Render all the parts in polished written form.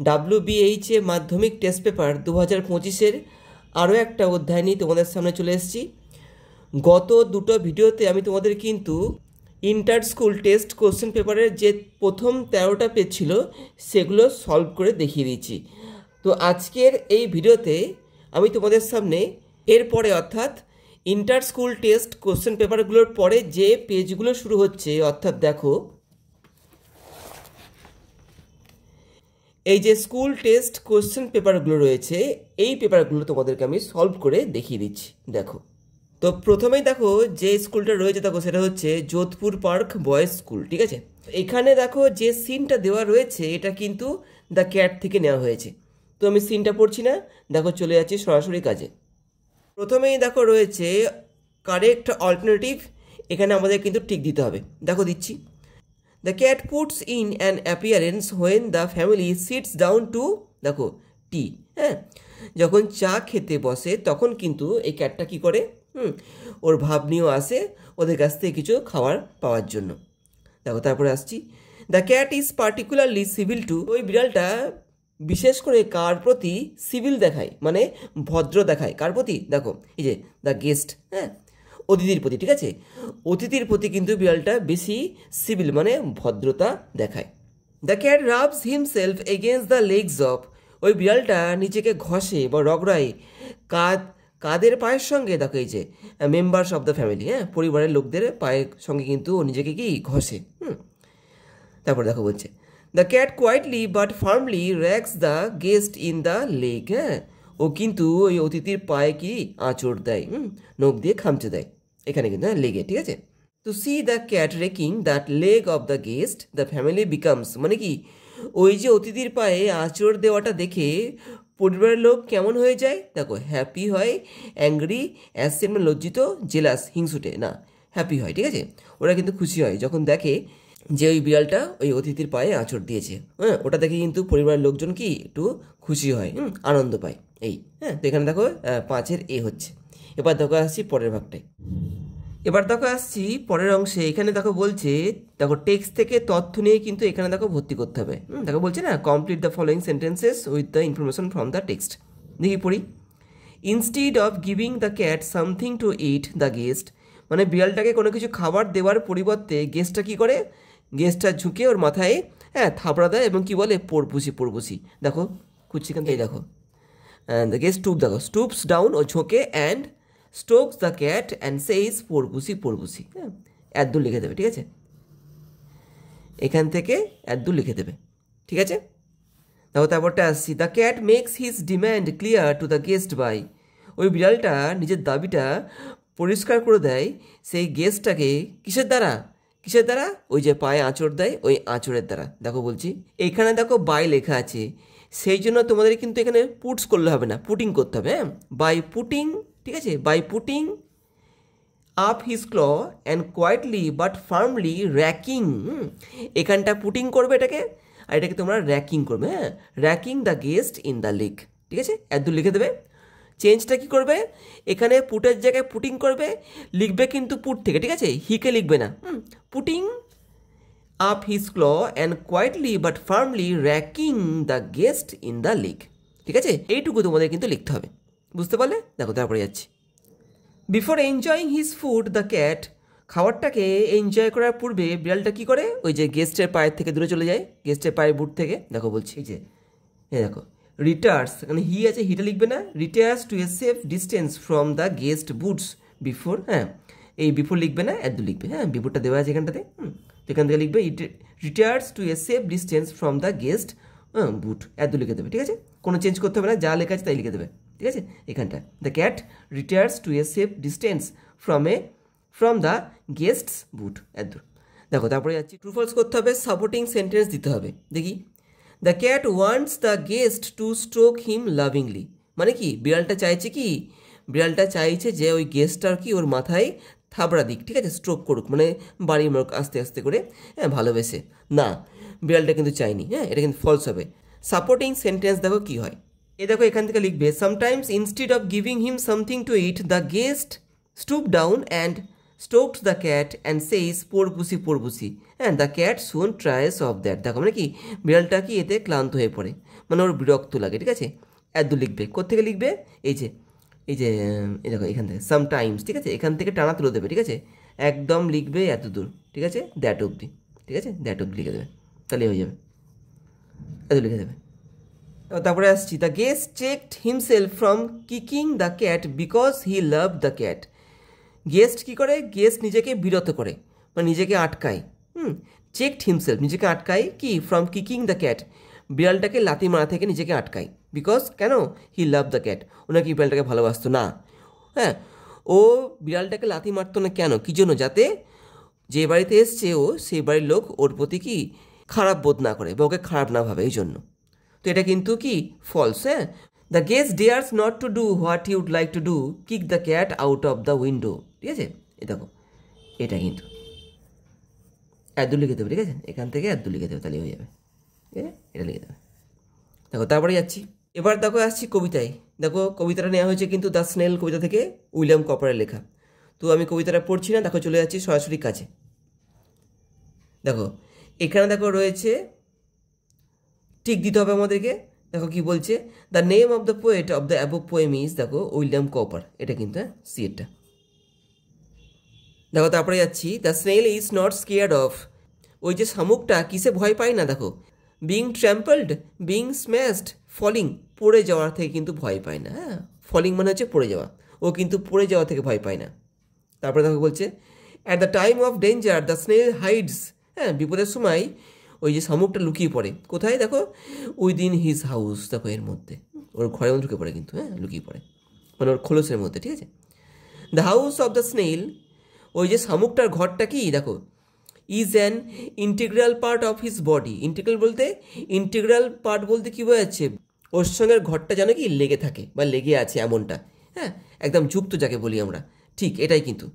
WBH মাধ্যমিক test paper 2025-এর আরও একটা অধ্যায় নিয়ে তোমাদের সামনে চলে এসেছি। গত দুটো ভিডিওতে আমি তোমাদের কিন্তু ইন্টার স্কুল টেস্ট কোশ্চেন পেপারের যে প্রথম 13টা পেজ ছিল সেগুলো সলভ করে দেখিয়ে দিয়েছি। তো আজকের এই ভিডিওতে আমি তোমাদের সামনে এরপরে অর্থাৎ ইন্টার স্কুল টেস্ট কোশ্চেন পেপারগুলোর পরে যে পেজগুলো শুরু হচ্ছে, অর্থাৎ দেখো এই যে স্কুল টেস্ট কোশ্চেন পেপারগুলো রয়েছে, এই পেপারগুলো তোমাদেরকে আমি সলভ করে দেখিয়ে দিচ্ছি। দেখো, তো প্রথমেই দেখো যে স্কুলটা রয়েছে, দেখো সেটা হচ্ছে যোধপুর পার্ক বয়েজ স্কুল। ঠিক আছে, এখানে দেখো যে সিনটা দেওয়া রয়েছে এটা কিন্তু দ্য ক্যাট থেকে নেওয়া হয়েছে। তো আমি সিনটা পড়ছি না, দেখো চলে যাচ্ছি সরাসরি কাজে। প্রথমেই দেখো রয়েছে কারেক্ট অল্টারনেটিভ, এখানে আমাদের কিন্তু টিক দিতে হবে। দেখো দিচ্ছি, the cat puts in an appearance when the family sits down to, দেখো টি, হ্যাঁ, যখন চা খেতে বসে তখন কিন্তু এই ক্যাটটা কী করে, ওর ভাব নিয়েও আসে ওদের কাছ থেকে কিছু খাবার পাওয়ার জন্য। দেখো তারপরে আসছি, the cat is particularly civil to, ওই বিড়ালটা বিশেষ করে কার প্রতি সিভিল দেখায়, মানে ভদ্র দেখায়। কার প্রতি? দেখো এই যে দ্য গেস্ট, হ্যাঁ, অতিথির প্রতি। ঠিক আছে, অতিথির প্রতি কিন্তু বিড়ালটা বেশি সিভিল, মানে ভদ্রতা দেখায়। The cat rubs himself against the legs of, ওই বিড়ালটা নিজেকে ঘষে বা রগড়ায় কাদের পায়ের সঙ্গে? দেখো এই যে মেম্বার্স অফ দ্য ফ্যামিলি, হ্যাঁ, পরিবারের লোকদের পায়ের সঙ্গে কিন্তু ও নিজেকে কি ঘষে। তারপর দেখো বলছে, the cat quietly but firmly rakes the guest in the leg, হ্যাঁ, ও কিন্তু ওই অতিথির পায়ে কি আঁচড় দেয়, নখ দিয়ে খামচে দেয়, এখানে কিন্তু লেগে। ঠিক আছে, তো see the cat raking that leg of the guest the family becomes, মানে কি ওই যে অতিথির পায়ে আঁচড় দেওয়াটা দেখে পরিবারের লোক কেমন হয়ে যায়? দেখো হ্যাপি হয়, অ্যাংরি, অ্যাসেন মানে লজ্জিত, জেলাস হিংসুটে, না হ্যাপি হয়। ঠিক আছে, ওরা কিন্তু খুশি হয় যখন দেখে যে ওই বিড়ালটা ওই অতিথির পায়ে আঁচড় দিয়েছে। হ্যাঁ, ওটা দেখে কিন্তু পরিবারের লোকজন কি একটু খুশি হয়, আনন্দ পায়। এই, হ্যাঁ, তো এখানে দেখো 5-এর এ হচ্ছে। এবার দেখো আসছি পরের ভাগটায়। এবার দেখো আসছি পরের অংশে। এখানে দেখো বলছে, দেখো টেক্সট থেকে তথ্য নিয়ে কিন্তু এখানে দেখো ভর্তি করতে হবে। দেখো বলছে না, complete the following sentences with the information from the text. দেখি পড়ি, instead of giving the cat something to eat the guest, মানে বিড়ালটাকে কোনো কিছু খাবার দেওয়ার পরিবর্তে গেস্টটা কী করে? গেস্টটা ঝুঁকে ওর মাথায়, হ্যাঁ, থাপড়া দেয় এবং কি বলে? পড়বুসি। দেখো খুঁজছি কেন, এই দেখো দ্য গেস্ট স্টুপ, দেখো স্টুপস ডাউন, ও ঝোঁকে, and strokes the cat and says poor pussy, হ্যাঁ, এত লিখে দেবে। ঠিক আছে, এখান থেকে এত লিখে দেবে। ঠিক আছে, দেখো তারপরটা আসছি, the cat makes his demand clear to the guest by, ওই বিড়ালটা নিজের দাবিটা পরিষ্কার করে দেয় সেই গেস্টটাকে কিসের দ্বারা? ওই যে পায়ে আঁচড় দেয়, ওই আঁচড়ের দ্বারা। দেখো বলছি, এখানে দেখো বাই লেখা আছে, সেই জন্য তোমাদের কিন্তু এখানে পুটস করলে হবে না, পুটিং করতে হবে। হ্যাঁ, বাই পুটিং। ঠিক আছে, by putting up his claw and quietly but firmly raking, এখানটা পুটিং করবে এটাকে, আর এটাকে তোমরা র্যাকিং করবে। হ্যাঁ, raking the guest in the leg. ঠিক আছে, এত লিখে দেবে। চেঞ্জটা কি করবে? এখানে পুটের জায়গায় পুটিং করবে, লিখবে কিন্তু পুট থেকে। ঠিক আছে, হিকে লিখবে না। Putting up his claw and quietly but firmly raking the guest in the leg. ঠিক আছে, এইটুকু তোমাদের কিন্তু লিখতে হবে। বুঝতে পারলে? দেখো তারপরে যাচ্ছি, before enjoying his food the cat, খাবারটাকে এনজয় করার পূর্বে বিড়ালটা কী করে? ওই যে গেস্টের পায়ের থেকে দূরে চলে যায়, গেস্টের পায়ের বুট থেকে। দেখো বলছি, এই যে দেখো রিটার্স, মানে হি আছে, হিটা লিখবে না, retires to a safe distance from the guest boots before, হ্যাঁ, এই বিফোর লিখবে না, এত লিখবে। হ্যাঁ, বিফোরটা দেওয়া আছে এখানটাতে, তো এখান থেকে লিখবে retires to a safe distance from the guest boot, এত লিখে দেবে। ঠিক আছে, কোনো চেঞ্জ করতে হবে না, যা লেখা আছে তাই লিখে দেবে। ঠিক আছে, এখানটা the cat retires to a safe distance from the guest's boot, এত। দেখো তারপরে যাচ্ছি, ট্রু ফলস করতে হবে, সাপোর্টিং সেন্টেন্স দিতে হবে। দেখি, the cat wants the guest two stroke হিম লাভিংলি, মানে কি বিড়ালটা চাইছে কি? বিড়ালটা চাইছে যে ওই গেস্টটার কি ওর মাথায় থাবড়া দিক। ঠিক আছে, স্ট্রোক করুক, মানে বাড়ি মারুক আস্তে আস্তে করে, হ্যাঁ, ভালোবেসে। না, বিড়ালটা কিন্তু চাইনি। হ্যাঁ, এটা কিন্তু ফলস হবে। সাপোর্টিং সেন্টেন্স দেখো কি হয়, এ দেখো এখান থেকে লিখবে, sometimes instead of giving him something to eat the guest stoop down and strokes the cat and says poor pussy হ্যাঁ the cat soon tires of that. দেখো মানে কি বিড়ালটা কি এতে ক্লান্ত হয়ে পড়ে, মানে ওর বিরক্ত লাগে, ঠিক আছে। এত লিখবে, কোত্থেকে লিখবে, এই যে এই দেখো এখান থেকে সামটাইমস, ঠিক আছে, এখান থেকে টানা তুলে দেবে, ঠিক আছে, একদম লিখবে এত দূর, ঠিক আছে, দ্যাট অবধি, ঠিক আছে, দ্যাট অবধি লিখে দেবে, তাহলে হয়ে যাবে, এত লিখে দেবে। তারপরে আসছি, the guest checked himself from kicking the cat because he love the cat. Guest কী করে, গেস্ট নিজেকে বিরত করে, মানে নিজেকে আটকায়, চেকড হিমসেলফ নিজেকে আটকায় কি, ফ্রম কিকিং দ্য ক্যাট বিড়ালটাকে লাথি মারা থেকে নিজেকে আটকায়, বিকজ কেন, হি লাভ দ্য ক্যাট, ওনাকে বিড়ালটাকে ভালোবাসতো না, হ্যাঁ, ও বিড়ালটাকে লাথি মারতো না কেন, কী জন্য, যাতে যে বাড়িতে এসছে ও সেই বাড়ির লোক ওর প্রতি কি খারাপ বোধ না করে বা ওকে খারাপ না ভাবে, এই জন্য। তো এটা কিন্তু কি ফলস, হ্যাঁ। The guest dares not to do what he would like to do, kick the cat out of the window, ঠিক আছে, এ দেখো এটা কিন্তু এত লিখে দেবে, ঠিক আছে, এখান থেকে এত লিখে দেবে, তাহলে হয়ে যাবে, ঠিক আছে, এটা লিখে দেবে। দেখো তারপরে যাচ্ছি, এবার দেখো আসছি কবিতায়। দেখো কবিতাটা নেওয়া হয়েছে কিন্তু দ্য স্নেল কবিতা থেকে, উইলিয়াম কপারের লেখা। তো আমি কবিতাটা পড়ছি না, দেখো চলে যাচ্ছি সরাসরি কাছে। দেখো এখানে দেখো রয়েছে, ঠিক দিতে হবে আমাদেরকে। দেখো কি বলছে, the name of the poet of the above poem is, দেখো উইলিয়াম কপার, এটা কিন্তু হ্যাঁ সিএরটা। দেখো তারপরে যাচ্ছি, the snail is not scared of, ওই যে শামুকটা কিসে ভয় পায় না, দেখো বিং ট্র্যাম্পলড, বিং স্ম্যাশড, ফলিং, পড়ে যাওয়ার থেকে কিন্তু ভয় পায় না, হ্যাঁ, ফলিং মানে হচ্ছে পড়ে যাওয়া, ও কিন্তু পড়ে যাওয়া থেকে ভয় পায় না। তারপরে দেখো বলছে, at the time of danger the snail hides, হ্যাঁ, বিপদের সময় ওই যে শামুকটা লুকিয়ে পড়ে কোথায়, দেখো উইদিন হিজ হাউস, দেখো এর মধ্যে ওর ঘরের মধ্যে ঢুকে পড়ে কিন্তু, হ্যাঁ, লুকিয়ে পড়ে, মানে ওর খোলসের মধ্যে, ঠিক আছে। The house of the snail, ওই যে শামুকটার ঘরটা কি, দেখো is an integral part of his body, integral বলতে, ইন্টিগ্রাল পার্ট বলতে কী বোঝাচ্ছে, ওর সঙ্গে ঘরটা যেন কি লেগে থাকে বা লেগে আছে এমনটা, হ্যাঁ, একদম যুক্ত যাকে বলি আমরা, ঠিক এটাই কিন্তু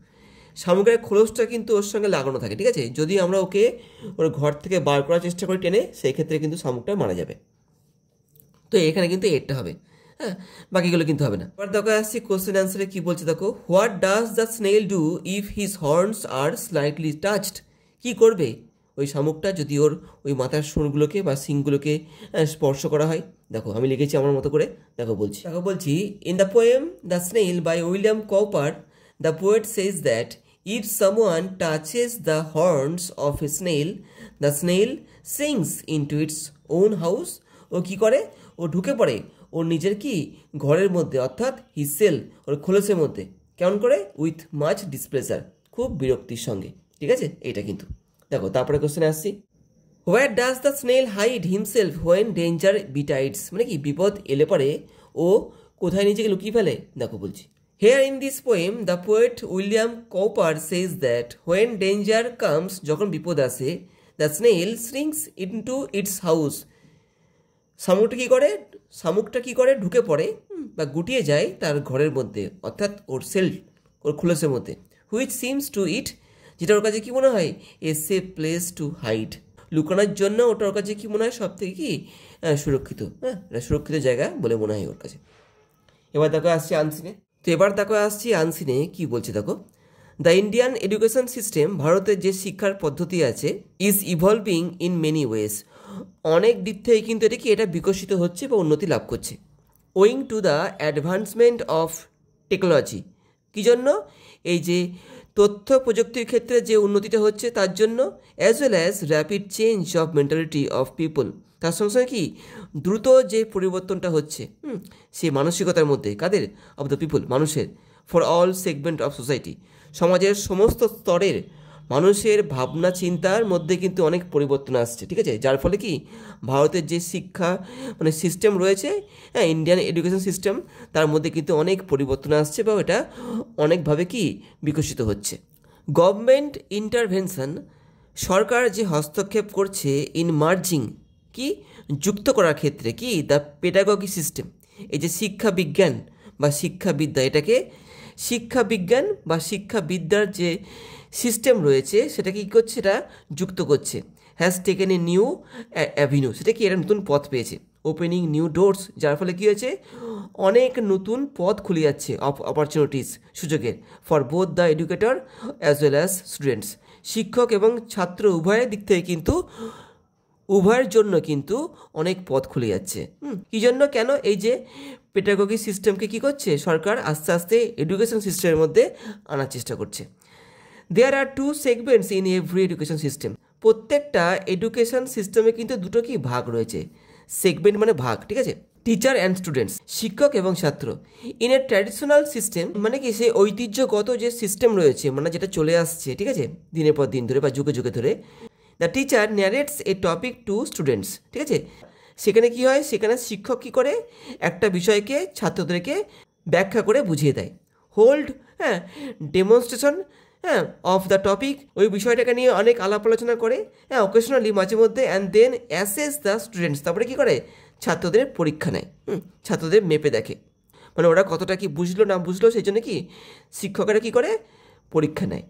শামুকের খোলসটা কিন্তু ওর সঙ্গে লাগানো থাকে, ঠিক আছে, যদি আমরা ওকে ওর ঘর থেকে বার করার চেষ্টা করি টেনে, সেই ক্ষেত্রে কিন্তু শামুকটা মারা যাবে। তো এখানে কিন্তু এরটা হবে, হ্যাঁ, বাকিগুলো কিন্তু হবে না। এবার দেখো আসছি কোশ্চেন অ্যান্সারে কী বলছে, দেখো what does the snail do if his horns are slightly touched, কী করবে ওই শামুকটা যদি ওর ওই মাথার শুঁড়গুলোকে বা শিংগুলোকে স্পর্শ করা হয়। দেখো আমি লিখেছি আমার মতো করে, দেখো বলছি in the poem the snail by William Cowper, the poet says that if someone touches the horns of a snail, the snail sinks into its own house, ও কী করে, ও ঢুকে পড়ে ওর নিজের কি ঘরের মধ্যে, অর্থাৎ হিজ সেল, ওর খোলসের মধ্যে, কেমন করে, উইথ মাচ ডিসপ্লেজার, খুব বিরক্তির সঙ্গে, ঠিক আছে, এইটা কিন্তু। দেখো তারপরে কোশ্চেনে আসছি, where does the snail hide himself when danger betides, মানে কি বিপদ এলে পরে ও কোথায় নিজেকে লুকিয়ে ফেলে, দেখো বলছি। Here in this poem, the poet William Cowper says that when danger comes, যখন বিপদ আসে, the snail shrinks into its house, শামুকটা কি করে ঢুকে পড়ে বা গুটিয়ে যায় তার ঘরের মধ্যে, অর্থাৎ ওর সেল, ওর খোলসের মধ্যে, which seems to it, যেটা ওর কাছে কি মনে হয়, a safe place to hide, লুকানোর জন্য ওটা ওর কাছে কি মনে হয়, সব থেকে কি সুরক্ষিত, হ্যাঁ, সুরক্ষিত জায়গা বলে মনে হয় ওর কাছে। এবার দেখো আসছি আনসিনে। তো এবার দেখো আসছি আনসিনে কী বলছে, দেখো দ্য ইন্ডিয়ান এডুকেশন সিস্টেম, ভারতের যে শিক্ষার পদ্ধতি আছে, is evolving in many wedge, অনেক দিক থেকে কিন্তু এটা বিকশিত হচ্ছে বা উন্নতি লাভ করছে, owing to the advancement of technology, কী জন্য, এই যে তথ্য প্রযুক্তির ক্ষেত্রে যে উন্নতিটা হচ্ছে তার জন্য, as well as rapid change of mentality of people, তার সঙ্গে সঙ্গে কি দ্রুত যে পরিবর্তনটা হচ্ছে সেই মানসিকতার মধ্যে, কাদের, অফ দ্য পিপল, মানুষের, for all segment of society, সমাজের সমস্ত স্তরের মানুষের ভাবনা চিন্তার মধ্যে কিন্তু অনেক পরিবর্তন আসছে, ঠিক আছে, যার ফলে কি ভারতের যে শিক্ষা মানে সিস্টেম রয়েছে, হ্যাঁ, ইন্ডিয়ান এডুকেশন সিস্টেম, তার মধ্যে কিন্তু অনেক পরিবর্তন আসছে বা এটা অনেকভাবে কি বিকশিত হচ্ছে। গভর্নমেন্ট ইন্টারভেনশন, সরকার যে হস্তক্ষেপ করছে, ইন মার্জিং, কি যুক্ত করার ক্ষেত্রে, কি দ্য পেডাগজি সিস্টেম, এই যে শিক্ষা বিজ্ঞান বা শিক্ষাবিদ্যা, এটাকে শিক্ষাবিজ্ঞান বা শিক্ষাবিদ্যার যে সিস্টেম রয়েছে সেটাকে কী করছে, এটা যুক্ত করছে, has taken a new avenue, সেটা কি একটা নতুন পথ পেয়েছে, ওপেনিং নিউ ডোরস, যার ফলে কী হয়েছে, অনেক নতুন পথ খুলে যাচ্ছে, অপরচুনিটিস, সুযোগের, for both the educator as well as students. শিক্ষক এবং ছাত্র উভয়ের দিক থেকে কিন্তু, উভয়ের জন্য কিন্তু অনেক পথ খুলে যাচ্ছে। কী জন্য, কেন, এই যে পেডাগোগি সিস্টেমকে কী করছে সরকার আস্তে আস্তে এডুকেশন সিস্টেমের মধ্যে আনার চেষ্টা করছে। There are two segments in every education system. প্রত্যেকটা এডুকেশন সিস্টেমে কিন্তু দুটো কি ভাগ রয়েছে, সেগমেন্ট মানে ভাগ, ঠিক আছে। টিচার অ্যান্ড স্টুডেন্টস, শিক্ষক এবং ছাত্র। ইন এ ট্র্যাডিশনাল সিস্টেম মানে কি, সে ঐতিহ্যগত যে সিস্টেম রয়েছে, মানে যেটা চলে আসছে, ঠিক আছে, দিনের পর দিন ধরে বা যুগে যুগে ধরে, the teacher narrates a topic to students, ঠিক আছে। সেখানে কি হয়, সেখানে শিক্ষক কী করে, একটা বিষয়কে ছাত্রদেরকে ব্যাখ্যা করে বুঝিয়ে দেয়। Hold, demonstration, of the topic, ওই বিষয়টাকে নিয়ে অনেক আলাপ আলোচনা করে, অকেশনালি, মাঝে মধ্যে, and then assess the students, তারপরে কী করে, ছাত্রদের পরীক্ষা নেয়, ছাত্রদের মেপে দেখে, মানে ওরা কতটা কি বুঝলো না বুঝলো, সেই জন্য কি শিক্ষকেরা কী করে, পরীক্ষা নেয়,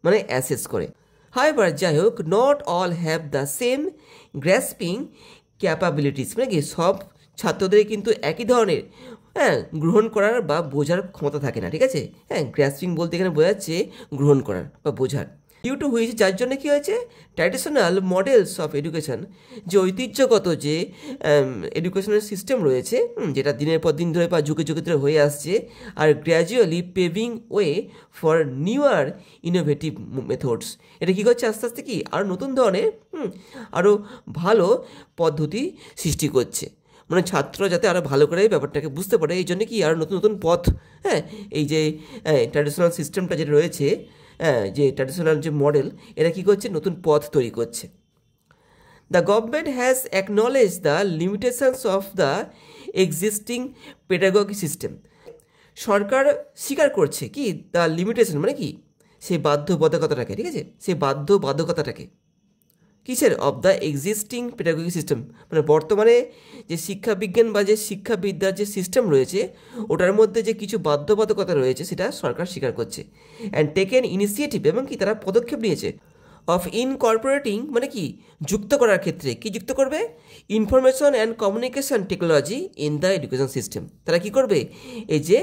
মানে অ্যাসেস করে। হাউএভার, যাই হোক, not all have the same grasping capabilities, মানে কি সব ছাত্রদের কিন্তু একই ধরনের গ্রহণ করার বা বোঝার ক্ষমতা থাকে না, ঠিক আছে। গ্রাসপিং বলতে এখানে বোঝাচ্ছে গ্রহণ করার বা বোঝার। ডিউ টু হুইচ, যার জন্য কী হয়েছে, ট্র্যাডিশনাল মডেলস অফ এডুকেশন, যে ঐতিহ্যগত যে এডুকেশনের সিস্টেম রয়েছে, যেটা দিনের পর দিন ধরে বা যুগে যুগে ধরে হয়ে আসছে, আর gradually paving way for newer innovative methods, এটা কী করছে, আস্তে আস্তে কি আরও নতুন ধরনের আরও ভালো পদ্ধতি সৃষ্টি করছে, মানে ছাত্র যাতে আরও ভালো করে ব্যাপারটাকে বুঝতে পারে, এই জন্য কি আরও নতুন নতুন পথ, এই যে ট্র্যাডিশনাল সিস্টেমটা যেটা রয়েছে, যে ট্র্যাডিশনাল যে মডেল, এরা কী করছে, নতুন পথ তৈরি করছে। The government has acknowledge the limitations of the existing pedagogy system. সরকার স্বীকার করছে কি, দ্য লিমিটেশন মানে কি, সেই বাধ্যবাধকতাটাকে, ঠিক আছে, সেই বাধ্যবাধকতাটাকে, কিসের, of the existing pedagogy system, মানে বর্তমানে যে শিক্ষাবিজ্ঞান বা যে শিক্ষাবিদ্যার যে সিস্টেম রয়েছে, ওটার মধ্যে যে কিছু বাধ্যবাধকতা রয়েছে, সেটা সরকার স্বীকার করছে। অ্যান্ড টেকেন ইনিশিয়েটিভ, এবং কি তারা পদক্ষেপ নিয়েছে, অফ ইনকর্পোরেটিং মানে কি যুক্ত করার ক্ষেত্রে, কি যুক্ত করবে, information and communication technology in the education system. তারা কি করবে, এই যে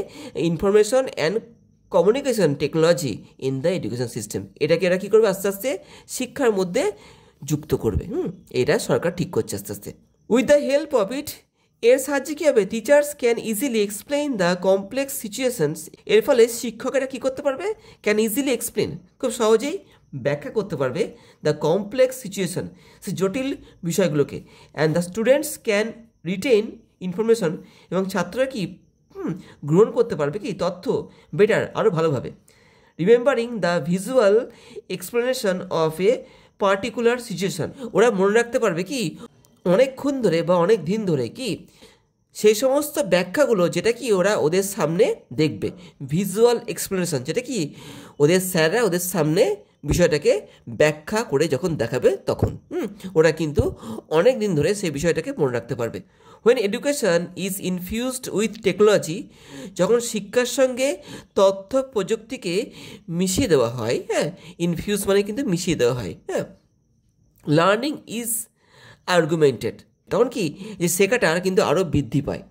information and communication technology in the education system, এটাকে এরা কী করবে, আস্তে আস্তে শিক্ষার মধ্যে যুক্ত করবে। এটা সরকার ঠিক করছে আস্তে আস্তে। With the help of it, এর সাহায্যে কী হবে, teachers can easily explain the complex situations, এর ফলে শিক্ষকেরা কী করতে পারবে, ক্যান ইজিলি এক্সপ্লেন, খুব সহজেই ব্যাখ্যা করতে পারবে, দ্য কমপ্লেক্স সিচুয়েশন, সে জটিল বিষয়গুলোকে, and the students can retain information, এবং ছাত্ররা কি গ্রহণ করতে পারবে কি তথ্য বেটার, আরও ভালোভাবে। Remembering the visual explanation of a particular situation, ওরা মনে রাখতে পারবে কি অনেকক্ষণ ধরে বা অনেক দিন ধরে কি সেই সমস্ত ব্যাখ্যাগুলো, যেটা কি ওরা ওদের সামনে দেখবে, ভিজুয়াল এক্সপ্লেনেশন, যেটা কি ওদের স্যাররা ওদের সামনে বিষয়টাকে ব্যাখ্যা করে যখন দেখাবে, তখন ওরা কিন্তু অনেক দিন ধরে সেই বিষয়টাকে মনে রাখতে পারবে। When education is infused with technology, যখন শিক্ষার সঙ্গে তথ্য প্রযুক্তিকে মিশিয়ে দেওয়া হয়, ইনফিউজ মানে কিন্তু মিশিয়ে দেওয়া হয়, লার্নিং ইজ আর্গুমেন্টেড, তখন কি যে শেখাটা কিন্তু আরও বৃদ্ধি পায়,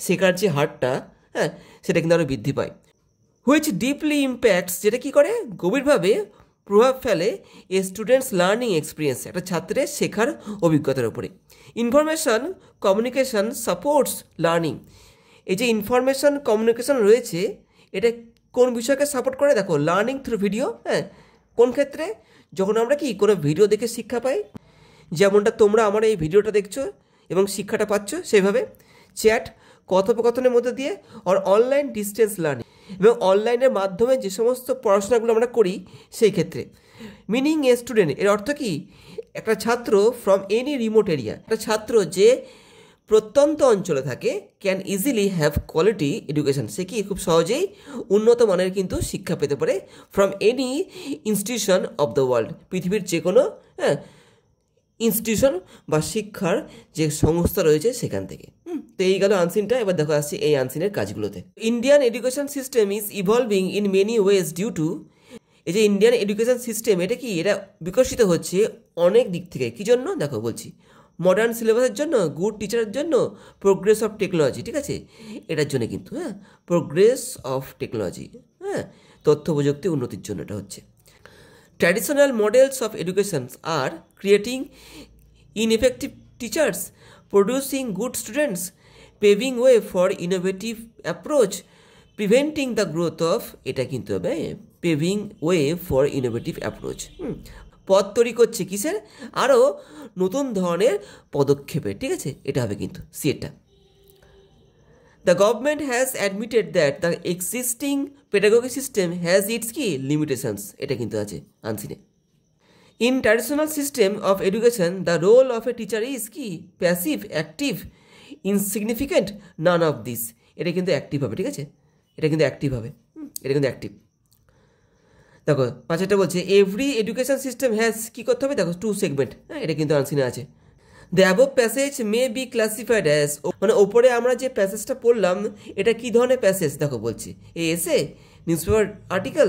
শেখার যে হারটা, সেটা কিন্তু আরও বৃদ্ধি পায়। হুইচ ডিপলি ইম্প্যাক্টস, যেটা কী করে, গভীরভাবে প্রভাব ফেলে এ স্টুডেন্টস লার্নিং এক্সপিরিয়েন্স, একটা ছাত্রের শেখার অভিজ্ঞতার উপরে। ইনফরমেশন কমিউনিকেশন সাপোর্টস লার্নিং, এই যে ইনফরমেশন কমিউনিকেশন রয়েছে, এটা কোন বিষয়কে সাপোর্ট করে, দেখো, লার্নিং থ্রু ভিডিও, কোন ক্ষেত্রে, যখন আমরা কি কোনো ভিডিও দেখে শিক্ষা পাই, যেমনটা তোমরা আমার এই ভিডিওটা দেখছো এবং শিক্ষাটা পাচ্ছ, সেইভাবে চ্যাট কথোপকথনের মধ্যে দিয়ে, আর অনলাইন ডিস্টেন্স লার্নিং, এবং অনলাইনের মাধ্যমে যে সমস্ত পড়াশোনাগুলো আমরা করি সেই ক্ষেত্রে। মিনিং এ স্টুডেন্ট, এর অর্থ কি, একটা ছাত্র ফ্রম এনি রিমোট এরিয়া, একটা ছাত্র যে প্রত্যন্ত অঞ্চলে থাকে, can easily have quality education, সে কি খুব সহজেই উন্নত মানের কিন্তু শিক্ষা পেতে পারে, from any institution of the world, পৃথিবীর যে কোনো ইনস্টিটিউশন বা শিক্ষার যে সংস্থা রয়েছে সেখান থেকে। তো এই গেল আনসিনটা। এবার দেখো আসছি এই আনসিনের কাজগুলোতে। Indian education system is evolving in many ways due to, এই যে ইন্ডিয়ান এডুকেশন সিস্টেম, এটা কি এটা বিকশিত হচ্ছে অনেক দিক থেকে, কী জন্য, দেখো বলছি, মডার্ন সিলেবাসের জন্য, গুড টিচারের জন্য, প্রোগ্রেস অফ টেকনোলজি, ঠিক আছে, এটার জন্য কিন্তু, হ্যাঁ, প্রোগ্রেস অফ টেকনোলজি, হ্যাঁ, তথ্য প্রযুক্তি উন্নতির জন্য এটা হচ্ছে। Traditional models of education are creating ineffective teachers, producing good students, paving way for innovative approach, preventing the growth of, এটা কিন্তু হবে paving way for innovative approach, পথ তৈরি করছে কিসের, আরও নতুন ধরনের পদক্ষেপে, ঠিক আছে, এটা হবে কিন্তু সি এটা। The government has admitted that the existing pedagogy system has its কি লিমিটেশনস, এটা কিন্তু আছে আনসিনে। In traditional system of education the role of a teacher is কি passive, active, insignificant, none of this, এটা কিন্তু অ্যাক্টিভ হবে, ঠিক আছে, এটা কিন্তু অ্যাক্টিভ হবে, এটা কিন্তু অ্যাক্টিভ। দেখো পাঁচটা বলছে এভরি এডুকেশন সিস্টেম হ্যাজ, কী করতে হবে দেখো, টু সেগমেন্ট, হ্যাঁ, এটা কিন্তু আনসিনে আছে। The above passage may be classified as, মানে ওপরে আমরা যে প্যাসেজটা পড়লাম এটা কী ধরনের প্যাসেজ দেখো বলছি, এ এসে, news paper article,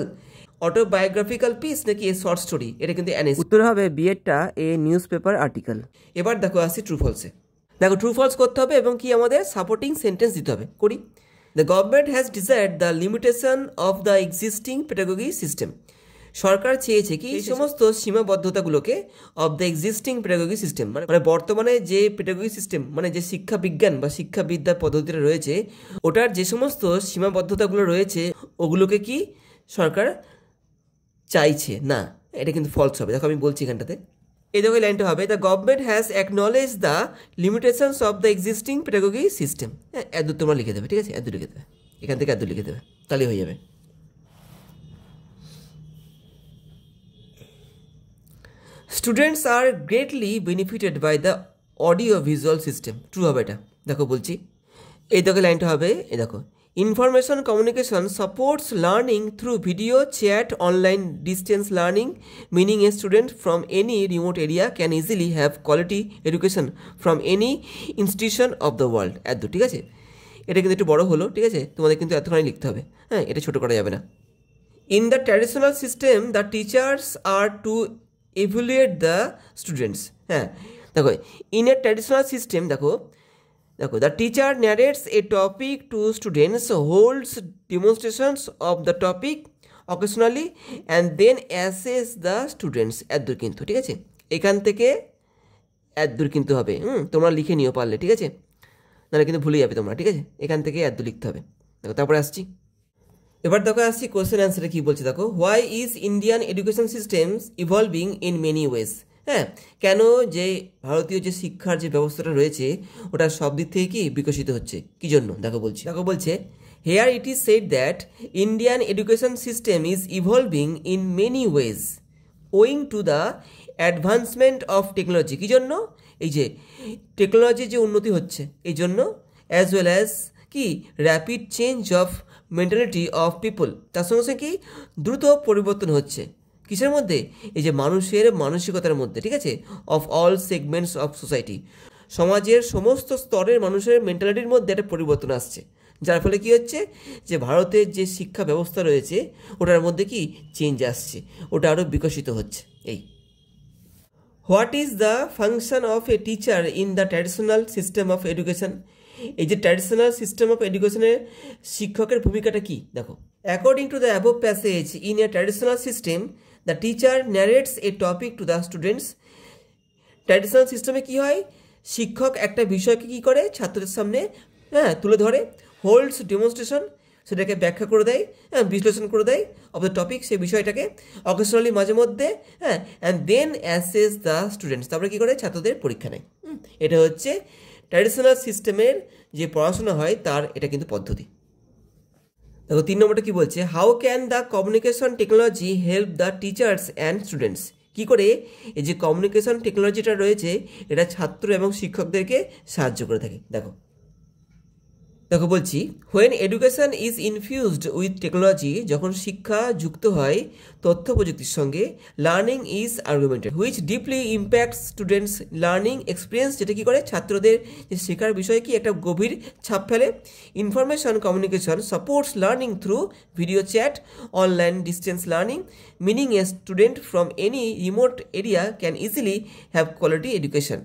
autobiographical piece নাকি এ শর্ট স্টোরি, এটা কিন্তু অ্যানেস, উত্তর হবে বিয়েরটা এ নিউজ পেপার আর্টিকেল। এবার দেখো আসছি ট্রু ফলসে, দেখো ট্রু ফলস করতে হবে এবং কি আমাদের সাপোর্টিং সেন্টেন্স দিতে হবে, করি। The government has desired the limitation of the existing pedagogy system, সরকার চেয়েছে কি এই সমস্ত সীমাবদ্ধতাগুলোকে, of the existing pedagogy system, মানে বর্তমানে যে পেডাগোগি সিস্টেম, মানে যে শিক্ষা বিজ্ঞান বা শিক্ষাবিদ্যার পদ্ধতিটা রয়েছে ওটার যে সমস্ত সীমাবদ্ধতাগুলো রয়েছে ওগুলোকে কি সরকার চাইছে না, এটা কিন্তু ফলস হবে। দেখো আমি বলছি এখানটাতে, এই দেখো লাইনটা হবে, the government has acknowledge the limitations of the existing pedagogy system, হ্যাঁ, এত তোমরা লিখে দেবে, ঠিক আছে, এত লিখে দেবে, এখান থেকে এত লিখে দেবে, তাহলে হয়ে যাবে। Students are greatly benefited by the audio visual system, true হবে এটা। দেখো বলছি, এই দেখো লাইনটা হবে, এই দেখো, information communication supports learning through video chat online distance learning, meaning a student from any remote area can easily have quality education from any institution of the world, এত, ঠিক আছে, এটা কিন্তু একটু বড় হলো, ঠিক আছে, তোমাদের কিন্তু এতখানি লিখতে হবে, হ্যাঁ, এটা ছোটো করা যাবে না। In the traditional system the teachers are to evaluate the students, হ্যাঁ, দেখো ইন এ ট্র্যাডিশনাল সিস্টেম, দেখো দেখো the teacher narrates a topic to students, holds demonstrations of the topic occasionally and then assess the students, এতদূর কিন্তু, ঠিক আছে, এখান থেকে এতদূর কিন্তু হবে, তোমরা লিখে নিও পারলে, ঠিক আছে, নাহলে কিন্তু ভুলে যাবে তোমরা, ঠিক আছে, এখান থেকে এতদূর লিখতে হবে। দেখো তারপরে আসছি, এবার দেখো আসছি কোয়েশ্চেন অ্যান্সারে কী বলছে, দেখো why is Indian education systems evolving in many wedge, হ্যাঁ, কেন যে ভারতীয় যে শিক্ষার যে ব্যবস্থাটা রয়েছে ওটা সব দিক থেকে কি বিকশিত হচ্ছে, কী জন্য দেখো বলছি, দেখো বলছে here it is said that Indian education system is evolving in many ways owing to the advancement of technology, কী জন্য, এই যে টেকনোলজির যে উন্নতি হচ্ছে এই জন্য, অ্যাজ ওয়েল অ্যাজ কি rapid change of mentality of people, তার সঙ্গে সঙ্গে কি দ্রুত পরিবর্তন হচ্ছে কিসের মধ্যে, এই যে মানুষের মানসিকতার মধ্যে, ঠিক আছে, of all segments of society, সমাজের সমস্ত স্তরের মানুষের মেন্টালিটির মধ্যে একটা পরিবর্তন আসছে, যার ফলে কি হচ্ছে যে ভারতের যে শিক্ষা ব্যবস্থা রয়েছে ওটার মধ্যে কি চেঞ্জ আসছে, ওটা আরও বিকশিত হচ্ছে। এই what is the function of a teacher in the traditional system of education, এই যে ট্র্যাডিশনাল সিস্টেম অফ এডুকেশনের শিক্ষকের ভূমিকাটা কি, দেখো according to the above passage in a traditional system the teacher narrates a topic to the students, traditional সিস্টেমে কী হয়, শিক্ষক একটা বিষয়কে কী করে ছাত্রদের সামনে, হ্যাঁ, তুলে ধরে, হোল্ডস ডেমনস্ট্রেশন, সেটাকে ব্যাখ্যা করে দেয়, হ্যাঁ, বিশ্লেষণ করে দেয় অফ দ্য টপিক, সেই বিষয়টাকে অকেশনালি মাঝে মধ্যে, হ্যাঁ, and then assess the students, তারপরে কী করে ছাত্রদের পরীক্ষা নেয়, এটা হচ্ছে ট্র্যাডিশনাল সিস্টেমের যে পড়াশোনা হয় তার এটা কিন্তু পদ্ধতি। দেখো 3 নম্বরটা কী বলছে, how can the communication technology help the teachers and students, কী করে এই যে কমিউনিকেশন টেকনোলজিটা রয়েছে এটা ছাত্র এবং শিক্ষকদেরকে সাহায্য করে থাকে। দেখো দেখো বলছি, when education is infused with technology, যখন শিক্ষা যুক্ত হয় তথ্য প্রযুক্তির সঙ্গে, learning is augmented which deeply impacts students learning experience, যেটা কী করে ছাত্রদের যে শেখার বিষয়ে কি একটা গভীর ছাপ ফেলে। Information communication supports learning through video chat online distance learning, meaning a student from any remote area can easily have quality education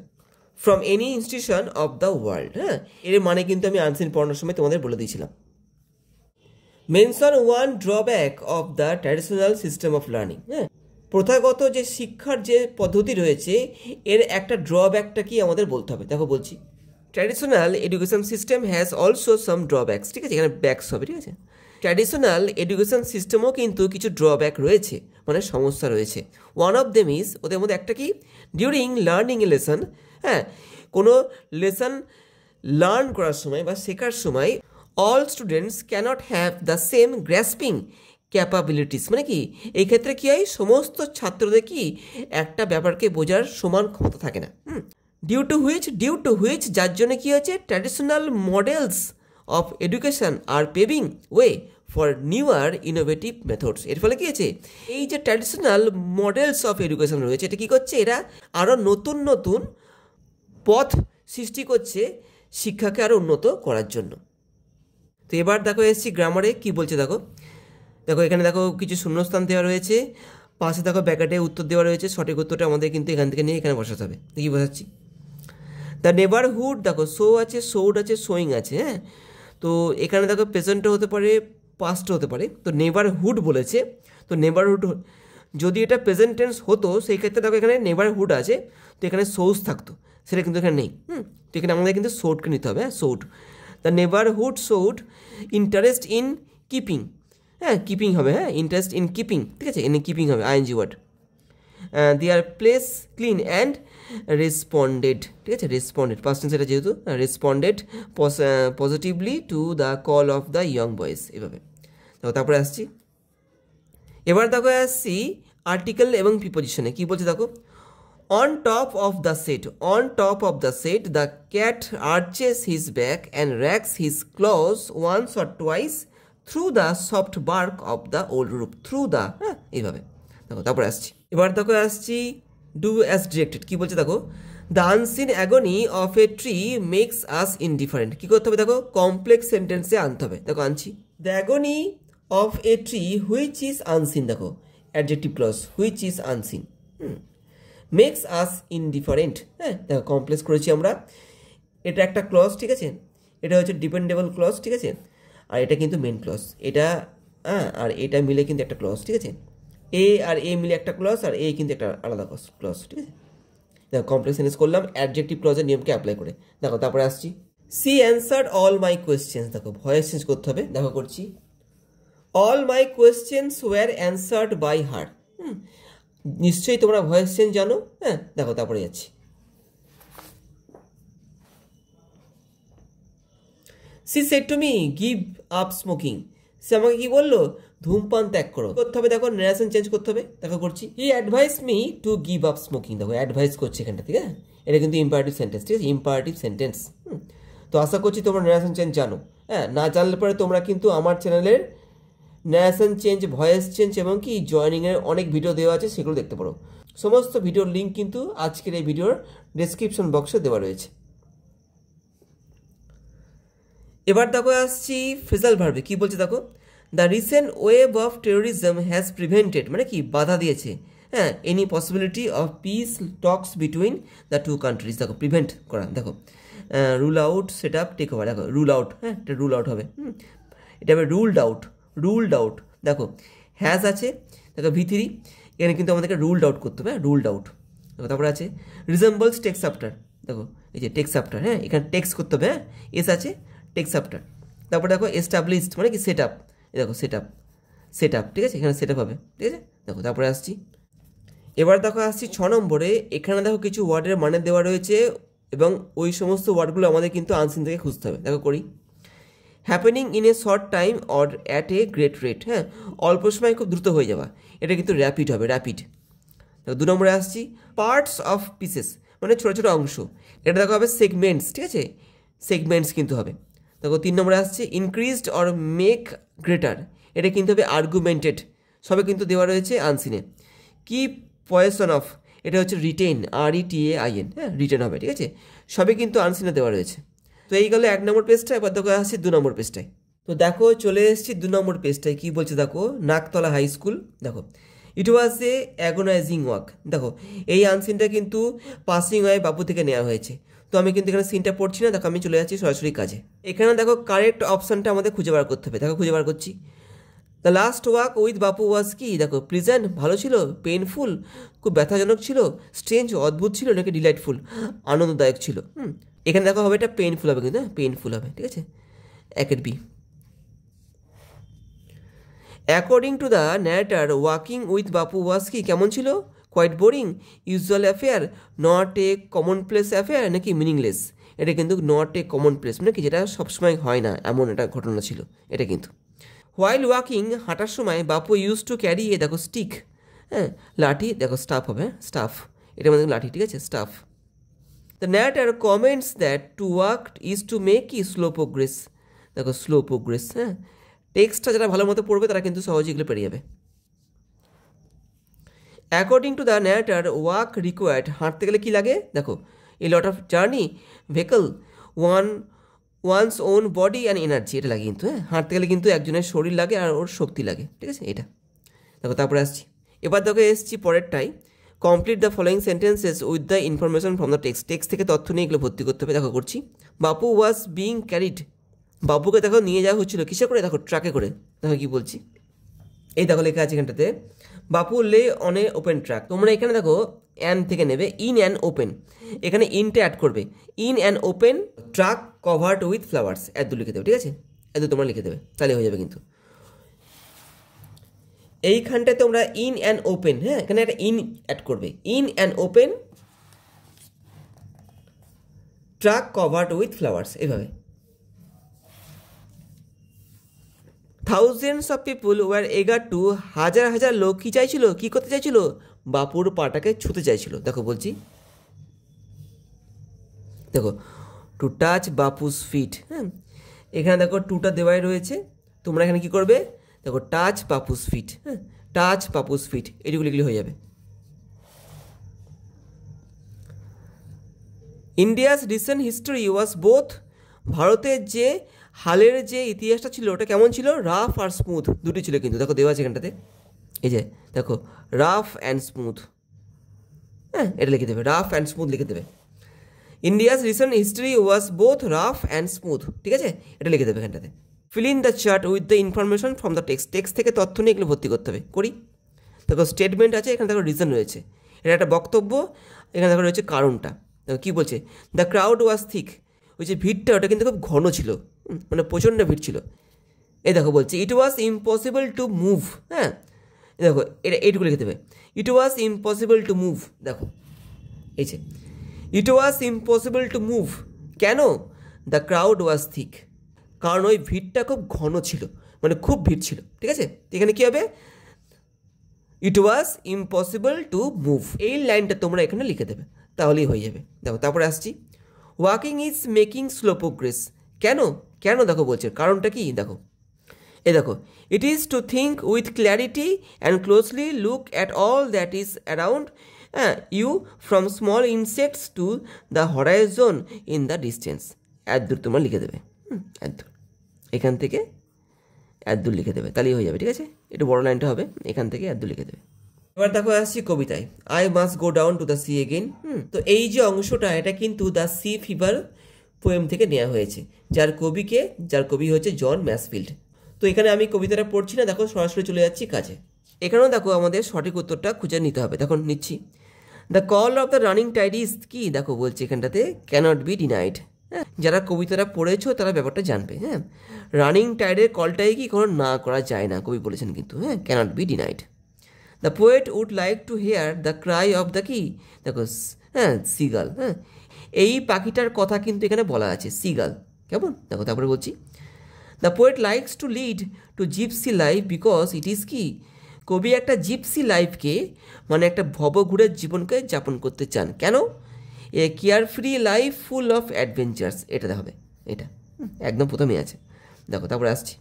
from any institution of the world. হ্যাঁ, এর মানে কিন্তু আমি আনসিন পড়ানোর সময় তোমাদের বলে দিয়েছিলাম। Mention one drawback of the traditional system of learning. হ্যাঁ, প্রথাগত যে শিক্ষার যে পদ্ধতি রয়েছে এর একটা ড্রব্যাকটা কি আমাদের বলতে হবে। দেখো বলছি, traditional education system has also some drawbacks. ঠিক আছে, এখানে ব্যাকস হবে। ঠিক আছে, ট্র্যাডিশনাল এডুকেশন সিস্টেমও কিন্তু কিছু ড্রব্যাক রয়েছে, মানে সমস্যা রয়েছে। ওয়ান অফ দেম ইজ, ওদের মধ্যে একটা কি, ডিউরিং লার্নিং এ লেসন। হ্যাঁ, কোনো লেসন লার্ন করার সময় বা শেখার সময় all students cannot have the same grasping capabilities. মানে কি, এই ক্ষেত্রে কী হয়, সমস্ত ছাত্রদের কি একটা ব্যাপারকে বোঝার সমান ক্ষমতা থাকে না। ডিউ টু হুইচ যার জন্য কী হয়েছে, traditional models of education are paving way for newer innovative methods. এর ফলে কী হয়েছে, এই যে ট্র্যাডিশনাল মডেলস অফ এডুকেশন রয়েছে, এটা কী করছে, এরা আরও নতুন নতুন পথ সৃষ্টি করছে শিক্ষাকে আরও উন্নত করার জন্য। তো এবার দেখো এসছি গ্রামারে, কি বলছে দেখো। দেখো এখানে দেখো কিছু শূন্যস্থান দেওয়া রয়েছে, পাশে দেখো ব্যাকেটে উত্তর দেওয়া রয়েছে। সঠিক উত্তরটা আমাদের কিন্তু এখান থেকে নিয়ে এখানে বসাতে হবে। কি বোঝাচ্ছি, দ্য নেবারহুড, দেখো শো আছে, শোড আছে, শোয়িং আছে। হ্যাঁ, তো এখানে দেখো প্রেজেন্টও হতে পারে, পাস্টও হতে পারে। তো নেবারহুড বলেছে, তো নেবারহুড যদি এটা প্রেজেন্ট টেন্স হতো সেই ক্ষেত্রে দেখো এখানে নেবারহুড আছে, তো এখানে সোজ থাকতো, সেটা কিন্তু এখানে নেই। তো এখানে আমাদের কিন্তু শোডকে নিতে হবে। হ্যাঁ, showed, the neighbourhood showed interest in keeping. হ্যাঁ, কিপিং হবে। হ্যাঁ, ইন্টারেস্ট ইন কিপিং। ঠিক আছে, এনে কিপিং হবে, ING word. Their place clean and responded. ঠিক আছে, রেসপন্ডেড পাস্ট টেন্স এটা যেহেতু, responded positively to the call of the young boys. এভাবে দেখো। তারপরে আসছি, এবার দেখো আসছি আর্টিকেল এবং প্রিপোজিশনে। কি বলছে দেখো, on top of the set, on top of the set the cat arches his back and racks his claws once or twice through the soft bark of the old rope. Through the, হ্যাঁ, এইভাবে দেখো। তারপরে আসছি, এবার দেখো আসছি do as directed. কী বলছে দেখো, the unseen agony of a tree makes us indifferent. কী করতে হবে দেখো, কমপ্লেক্স সেন্টেন্সে আনতে হবে। দেখো আনছি, the agony of a tree which is unseen. দেখো adjective clause, which is unseen, makes us indifferent. হ্যাঁ, দেখো কমপ্লেক্স করেছি আমরা, এটা একটা ক্লজ। ঠিক আছে, এটা হচ্ছে ডিপেন্ডেবল ক্লজ। ঠিক আছে, আর এটা কিন্তু মেন ক্লজ, এটা আর এটা মিলে কিন্তু একটা ক্লজ। ঠিক আছে, এ আর এ মিলে একটা ক্লজ, আর এ কিন্তু একটা আলাদা ক্লজ। ঠিক আছে, দেখো কমপ্লেক্স সেন্টেন্স করলাম অ্যাডজেক্টিভ ক্লজের নিয়মকে অ্যাপ্লাই করে। দেখো তারপরে আসছি, she answered all my questions. দেখো ভয়েস চেঞ্জ করতে হবে। দেখো করছি, all my questions were answered by her. নিশ্চয়ই তোমরা ভয়েস চেঞ্জ জানো। হ্যাঁ, দেখো তারপরে যাচ্ছি, she said to me give up smoking. সে আমাকে কি বললো, ধূমপান ত্যাগ করো। করতে হবে দেখো, নারেশন চেঞ্জ করতে হবে। দেখো করছি, he advise me to give up smoking. দেখো অ্যাডভাইস করছে এখানটা। ঠিক আছে, এটা কিন্তু ইম্পারেটিভ সেন্টেন্স। ঠিক আছে, ইম্পারেটিভ সেন্টেন্স। তো আশা করছি তোমরা নারেশন চেঞ্জ জানো। হ্যাঁ, না জানলে পরে তোমরা কিন্তু আমার চ্যানেলের নারেশন চেঞ্জ, ভয়েস চেঞ্জ এবং কি জয়েনিংয়ের অনেক ভিডিও দেওয়া আছে, সেগুলো দেখতে পারো। সমস্ত ভিডিওর লিঙ্ক কিন্তু আজকের এই ভিডিওর ডেসক্রিপশন বক্সে দেওয়া রয়েছে। এবার দেখো আসছি ফ্রেজাল ভার্বে। কি বলছে দেখো, the recent wave of terrorism has prevented, মানে কি বাধা দিয়েছে, হ্যাঁ, any possibility of peace talks between the two countries. দেখো প্রিভেন্ট করা। দেখো rule out, set up, take over. দেখো রুল আউট, হ্যাঁ, এটা রুল আউট হবে। এটা হবে রুলড আউট, রুলড আউট। দেখো হ্যাজ আছে, দেখো V3, এখানে কিন্তু আমাদেরকে রুলড আউট করতে হবে। Ruled out. দেখো তারপরে আছে রিজেম্বলস টেক্স আফটার। দেখো এই যে টেক্স আফটার, হ্যাঁ, এখানে টেক্স করতে হবে। হ্যাঁ, এস আছে, টেক্স আফটার। তারপর দেখো এস্টাবলিশড, মানে কি সেট আপ। দেখো সেট আপ, সেট আপ। ঠিক আছে, এখানে সেট আপ হবে। ঠিক আছে, দেখো তারপরে আসছি, এবার দেখো আসছি 6 নম্বরে। এখানে দেখো কিছু ওয়ার্ডের মানে দেওয়া রয়েছে এবং ওই সমস্ত ওয়ার্ডগুলো আমাদের কিন্তু আনসিন থেকে খুঁজতে হবে। দেখো করি, happening in a short time or at a great rate. হ্যাঁ, অল্প সময় খুব দ্রুত হয়ে যাওয়া, এটা কিন্তু র্যাপিড হবে, র্যাপিড। দেখো 2 নম্বরে আসছি, পার্টস অফ পিসেস, মানে ছোটো ছোটো অংশ, এটা দেখো হবে সেগমেন্টস। ঠিক আছে, সেগমেন্টস কিন্তু হবে। দেখো 3 নম্বরে আসছে, ইনক্রিজড অর মেক গ্রেটার, এটা কিন্তু হবে আর্গুমেন্টেড। সবে কিন্তু দেওয়া রয়েছে আনসিনে। কি পয়েশন অফ, এটা হচ্ছে রিটেন, RETAIN। হ্যাঁ, রিটেন হবে। ঠিক আছে, সবে কিন্তু আনসিনে দেওয়া রয়েছে। তো এই গেল 1 নম্বর পেজটা। এবার দেখো আসছি 2 নম্বর পেজটায়। তো দেখো চলে এসেছি 2 নম্বর পেজটায়। কী বলছে দেখো, নাকতলা হাই স্কুল। দেখো ইট ওয়াজ এ অ্যাগোনাইজিং ওয়াক। দেখো এই আনসিনটা কিন্তু পাসিং ওয়ে বাবু থেকে নেওয়া হয়েছে। তো আমি কিন্তু এখানে সিনটা পড়ছি না, দেখো আমি চলে যাচ্ছি সরাসরি কাজে। এখানে দেখো কারেক্ট অপশানটা আমাদের খুঁজে বার করতে হবে, দেখো খুঁজে বার করছি। The last walk with Bapu was কি, দেখো প্লিজেন্ট ভালো ছিল, পেইনফুল খুব ব্যথাজনক ছিল, স্ট্রেঞ্জ অদ্ভুত ছিল, নাকি ডিলাইটফুল আনন্দদায়ক ছিল। এখানে দেখো হবে এটা পেইনফুল হবে, কিন্তু পেইনফুল হবে, ঠিক আছে, একের B. According to the narrator walking with Bapu was কি কেমন ছিল, quite boring, usual affair, not a common place affair, নাকি মিনিংলেস। এটা কিন্তু নট এ কমন প্লেস, মানে কি যেটা সবসময় হয় না এমন একটা ঘটনা ছিল এটা কিন্তু। হোয়াইল ওয়াকিং হাঁটার সময় বাপু ইউজ টু ক্যারি এ, দেখো স্টিক, হ্যাঁ লাঠি, দেখো স্টাফ হবে, হ্যাঁ স্টাফ, এটার মধ্যে লাঠি, ঠিক আছে staff. The narrator comments that to walk is to make কি স্লো প্রোগ্রেস, দেখো স্লো প্রোগ্রেস, হ্যাঁ টেক্সটটা যারা ভালো মতো পড়বে তারা কিন্তু সহজে এগুলো পেরিয়ে যাবে। According to the narrator walk required, হাঁটতে গেলে কী লাগে, দেখো a lot of journey, vehicle, one's own body and energy, এটা লাগে কিন্তু, হ্যাঁ হাঁটতে গেলে কিন্তু একজনের শরীর লাগে আর ওর শক্তি লাগে, ঠিক আছে এটা। দেখো তারপরে আসছি, এবার দেখো এসছি পরেরটাই, complete the following sentences with the information from the text থেকে তথ্য নিয়ে এগুলো ভর্তি করতে হবে। দেখো করছি, বাপু ওয়াজ বিং ক্যারিড, বাপুকে দেখো নিয়ে যাওয়া হচ্ছিলো কিসে করে, দেখো ট্রাকে করে। দেখো কি বলছি, এই দেখো লেখা আছে এখানটাতে, বাপু lay on a open truck. তোমরা এখানে দেখো অ্যান থেকে নেবে, ইন অ্যান ওপেন, এখানে ইনটা অ্যাড করবে, in an open truck covered with flowers, এত লিখে দেবে, ঠিক আছে এত তোমরা লিখে দেবে, তাহলে হয়ে যাবে কিন্তু। এইখানটায় তোমরা ইন অ্যান ওপেন, হ্যাঁ এখানে একটা ইন অ্যাড করবে, in an open truck covered with flowers, এভাবে। Thousands of people were eager to, হাজার হাজার লোক কী চাইছিল, কী করতে চাইছিল, বাপুর পাটাকে ছুঁতে চাইছিল। দেখো বলছি, দেখো টু টাচ বাপুস ফিট, হ্যাঁ এখানে দেখো টুটা দেওয়াই রয়েছে, তোমরা এখানে কী করবে, দেখো টাচ বাপুস ফিট, হ্যাঁ টাচ বাপুস ফিট, এটুকু লিখলে হয়ে যাবে। ইন্ডিয়াস রিসেন্ট হিস্টোরি ওয়াজ বোথ, ভারতের যে হালের যে ইতিহাসটা ছিল ওটা কেমন ছিল, রাফ আর স্মুথ দুটি ছিল কিন্তু, দেখো দেওয়া আছে এখানটাতে, এই যে দেখো রাফ অ্যান্ড স্মুথ, হ্যাঁ এটা লিখে দেবে, রাফ অ্যান্ড স্মুথ লিখে দেবে। India's recent history was both rough and smooth, ঠিক আছে এটা লিখে দেবে এখানটাতে। Fill in the chart with the information from the text থেকে তথ্য নিয়ে এগুলো ভর্তি করতে হবে, করি। দেখো স্টেটমেন্ট আছে, এখানে দেখো রিজন রয়েছে, এটা একটা বক্তব্য, এখানে দেখো রয়েছে কারণটা। দেখো কী বলছে, দ্য ক্রাউড ওয়াজ থিক, ওই যে ভিড়টা ওটা কিন্তু খুব ঘন ছিল, মানে প্রচণ্ড ভিড় ছিল। এই দেখো বলছে ইট ওয়াজ ইম্পসিবল টু মুভ, হ্যাঁ দেখো এটা এইটুকু লিখে দেবে, ইট ওয়াজ ইম্পসিবল টু মুভ, দেখো এই যে ইট ওয়াজ ইম্পসিবল টু মুভ, কেন, দ্য ক্রাউড ওয়াজ থিক, কারণ ওই ভিড়টা খুব ঘন ছিল, মানে খুব ভিড় ছিল, ঠিক আছে। এখানে কী হবে, it was impossible to move, এই লাইনটা তোমরা এখানে লিখে দেবে, তাহলেই হয়ে যাবে। দেখো তারপরে আসছি, walking is making slow progress, কেন, কেন দেখো বলছে কারণটা কি, দেখো এই দেখো, it is to think with clarity and closely look at all that is around you from small insects to the horizon in the distance, এত দূর তোমরা লিখে দেবে, এত দূর, এখান থেকে এত দূর লিখে দেবে, তাহলেই হয়ে যাবে, ঠিক আছে। একটু বড় লাইনটা হবে, এখান থেকে এত দূর লিখে দেবে। এবার দেখো আসছি কবিতায়, I must go down to the sea again. তো এই যে অংশটা এটা কিন্তু দ্য সি ফিভার পোয়েম থেকে নেওয়া হয়েছে, যার কবি হচ্ছে জন ম্যাসফিল্ড। তো এখানে আমি কবিতাটা পড়ছি না, দেখো সরাসরি চলে যাচ্ছি কাজে। এখানেও দেখো আমাদের সঠিক উত্তরটা খুঁজে নিতে হবে, তখন নিচ্ছি। The call of the running tide is কি, দেখো বলছে এখানটাতে ক্যানট বি ডিনাইড, হ্যাঁ যারা কবিতাটা পড়েছো তারা ব্যাপারটা জানবে, হ্যাঁ রানিং টাইডের কলটাই কি কোনো না করা যায় না, কবি বলেছেন কিন্তু, হ্যাঁ cannot be denied. The poet would like to hear the cry of the কি, দেখো হ্যাঁ সিগাল, হ্যাঁ এই পাখিটার কথা কিন্তু এখানে বলা আছে, সিগাল, কেমন দেখো তারপরে বলছি, the poet likes to lead to gypsy life because it is কি, কবি একটা জিপসি লাইফকে মানে একটা ভবঘুরের জীবনকে যাপন করতে চান, কেন, a carefree life full of adventures, এটা হবে, এটা একদম প্রথমেই আছে। দেখো তারপরে আসছি,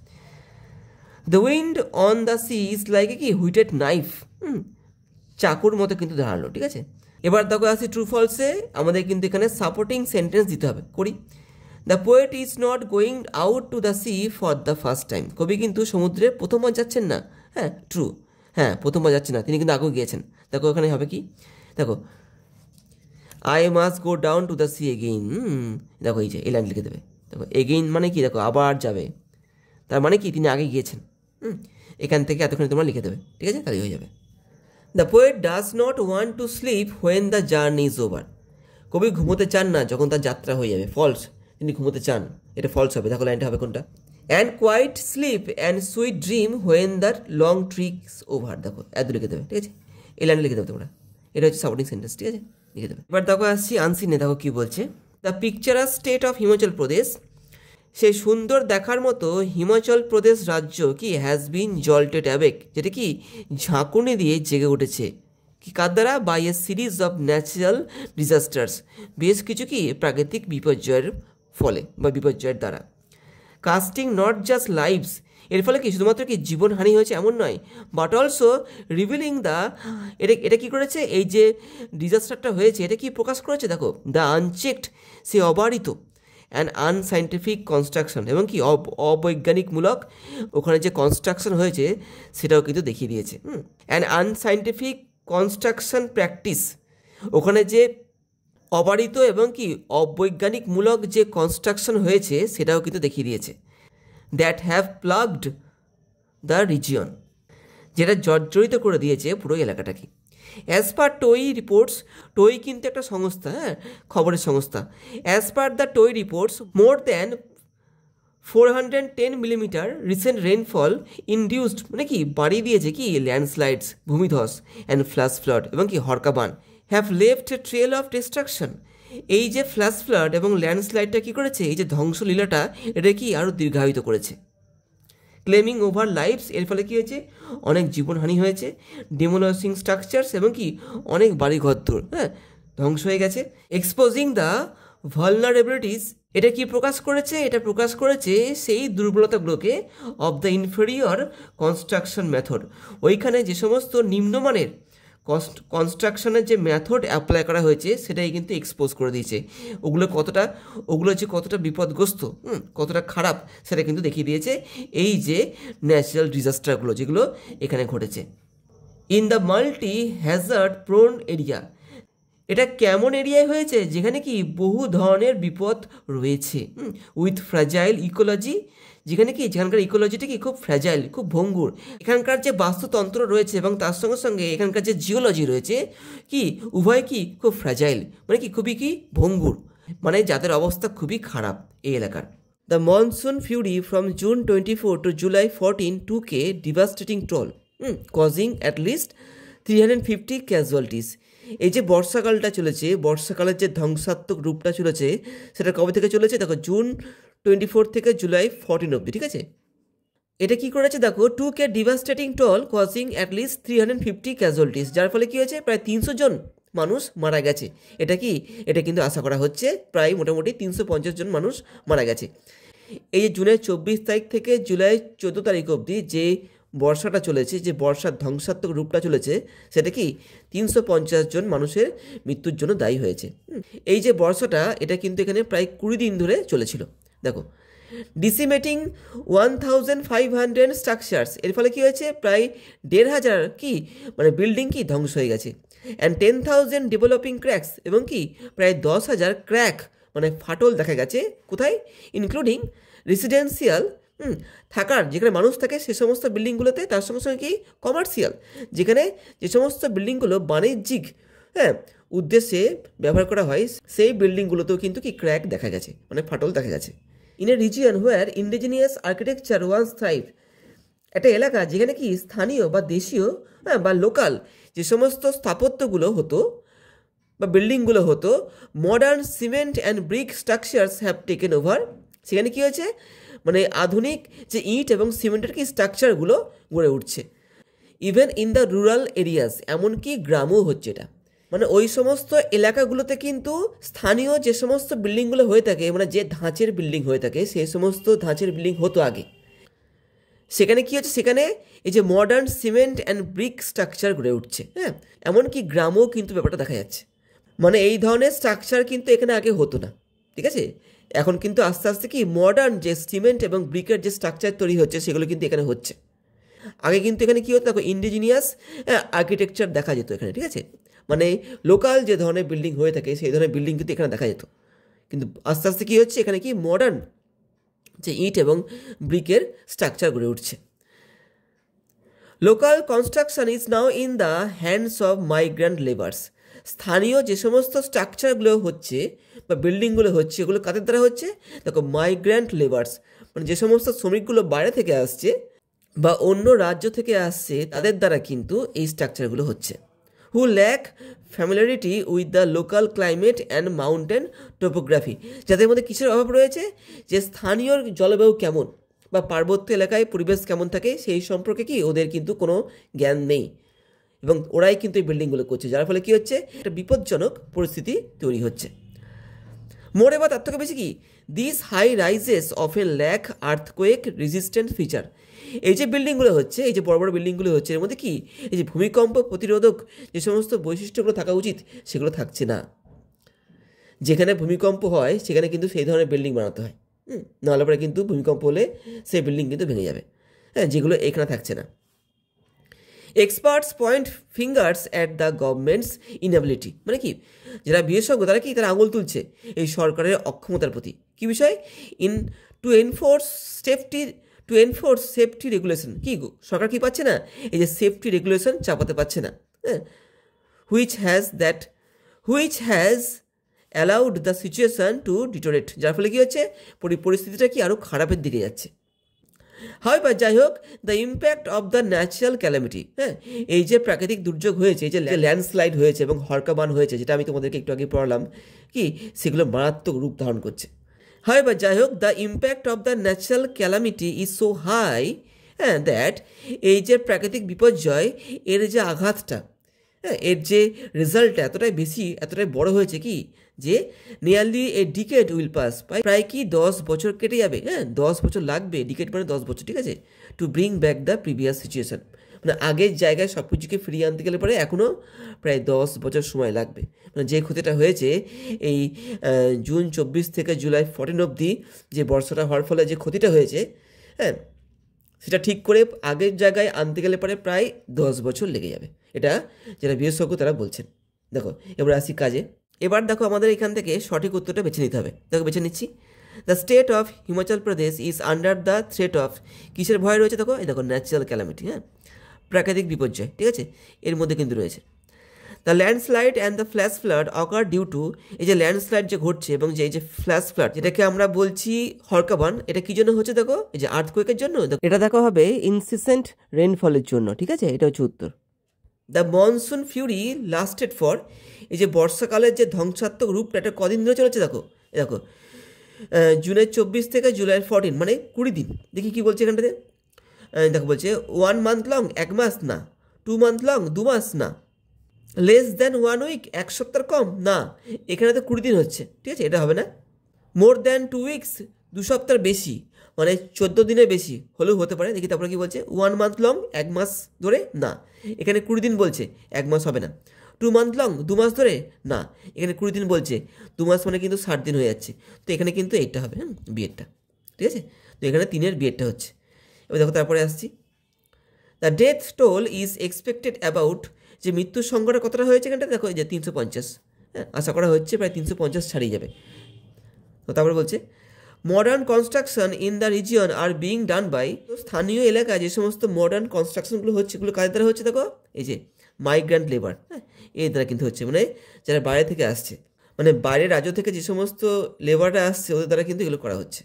the wind on the sea is like a কি হুইটেড নাইফ, চাকুর মতো কিন্তু ধারালো, ঠিক আছে। এবার দেখো আসি ট্রু ফলসে, আমাদের কিন্তু এখানে সাপোর্টিং সেন্টেন্স দিতে হবে, করি। The poet is not going out to the sea for the first time, কবি কিন্তু সমুদ্রে প্রথমবার যাচ্ছেন না, হ্যাঁ ট্রু, হ্যাঁ প্রথমবার যাচ্ছেন না, তিনি কিন্তু আগেও গিয়েছেন। দেখো ওখানে হবে কি, দেখো I must go down to the sea again. দেখো এই যে এই লাইন লিখে দেবে। দেখো এগেইন মানে কি, দেখো আবার যাবে, তার মানে কি তিনি আগে গিয়েছেন। এখান থেকে এতক্ষণে তোমরা লিখে দেবে, ঠিক আছে, তাহলেই হয়ে যাবে। The poet does not want to sleep when the journey is over. কবি ঘুমোতে চান না যখন তার যাত্রা হয়ে যাবে, ফলস। তিনি ঘুমোতে চান, এটা ফলস হবে। দেখো লাইনটা হবে কোনটা? And quiet sleep and sweet dream when the long tricks over. দেখো এত লিখে দেবে, ঠিক আছে, এই লাইনে লিখে দেবে তোমরা। এটা হচ্ছে সাপোর্টিং সেন্টেন্স, ঠিক আছে, লিখে দেবে। এবার দেখো আসছি আনসিনে। দেখো কী বলছে, the picturesque state of Himachal Pradesh, সেই সুন্দর দেখার মতো হিমাচল প্রদেশ রাজ্য কি হ্যাজ বিন জল্টেড অ্যাবেক, যেটা কি ঝাঁকুনি দিয়ে জেগে উঠেছে। কি কার দ্বারা? By a series of natural disasters, বেশ কিছু কি প্রাকৃতিক বিপর্যয়ের ফলে বা বিপর্যয়ের দ্বারা। কাস্টিং নট জাস্ট লাইভস, এর ফলে কি শুধুমাত্র কি জীবনহানি হয়েছে এমন নয়, বাট অলসো রিভিলিং দ্য, এটা কি করেছে, এই যে ডিজাস্টারটা হয়েছে এটা কি প্রকাশ করেছে, দেখো দ্য আনচেকড, সে অবারিত, অ্যান্ড আনসাইন্টিফিক কনস্ট্রাকশন, এবং কি অবৈজ্ঞানিকমূলক ওখানে যে কনস্ট্রাকশন হয়েছে সেটাও কিন্তু দেখিয়ে দিয়েছে। অ্যান্ড আনসাইন্টিফিক কনস্ট্রাকশন প্র্যাকটিস, ওখানে যে অবারিত এবং কি অবৈজ্ঞানিকমূলক যে কনস্ট্রাকশন হয়েছে সেটাও কিন্তু দেখিয়ে দিয়েছে। That have plagued the region, যেটা জর্জরিত করে দিয়েছে পুরো এলাকাটাকে। অ্যাজ পার টোই রিপোর্টস, টোই কিন্তু একটা সংস্থা, হ্যাঁ, খবরের সংস্থা। As per the TOI reports, more than 410 millimetre recent rainfall induced, মানে কি বাড়িয়ে দিয়েছে কি ল্যান্ডস্লাইডস, ভূমিধস অ্যান্ড ফ্ল্যাশ ফ্লাড, এবং কি হরকাবান, have left a trail of destruction. এই যে ফ্ল্যাশ ফ্লাড এবং ল্যান্ডস্লাইডটা কী করেছে, এই যে ধ্বংসলীলাটা এটা কি আরও দীর্ঘায়িত করেছে। ক্লেমিং ওভার লাইফস, এর ফলে কী হয়েছে, অনেক জীবনহানি হয়েছে। ডেমোলিশিং স্ট্রাকচার্স, এবং কি অনেক বাড়িঘর, হ্যাঁ, ধ্বংস হয়ে গেছে। এক্সপোজিং দ্য ভালনারেবিলিটিস, এটা কি প্রকাশ করেছে, এটা প্রকাশ করেছে সেই দুর্বলতাগুলোকে of the inferior construction method, ওইখানে যে সমস্ত নিম্নমানের কনস্ট্রাকশনের যে মেথড অ্যাপ্লাই করা হয়েছে সেটাই কিন্তু এক্সপোজ করে দিয়েছে। ওগুলো যে কতটা বিপদগ্রস্ত, কতটা খারাপ সেটা কিন্তু দেখিয়ে দিয়েছে এই যে ন্যাচারাল ডিজাস্টারগুলো যেগুলো এখানে ঘটেছে। In the multi Hazard prone area, এটা কেমন এরিয়ায় হয়েছে যেখানে কি বহু ধরনের বিপদ রয়েছে। উইথ ফ্র্যাজাইল ইকোলজি, যেখানকার ইকোলজিটা কি খুব ফ্র্যাজাইল, খুব ভঙ্গুর। এখানকার যে বাস্তুতন্ত্র রয়েছে এবং তার সঙ্গে সঙ্গে এখানকার যে জিওলজি রয়েছে কি উভয় কি খুব ফ্র্যাজাইল, মানে কি খুবই কি ভঙ্গুর, মানে যাদের অবস্থা খুবই খারাপ এই এলাকার। The monsoon Fury from June 24 to July 14 took a devastating toll, causing at least 350 casualties. এই যে বর্ষাকালটা চলেছে, বর্ষাকালের যে ধ্বংসাত্মক রূপটা চলেছে সেটা কবে থেকে চলেছে, দেখো জুন 24 থেকে জুলাই 14 অবধি, ঠিক আছে। এটা কি করেছে দেখো, took a devastating toll causing at least 350 casualties, যার ফলে কি হয়েছে প্রায় 300 জন মানুষ মারা গেছে। এটা কিন্তু আশা করা হচ্ছে প্রায় মোটামুটি 350 জন মানুষ মারা গেছে। এই যে জুনের 24 তারিখ থেকে জুলাই 14 তারিখ অবধি যে বর্ষাটা চলেছে, যে বর্ষার ধ্বংসাত্মক রূপটা চলেছে সেটা কি 350 জন মানুষের মৃত্যুর জন্য দায়ী হয়েছে। এই যে বর্ষাটা এটা কিন্তু এখানে প্রায় 20 দিন ধরে চলেছিল। দেখো ডিসিমেটিং 1500 স্ট্রাকচার্স, এর ফলে কী হয়েছে প্রায় 1500 কি মানে বিল্ডিং কি ধ্বংস হয়ে গেছে। অ্যান্ড 10,000 ডেভেলপিং ক্র্যাকস, এবং কি প্রায় 10,000 ক্র্যাক মানে ফাটল দেখা গেছে কোথায়, ইনক্লুডিং রেসিডেন্সিয়াল থাকার যেখানে মানুষ থাকে সে সমস্ত বিল্ডিংগুলোতে, তার সঙ্গে সঙ্গে কি কমার্শিয়াল যেখানে যে সমস্ত বিল্ডিংগুলো বাণিজ্যিক উদ্দেশ্যে ব্যবহার করা হয় সেই বিল্ডিংগুলোতেও কিন্তু কি ক্র্যাক দেখা গেছে, মানে ফাটল দেখা গেছে। In a region where indigenous architecture once thrive, একটা এলাকা যেখানে কি স্থানীয় বা দেশীয় বা লোকাল যে সমস্ত স্থাপত্যগুলো হতো বা বিল্ডিংগুলো হতো, modern cement and brick structures have taken over, সেখানে কী হয়েছে মানে আধুনিক যে ইট এবং সিমেন্টের কি স্ট্রাকচারগুলো গড়ে উঠছে। Even in the rural areas, এমনকি গ্রামও হচ্ছে এটা, মানে ওই সমস্ত এলাকাগুলোতে কিন্তু স্থানীয় যে সমস্ত বিল্ডিংগুলো হয়ে থাকে, মানে যে ধাঁচের বিল্ডিং হয়ে থাকে সেই সমস্ত ধাঁচের বিল্ডিং হতো আগে, সেখানে কী হচ্ছে সেখানে এই যে modern cement and brick structure গড়ে উঠছে। এমনকি গ্রামেও কিন্তু ব্যাপারটা দেখা যাচ্ছে, মানে এই ধরনের স্ট্রাকচার কিন্তু এখানে আগে হতো না, ঠিক আছে। এখন কিন্তু আস্তে আস্তে কি মডার্ন যে সিমেন্ট এবং ব্রিকের যে স্ট্রাকচার তৈরি হচ্ছে সেগুলো কিন্তু এখানে হচ্ছে। আগে কিন্তু এখানে কী হতো দেখো ইন্ডিজিনিয়াস আর্কিটেকচার দেখা যেত এখানে, ঠিক আছে, মানে লোকাল যে ধরনের বিল্ডিং হয়ে থাকে সেই ধরনের বিল্ডিং কিন্তু এখানে দেখা যেত। কিন্তু আস্তে আস্তে কী হচ্ছে এখানে কি মডার্ন যে ইট এবং ব্রিকের স্ট্রাকচার গড়ে উঠছে। Local construction is now in the hands of migrant labours. স্থানীয় যে সমস্ত স্ট্রাকচারগুলো হচ্ছে বা বিল্ডিংগুলো হচ্ছে ওগুলো কাদের দ্বারা হচ্ছে দেখো মাইগ্রেন্ট লেবার্স, মানে যে সমস্ত শ্রমিকগুলো বাইরে থেকে আসছে বা অন্য রাজ্য থেকে আসছে তাদের দ্বারা কিন্তু এই স্ট্রাকচারগুলো হচ্ছে। Who lack familiarity with the local climate and mountain topography, যাদের মধ্যে কিসের অভাব রয়েছে, যে স্থানীয় জলবায়ু কেমন বা পার্বত্য এলাকায় পরিবেশ কেমন থাকে সেই সম্পর্কে কি ওদের কিন্তু কোনো জ্ঞান নেই, এবং ওরাই কিন্তু এই বিল্ডিংগুলো করছে, যার ফলে কী হচ্ছে একটা বিপজ্জনক পরিস্থিতি তৈরি হচ্ছে। মোর এবার তার থেকে বেশি কি this high rises often lack earthquake resistant feature. এই যে বিল্ডিংগুলো হচ্ছে, এই যে বড় বড় বিল্ডিংগুলো হচ্ছে এর মধ্যে কি এই যে ভূমিকম্প প্রতিরোধক যে সমস্ত বৈশিষ্ট্যগুলো থাকা উচিত সেগুলো থাকছে না। যেখানে ভূমিকম্প হয় সেখানে কিন্তু সেই ধরনের বিল্ডিং বানাতে হয়, নাহলে পরে কিন্তু ভূমিকম্প হলে সেই বিল্ডিং কিন্তু ভেঙে যাবে, হ্যাঁ, যেগুলো এখানে থাকছে না। Experts point fingers at the government's inability, মানে কি যারা বিশেষজ্ঞ তারা কি তারা আঙুল তুলছে এই সরকারের অক্ষমতার প্রতি। কি বিষয় in to enforce safety regulation, কি সরকার কি পাচ্ছে না এই যে সেফটি রেগুলেশন চাপাতে পারছে না, হ্যাঁ, which has allowed the situation to deteriorate, যার ফলে কী হচ্ছে পরিস্থিতিটা কি আরও খারাপের দিকে যাচ্ছে। হাউএভার যাই হোক the impact of the natural calamity, হ্যাঁ, এই যে প্রাকৃতিক দুর্যোগ হয়েছে, এই যে ল্যান্ডস্লাইড হয়েছে এবং হরকাবান হয়েছে যেটা আমি তোমাদেরকে একটু আগে পড়ালাম, কি সেগুলো মারাত্মক রূপ ধারণ করছে। হাউএভার যাই হোক the impact of the natural calamity is so high, হ্যাঁ, দ্যাট এই যে প্রাকৃতিক বিপর্যয় এর যে আঘাতটা, হ্যাঁ, এর যে রেজাল্টটা এতটাই বেশি এতটাই বড় হয়েছে কি যে nearly a decade will pass, প্রায় কি 10 বছর কেটে যাবে, হ্যাঁ, 10 বছর লাগবে, ডিকেড মানে 10 বছর, ঠিক আছে, to bring back the previous situation, মানে আগের জায়গায় সব কিছুকে ফিরিয়ে আনতে গেলে পরে এখনও প্রায় 10 বছর সময় লাগবে। মানে যে ক্ষতিটা হয়েছে এই জুন 24 থেকে জুলাই 14 অবধি যে বর্ষাটা হওয়ার ফলে যে ক্ষতিটা হয়েছে, হ্যাঁ, সেটা ঠিক করে আগের জায়গায় আনতে গেলে পরে প্রায় 10 বছর লেগে যাবে, এটা যারা বিশেষজ্ঞ তারা বলছেন। দেখো এবার আসি কাজে। এবার দেখো আমাদের এখান থেকে সঠিক উত্তরটা বেছে নিতে হবে। দেখো বেছে নিচ্ছি। The state of Himachal Pradesh is under the threat of, কিসের ভয় রয়েছে দেখো, এই দেখো ন্যাচারাল ক্যালামিটি, হ্যাঁ, প্রাকৃতিক বিপর্যয়, ঠিক আছে, এর মধ্যে কিন্তু রয়েছে। The landslide and the flash flood occur due to, এই যে ল্যান্ডস্লাইড যে ঘটছে এবং যে এই যে ফ্ল্যাশ ফ্লাড যেটাকে আমরা বলছি হরকাবান, এটা কি জন্য হচ্ছে দেখো, এই যে আর্থকোয়েকের জন্য, এটা দেখো হবে ইনসিসেন্ট রেইনফলের জন্য, ঠিক আছে, এটা হচ্ছে উত্তর। The monsoon Fury lasted for, এই যে বর্ষাকালের যে ধ্বংসাত্মক রূপটা এটা কদিন ধরে চলেছে দেখো, দেখো জুনের 24 থেকে জুলাইয়ের 14, মানে 20 দিন। দেখি কি বলছে এখানটাতে, দেখো বলছে 1 মান্থ লং, 1 মাস না, 2 মান্থ লং, 2 মাস না, লেস দ্যান 1 উইক, 1 সপ্তাহ কম না, এখানে তো 20 দিন হচ্ছে, ঠিক আছে, এটা হবে না। মোর দ্যান 2 উইকস, 2 সপ্তাহ বেশি, মানে 14 দিনের বেশি হলেও হতে পারে। দেখি তারপরে কি বলছে 1 মান্থ লং, 1 মাস ধরে না, এখানে 20 দিন বলছে, 1 মাস হবে না। 2 মান্থ লং, 2 মাস ধরে না, এখানে 20 দিন বলছে, 2 মাস মানে কিন্তু 60 দিন হয়ে যাচ্ছে, তো এখানে কিন্তু এইটা হবে, হ্যাঁ, বিয়েরটা, ঠিক আছে, তো এখানে 3-এর বিয়েরটা হচ্ছে। এবার দেখো তারপরে আসছি। The death toll is expected about, যে মৃত্যুর সংখ্যাটা কতটা হয়েছে এখানটা দেখো, এই যে 350, হ্যাঁ, আশা করা হচ্ছে প্রায় 350 ছাড়িয়ে যাবে। তো তারপরে বলছে modern construction in the region are being done by, স্থানীয় এলাকায় যে সমস্ত মডার্ন কনস্ট্রাকশনগুলো হচ্ছে এগুলো কাদের দ্বারা হচ্ছে দেখো, এই যে মাইগ্রেন্ট লেবার, হ্যাঁ, এর দ্বারা কিন্তু হচ্ছে, মানে যারা বাইরে থেকে আসছে, মানে বাইরের রাজ্য থেকে যে সমস্ত লেবাররা আসছে ওদের দ্বারা কিন্তু এগুলো করা হচ্ছে।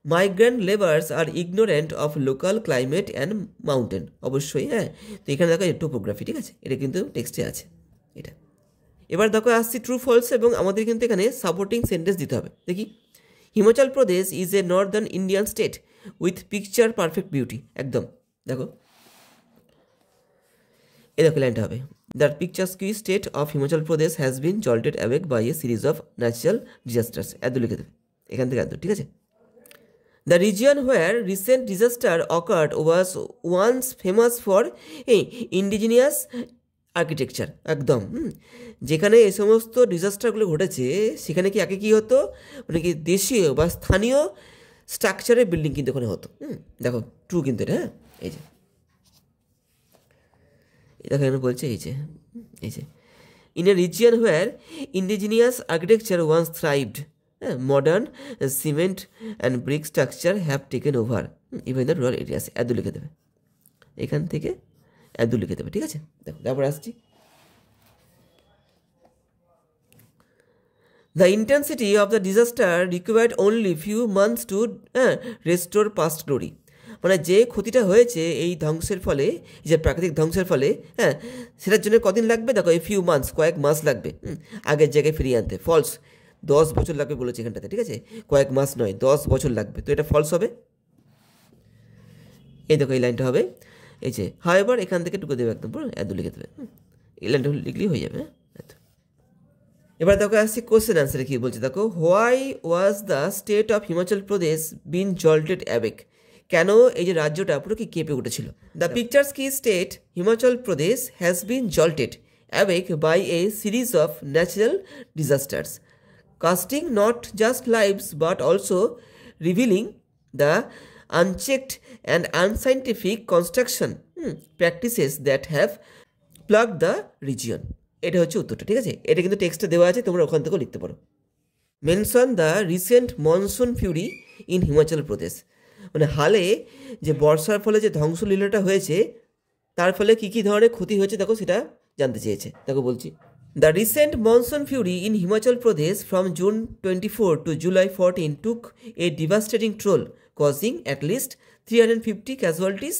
Migrant labours are ignorant of local climate and mountain, অবশ্যই, হ্যাঁ, তো এখানে দেখো টোপোগ্রাফি, ঠিক আছে, এটা কিন্তু টেক্সটে আছে এটা। এবার দেখো আসছি ট্রু ফলস, এবং আমাদের কিন্তু এখানে সাপোর্টিং সেন্টেন্স দিতে হবে। দেখি Himachal Pradesh is a northern Indian state with picture perfect beauty, একদম দেখো এই দেখো লাইনটা হবে, the picturesque state of Himachal Pradesh has been jolted awake by a series of natural disasters, এত লিখে দেবে এখান থেকে এত, ঠিক আছে। The region where recent disaster occurred was once famous for indigenous architecture, একদম, যেখানে এই সমস্ত ডিজাস্টারগুলো ঘটেছে সেখানে কি আগে কী হতো, মানে কি দেশীয় বা স্থানীয় স্ট্রাকচারের বিল্ডিং কিন্তু ওখানে হতো। দেখো ট্রু কিন্তু এটা, হ্যাঁ, এই যে দেখো এখানে বলছে এই যে in a region where indigenous architecture once thrived, modern cement and brick structure have taken over even the rural areas. এত লিখে দেবে, এখান থেকে এত লিখে দেবে, ঠিক আছে। দেখো তারপরে আসছি, the intensity of the disaster required only few months to restore past glory. মানে যে ক্ষতিটা হয়েছে এই ধ্বংসের ফলে, যে প্রাকৃতিক ধ্বংসের ফলে, সেটার জন্য কদিন লাগবে দেখো, এই ফিউ মান্থস, কয়েক মাস লাগবে আগের জায়গায় ফিরিয়ে আনতে। ফলস, 10 বছর লাগবে বলেছে এখানটাতে, ঠিক আছে, কয়েক মাস নয়, 10 বছর লাগবে, তো এটা ফলস হবে। এই দেখো এই লাইনটা হবে এই যে, হাওয়েভার এখান থেকে টুকে দেবে একদম পুরো এত লিখে দেবে, এই লাইনটা লিখলেই হয়ে যাবে। এবার দেখো আসছি কোশ্চেন অ্যান্সারে কি বলছে দেখো, why was the state of Himachal Pradesh been jolted awake, কেন এই যে রাজ্যটা পুরো কি কেঁপে উঠেছিল। The picturesque state Himachal Pradesh has been jolted awake by a series of natural disasters, costing not just lives but also revealing the unchecked and unscientific construction practices that have plagued the region. এটা হচ্ছে উত্তরটা, ঠিক আছে। এটা কিন্তু টেক্সটে দেওয়া আছে, তোমরা ওখান থেকেও লিখতে পারো। Mention the recent monsoon fury in Himachal Pradesh, মানে হালে যে বর্ষার ফলে যে ধ্বংসলীলাটা হয়েছে তার ফলে কী কী ধরনের ক্ষতি হয়েছে দেখো সেটা জানতে চেয়েছে। দেখো বলছি, the recent monsoon fury in Himachal Pradesh from June 24 to July 14 took a devastating toll, causing at least 350 casualties,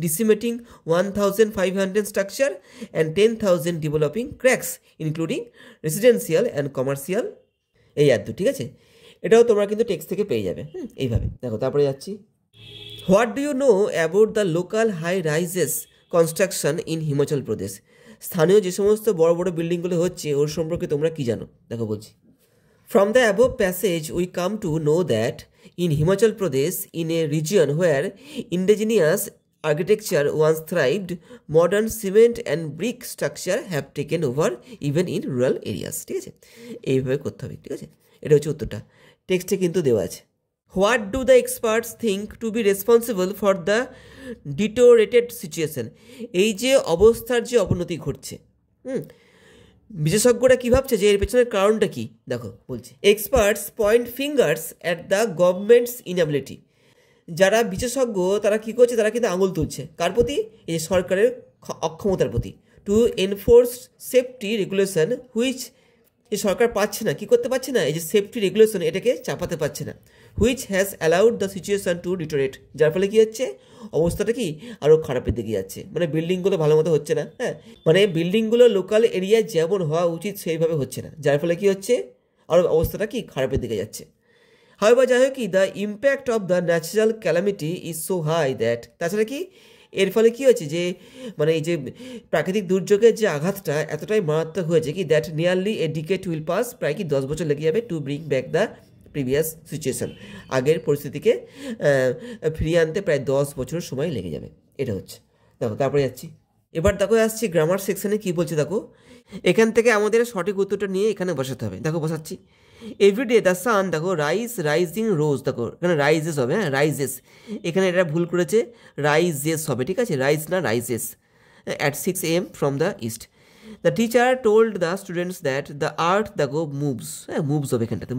decimating 1,500 structure and 10,000 developing cracks, including residential and commercial। এই আর ঠিক আছে, এটাও তোমরা কিন্তু টেক্সট থেকে পেয়ে যাবে এইভাবে। দেখো তারপরে যাচ্ছি, what do you know about the local high rises construction in Himachal Pradesh, স্থানীয় যে সমস্ত বড় বড় বিল্ডিংগুলো হচ্ছে ওর সম্পর্কে তোমরা কি জানো। দেখো বলছি, from the above passage we come to know that in Himachal Pradesh, in a region where indigenous architecture once thrived, modern cement and brick structure have taken over even in rural areas। ঠিক আছে, এইভাবে করতে হবে, ঠিক আছে। এটা হচ্ছে উত্তরটা, টেক্সটে কিন্তু দেওয়া আছে। What do the experts think to be responsible for the deteriorated situation, এই যে অবস্থার যে অবনতি ঘটছে, বিশেষজ্ঞরা কী ভাবছে যে এর পেছনের কারণটা কী। দেখো বলছি, experts point fingers at the government's inability, যারা বিশেষজ্ঞ তারা কী করছে, তারা কিন্তু আঙুল তুলছে কার প্রতি, এই সরকারের অক্ষমতার প্রতি। To enforce safety regulation which, এই সরকার পাচ্ছে না, কী করতে পারছে না, এই যে সেফটি রেগুলেশন এটাকে চাপাতে পারছে না। Which has allowed the situation to deteriorate, যার ফলে কী হচ্ছে, অবস্থাটা কি আরও খারাপের দিকে যাচ্ছে, মানে বিল্ডিংগুলো ভালো মতো হচ্ছে না, মানে বিল্ডিংগুলো লোকাল এরিয়ায় যেমন হওয়া উচিত সেইভাবে হচ্ছে না, যার ফলে কি হচ্ছে, আরও অবস্থাটা কি খারাপের দিকে যাচ্ছে। হাওয়েভার যাই হোক কি, the impact of the natural calamity is so high that, তাছাড়া কি এর ফলে কী হয়েছে যে মানে এই যে প্রাকৃতিক দুর্যোগের যে আঘাতটা এতটাই মারাত্মক হয়েছে কি, that nearly a decade will pass, প্রায় কি 10 বছর লেগে যাবে to bring back the previous situation, আগের পরিস্থিতিকে ফিরিয়ে আনতে প্রায় 10 বছর সময় লেগে যাবে। এটা হচ্ছে, দেখো তারপরে যাচ্ছি, এবার দেখো আসছি গ্রামার সেকশনে কী বলছে। দেখো এখান থেকে আমাদের সঠিক উত্তরটা নিয়ে এখানে বসাতে হবে। দেখো বসাচ্ছি, এভরিডে দ্য সান, দেখো রাইজিং রোজ, দেখো এখানে রাইজেস হবে, রাইজেস, এখানে এটা ভুল করেছে, রাইজেস হবে, ঠিক আছে, রাইজ না rises, at 6 AM from the east. The teacher told the students that the earth দেখো মুভস, মুভস হবে এখানটাতে,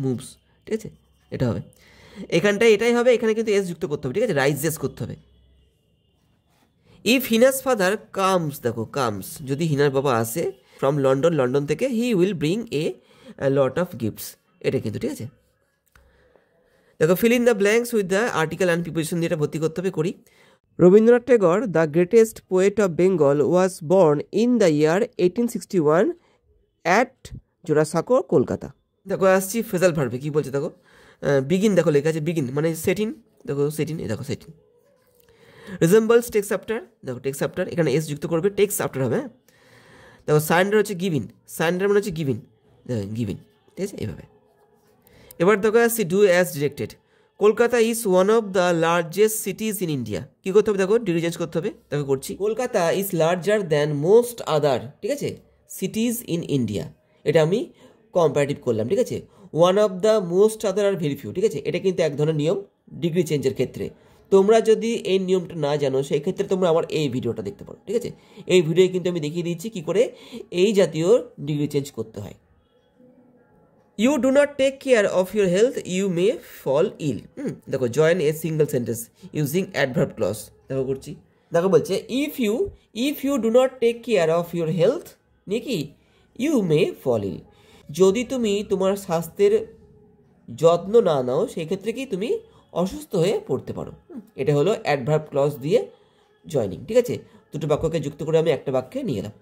মুভস, ঠিক আছে, এটা হবে এখানটায়, এটাই হবে, এখানে কিন্তু এস যুক্ত করতে হবে, ঠিক আছে, রাইজেস করতে হবে। ইফ হিনাস ফাদার কামস, দেখো কামস, যদি হিনার বাবা আসে ফ্রম লন্ডন থেকে, he will bring a lot of gifts, এটা কিন্তু ঠিক আছে। দেখো fill in the blanks with the article and preposition দিয়ে এটা ভর্তি করতে হবে, করি। Rabindranath Tagore, the greatest poet of Bengal, was born in the year 1861 at Jorasanko, Kolkata. দেখো আসছি ফেজাল ভার্বে, কী বলছে দেখো, বিগিন, দেখো লেখা আছে বিগিন মানে সেটিন, দেখো সেটিন, এই দেখো সেটিন। রিজেম্বলস টেক্স আফটার, দেখো টেক্স আফটার, এখানে এস যুক্ত করবে, টেক্স আফটার হবে। দেখো সারেন্ডার হচ্ছে গিভিন, সারেন্ডার মানে হচ্ছে গিভিন, গিভিন, ঠিক আছে, এইভাবে। এবার দেখো আসছি do as directed, Kolkata is one of the largest cities in India, কী করতে হবে দেখো, ডিগ্রি চেঞ্জ করতে হবে। দেখো করছি, Kolkata is larger than most other, ঠিক আছে, সিটিজ ইন ইন্ডিয়া, এটা আমি কম্পারেটিভ করলাম, ঠিক আছে। One of the most other are very few, ঠিক আছে, এটা কিন্তু এক ধরনের নিয়ম ডিগ্রি চেঞ্জের ক্ষেত্রে, তোমরা যদি এই নিয়মটা না জানো সেই ক্ষেত্রে তোমরা আমার এই ভিডিওটা দেখতে পারো, ঠিক আছে? এই ভিডিওয়ে কিন্তু আমি দেখিয়ে দিচ্ছি কী করে এই জাতীয় ডিগ্রি চেঞ্জ করতে হয়। You do not take care of your health, you may fall ill. দেখো, join a single sentence using adverb clause. দেখো করছি, দেখো বলছে if you do not take care of your health নিয়ে কি ইউ মে ফল ইল। যদি তুমি তোমার স্বাস্থ্যের যত্ন না নাও সেই ক্ষেত্রে কি তুমি অসুস্থ হয়ে পড়তে পারো। এটা হলো অ্যাডভার্ব ক্লজ দিয়ে জয়নিং, ঠিক আছে? দুটো বাক্যকে যুক্ত করে আমি একটা বাক্যে নিয়ে এলাম।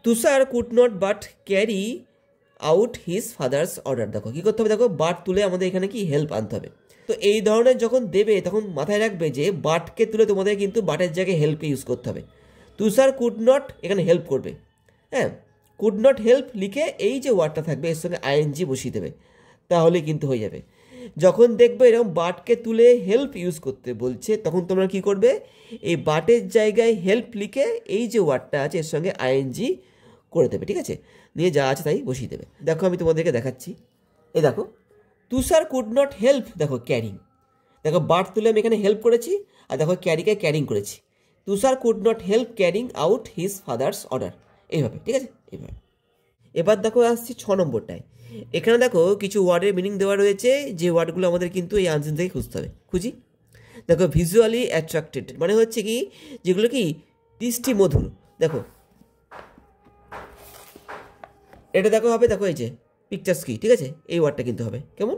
Tushar could not but carry out his father's order. দেখো কী করতে হবে, দেখো বাট তুলে আমাদের এখানে কি হেল্প আনতে হবে। তো এই ধরনের যখন দেবে তখন মাথায় রাখবে যে বাটকে তুলে তোমাদের কিন্তু বাটের জায়গায় হেল্পকে ইউজ করতে হবে। তুষার কুড নট এখানে হেল্প করবে, হ্যাঁ, কুড নট হেল্প লিখে এই যে ওয়ার্ডটা থাকবে এর সঙ্গে আইএনজি বসিয়ে দেবে, তাহলে কিন্তু হয়ে যাবে। যখন দেখবে এরকম বাটকে তুলে হেল্প ইউজ করতে বলছে তখন তোমরা কি করবে, এই বাটের জায়গায় হেল্প লিখে এই যে ওয়ার্ডটা আছে এর সঙ্গে আইএনজি করে দেবে, ঠিক আছে? নিয়ে যা আছে তাই বসিয়ে দেবে। দেখো আমি তোমাদেরকে দেখাচ্ছি, এই দেখো তুষার কুড নট হেল্প, দেখো ক্যারিং, দেখো বাট তুলে আমি এখানে হেল্প করেছি আর দেখো ক্যারিকে ক্যারিং করেছি। Tushar could not help carrying out his father's order, এইভাবে, ঠিক আছে? এইভাবে। এবার দেখো আসছি 6 নম্বরটায়। এখানে দেখো কিছু ওয়ার্ডের মিনিং দেওয়া রয়েছে, যে ওয়ার্ডগুলো আমাদের কিন্তু এই আনসার থেকে খুঁজতে হবে। খুঁজি, দেখো ভিজুয়ালি অ্যাট্রাক্টেড মানে হচ্ছে কি যেগুলো কি দৃষ্টি মধুর। দেখো এটা দেখো হবে, দেখো এই যে পিকচার্স কি, ঠিক আছে? এই ওয়ার্ডটা কিন্তু হবে কেমন।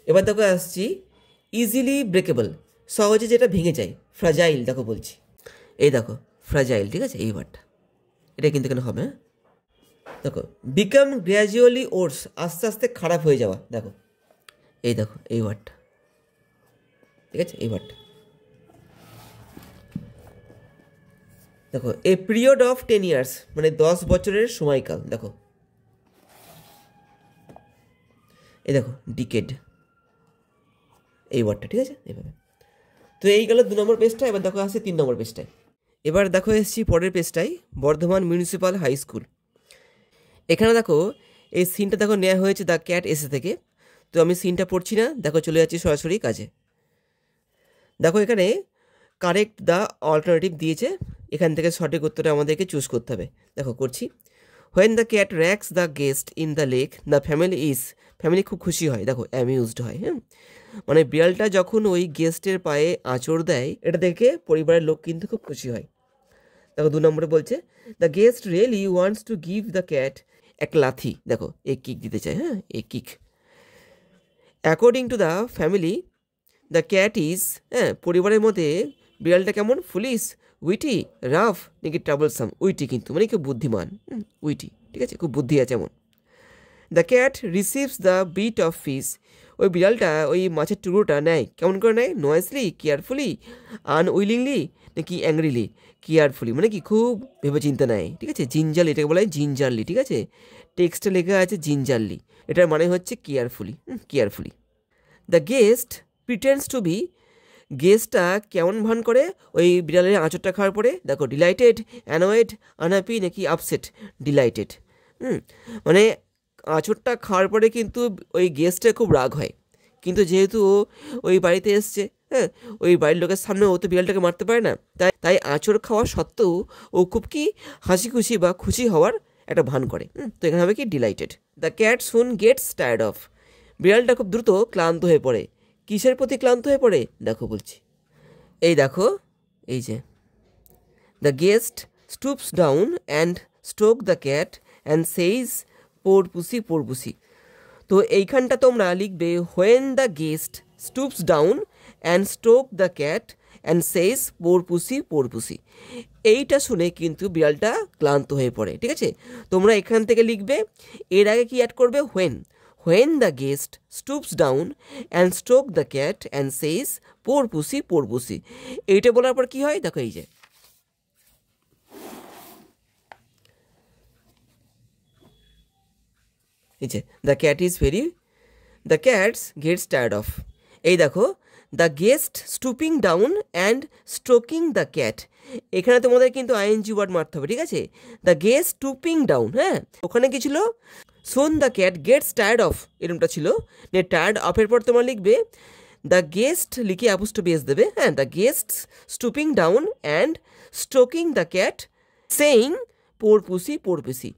এবার দেখো আসছি ইজিলি ব্রেকেবল, সহজে যেটা ভেঙে যায়। ফ্রাজাইল দেখো বলছি, এই দেখো ফ্রাজাইল, ঠিক আছে? এই ওয়ার্ডটা এটা কিন্তু এখানে হবে। দেখো বিকাম গ্র্যাজুয়ালি ওর্স, আস্তে আস্তে খারাপ হয়ে যাওয়া। দেখো এই দেখো এই ওয়ার্ডটা, ঠিক আছে? এই ওয়ার্ডটা দেখো এ পিরিয়ড অফ 10 ইয়ার্স মানে 10 বছরের সময়কাল। দেখো এই দেখো ডিকেড, এই ওয়ার্ডটা, ঠিক আছে? এইভাবে। তো এই গেল 2 নম্বর পেজটা। এবার দেখো আসছে 3 নম্বর পেজটায়। এবার দেখো এসছি পরের পেজটায়, বর্ধমান মিউনিসিপ্যাল হাই স্কুল। এখানে দেখো এই সিনটা দেখো নেওয়া হয়েছে দ্য ক্যাট এসে থেকে। তো আমি সিনটা পড়ছি না, দেখো চলে যাচ্ছি সরাসরি কাজে। দেখো এখানে কারেক্ট দ্য অল্টারনেটিভ দিয়েছে, এখান থেকে সঠিক উত্তরটা আমাদেরকে চুজ করতে হবে। দেখো করছি, when the cat racks the guest in the leg the family খুব খুশি হয়। দেখো অ্যামিউজড হয়, হ্যাঁ, মানে বিড়ালটা যখন ওই গেস্টের পায়ে আঁচড় দেয় এটা দেখে পরিবারের লোক কিন্তু খুব খুশি হয়। দেখো 2 নম্বরে বলছে the guest really wants to give the cat এক লাথি। দেখো এই কিক দিতে চায়, হ্যাঁ, এই kick. According to the family the cat is, হ্যাঁ, পরিবারের মধ্যে বিড়ালটা কেমন, ফুলিশ, উইটি, রাফ নাকি ট্রাবলসাম। উইটি কিন্তু মানে খুব বুদ্ধিমান, উইটি, ঠিক আছে? খুব বুদ্ধি আছে এমন। The cat receives the bit of fish, ওই বিড়ালটা ওই মাছের টুকরোটা নেয় কেমন করে নেয়, নয়েসলি, কেয়ারফুলি, আনউইলিংলি নাকি অ্যাংরিলি। কেয়ারফুলি মানে কি খুব ভেবেচিন্তে নেয়, ঠিক আছে? জিঞ্জারলি, এটাকে বলা হয় জিঞ্জারলি, ঠিক আছে? টেক্সটে লেখা আছে জিঞ্জারলি, এটার মানে হচ্ছে carefully, carefully. The guest pretends to be, গেস্টটা কেমন ভান করে ওই বিড়ালের আঁচড়টা খাওয়ার পরে। দেখো ডিলাইটেড, অ্যানয়েড, আনহ্যাপি নাকি আপসেট। ডিলাইটেড, মানে আঁচড়টা খাওয়ার পরে কিন্তু ওই গেস্টের খুব রাগ হয়, কিন্তু যেহেতু ওই বাড়িতে এসছে, হ্যাঁ, ওই বাড়ির লোকের সামনে ও তো বিড়ালটাকে মারতে পারে না, তাই আঁচড় খাওয়া সত্ত্বেও ও খুব কি হাসি খুশি বা খুশি হওয়ার একটা ভান করে। তো এখানে হবে কি delighted. The cat soon Gates tired of, বিড়ালটা খুব দ্রুত ক্লান্ত হয়ে পড়ে। কিসের প্রতি ক্লান্ত হয়ে পড়ে দেখো বলছি, এই দেখো এই যে the guest stoops down and stroke the cat and says poor pussy poor pussy. তো এইখানটা তোমরা লিখবে when the guest stoops down and stroke the cat and says poor pussy poor pussy. এইটা শুনে কিন্তু বিড়ালটা ক্লান্ত হয়ে পড়ে, ঠিক আছে? তোমরা এখান থেকে লিখবে, এর আগে কি অ্যাড করবে, when the guest stoops down and stroke the cat and says poor pussy poor pussy. এইটা বলার পর কি হয় দেখো, এই যে the cat is very, the cats gets tired of. এই দেখো the guest stooping down and stroking the cat, এখানে তোমাদের কিন্তু আইএনজি ওয়ার্ড মারতে হবে, ঠিক আছে? দ্য গেস্ট স্টুপিং ডাউন, হ্যাঁ, ওখানে কি ছিল, soon the cat gets tired of, এরকমটা ছিল। টায়ার্ড অফের পর তোমার লিখবে দ্য গেস্ট, লিখে অ্যাপোস্ট্রফি এস দেবে। হ্যাঁ, the guest stooping down and stroking the cat saying poor pussy poor pussy.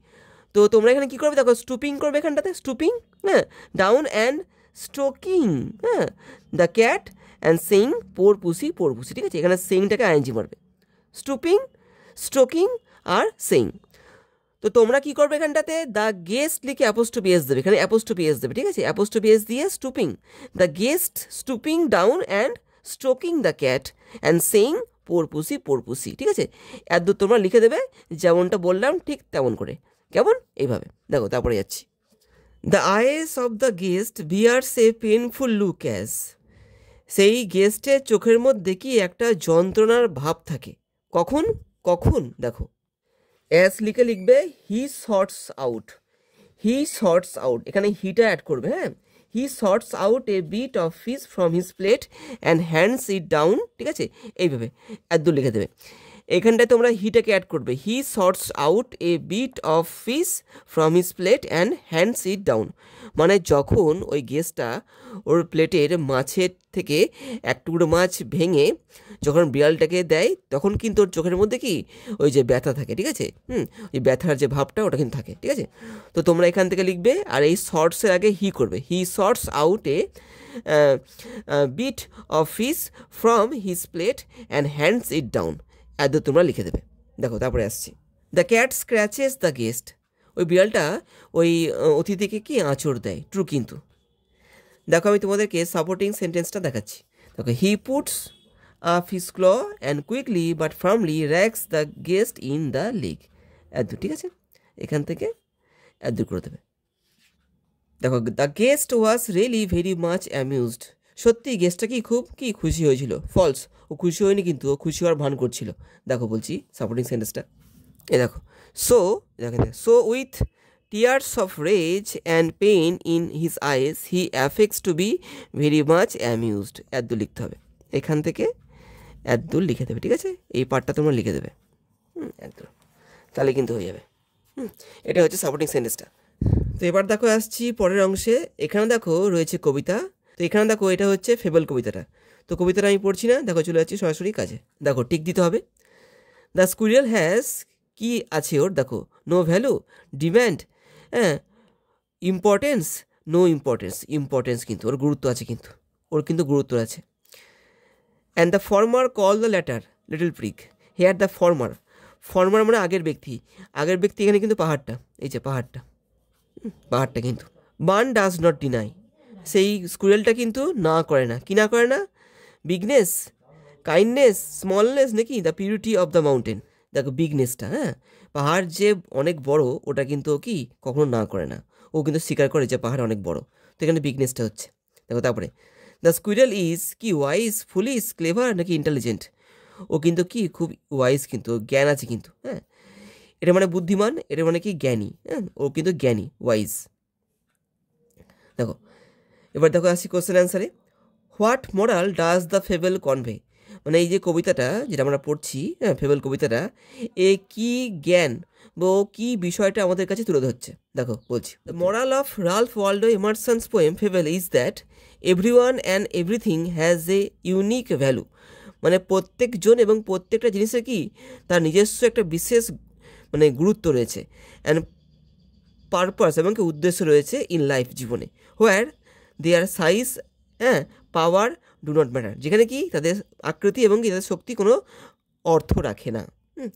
তো তোমরা এখানে কী করবে দেখো, স্টুপিং করবে এখানটাতে, স্টুপিং, হ্যাঁ, ডাউন অ্যান্ড স্ট্রোকিং, হ্যাঁ, the cat and saying poor pussy poor pussy, ঠিক আছে। এখানে সেইংটাকে আইএনজি মারবে, স্টুপিং, স্ট্রোকিং আর সেইং। তো তোমরা কি করবে এখানটাতে, দ্য গেস্ট লিখে অ্যাপোস্ট্রফি এস দেবে, এখানে অ্যাপোস্ট্রফি এস দেবে, ঠিক আছে। অ্যাপোস্ট্রফি এস দিয়ে stooping, the guest stooping down and stroking the cat and saying poor pussy, ঠিক আছে। এত তোমরা লিখে দেবে যেমনটা বললাম ঠিক তেমন করে, কেমন, এইভাবে দেখো। তারপরে যাচ্ছি, the eyes of the guest bears a painful look as, সেই গেস্টের চোখের মধ্যে কি একটা যন্ত্রণার ভাব থাকে, কখন কখন দেখো, অ্যাস লিখে লিখবে he sorts out, he sorts out, এখানে হিটা অ্যাড করবে, হ্যাঁ, he sorts out a bit of fish from his plate and hands it down, ঠিক আছে, এইভাবে একদম লিখে দেবে। এখানটায় তোমরা হিটাকে অ্যাড করবে, he sorts out a bit of fish from his plate and hands it down, মানে যখন ওই গেস্টটা ওর প্লেটের মাছের থেকে এক টুকরো মাছ ভেঙে যখন বিড়ালটাকে দেয়, তখন কিন্তু ওর চোখের মধ্যে কি ওই যে ব্যথা থাকে, ঠিক আছে, ওই ব্যথার যে ভাবটা ওটা কিন্তু থাকে, ঠিক আছে। তো তোমরা এখান থেকে লিখবে, আর এই শর্টসের আগে হি করবে, he sorts out a bit of fish from his plate and hands it down, এত তোমরা লিখে দেবে। দেখো তারপরে আসছি, the cat scratches the guest, ওই বিড়ালটা ওই অতিথিকে কি আঁচড় দেয়, ট্রু কিন্তু। দেখো আমি তোমাদেরকে সাপোর্টিং সেন্টেন্সটা দেখাচ্ছি। দেখো, he puts up his claw and quickly but firmly rakes the guest in the leg, এত, ঠিক আছে। এখান থেকে এত করে দেবে। দেখো, the guest was really very much amused, সত্যি গেস্টটা কি খুব কি খুশি হয়েছিল, ফলস, ও খুশি হয়নি কিন্তু ও খুশি হওয়ার ভান করছিল। দেখো বলছি সাপোর্টিং সেন্টেন্সটা, এ দেখো, সো দেখেন, so with tears of rage and pain in his eyes he affects to be very much amused, এদ্দুর লিখতে হবে, এখান থেকে এদ্দুর লিখে দেবে, ঠিক আছে। এই পার্টটা তোমরা লিখে দেবে, এদ্দুর, তাহলে কিন্তু হয়ে যাবে। এটা হচ্ছে সাপোর্টিং সেন্টেন্সটা। তো এবার দেখো আসছি পরের অংশে, এখানে দেখো রয়েছে কবিতা। তো এখানে দেখো এটা হচ্ছে ফেবল কবিতাটা। তো কবিতাটা আমি পড়ছি না, দেখো চলে যাচ্ছি সরাসরি কাজে। দেখো টিক দিতে হবে। দ্য স্কুইরেল হ্যাজ, কি আছে ওর, দেখো, নো ভ্যালু, ডিম্যান্ড, হ্যাঁ, ইম্পর্টেন্স, নো ইম্পর্টেন্স, ইম্পর্টেন্স কিন্তু ওর গুরুত্ব আছে, কিন্তু ওর কিন্তু গুরুত্ব আছে। And the former call the latter little prick, here the former, former মানে আগের ব্যক্তি, আগের ব্যক্তি এখানে কিন্তু পাহাড়টা, এই যে পাহাড়টা, পাহাড়টা কিন্তু। বান ডাজ নট ডিনাই, সেই স্কুইরেলটা কিন্তু না করে না, কি না করে না, বিগনেস, কাইন্ডনেস, স্মলনেস নাকি, the purity of the mountain, দেখো বিগনেসটা, হ্যাঁ, পাহাড় যে অনেক বড় ওটা কিন্তু ও কি কখনো না করে না, ও কিন্তু স্বীকার করে যে পাহাড় অনেক বড়, তো এখানে বিগনেসটা হচ্ছে। দেখো তারপরে, দ্য স্কুইরেল ইজ কি ওয়াইজ, ফুলিশ, ক্লেভার নাকি ইন্টেলিজেন্ট, ও কিন্তু কি খুব ওয়াইজ, কিন্তু জ্ঞান আছে কিন্তু, হ্যাঁ, এটা মানে বুদ্ধিমান, এটা মানে কি জ্ঞানী, হ্যাঁ, ও কিন্তু জ্ঞানী, ওয়াইজ। দেখো এবার দেখো আসি কোশ্চেন অ্যান্সারে, what moral does the fable convey, মানে এই যে কবিতাটা যেটা আমরা পড়ছি, হ্যাঁ, ফেবল কবিতাটা, এ কি জ্ঞান বা কি বিষয়টা আমাদের কাছে তুলে ধরছে, দেখো বলছি। The moral of Ralph Waldo Emerson's poem fable is that everyone and everything has a unique value, মানে প্রত্যেকজন এবং প্রত্যেকটা জিনিসের কি তার নিজস্ব একটা বিশেষ মানে গুরুত্ব রয়েছে, অ্যান্ড পারপাস এবং কি উদ্দেশ্য রয়েছে ইন লাইফ, জীবনে, হোয়ার দেয়ার সাইজ, হ্যাঁ, পাওয়ার ডু নট ম্যাটার, যেখানে কি তাদের আকৃতি এবং কি তাদের শক্তি কোনো অর্থ রাখে না,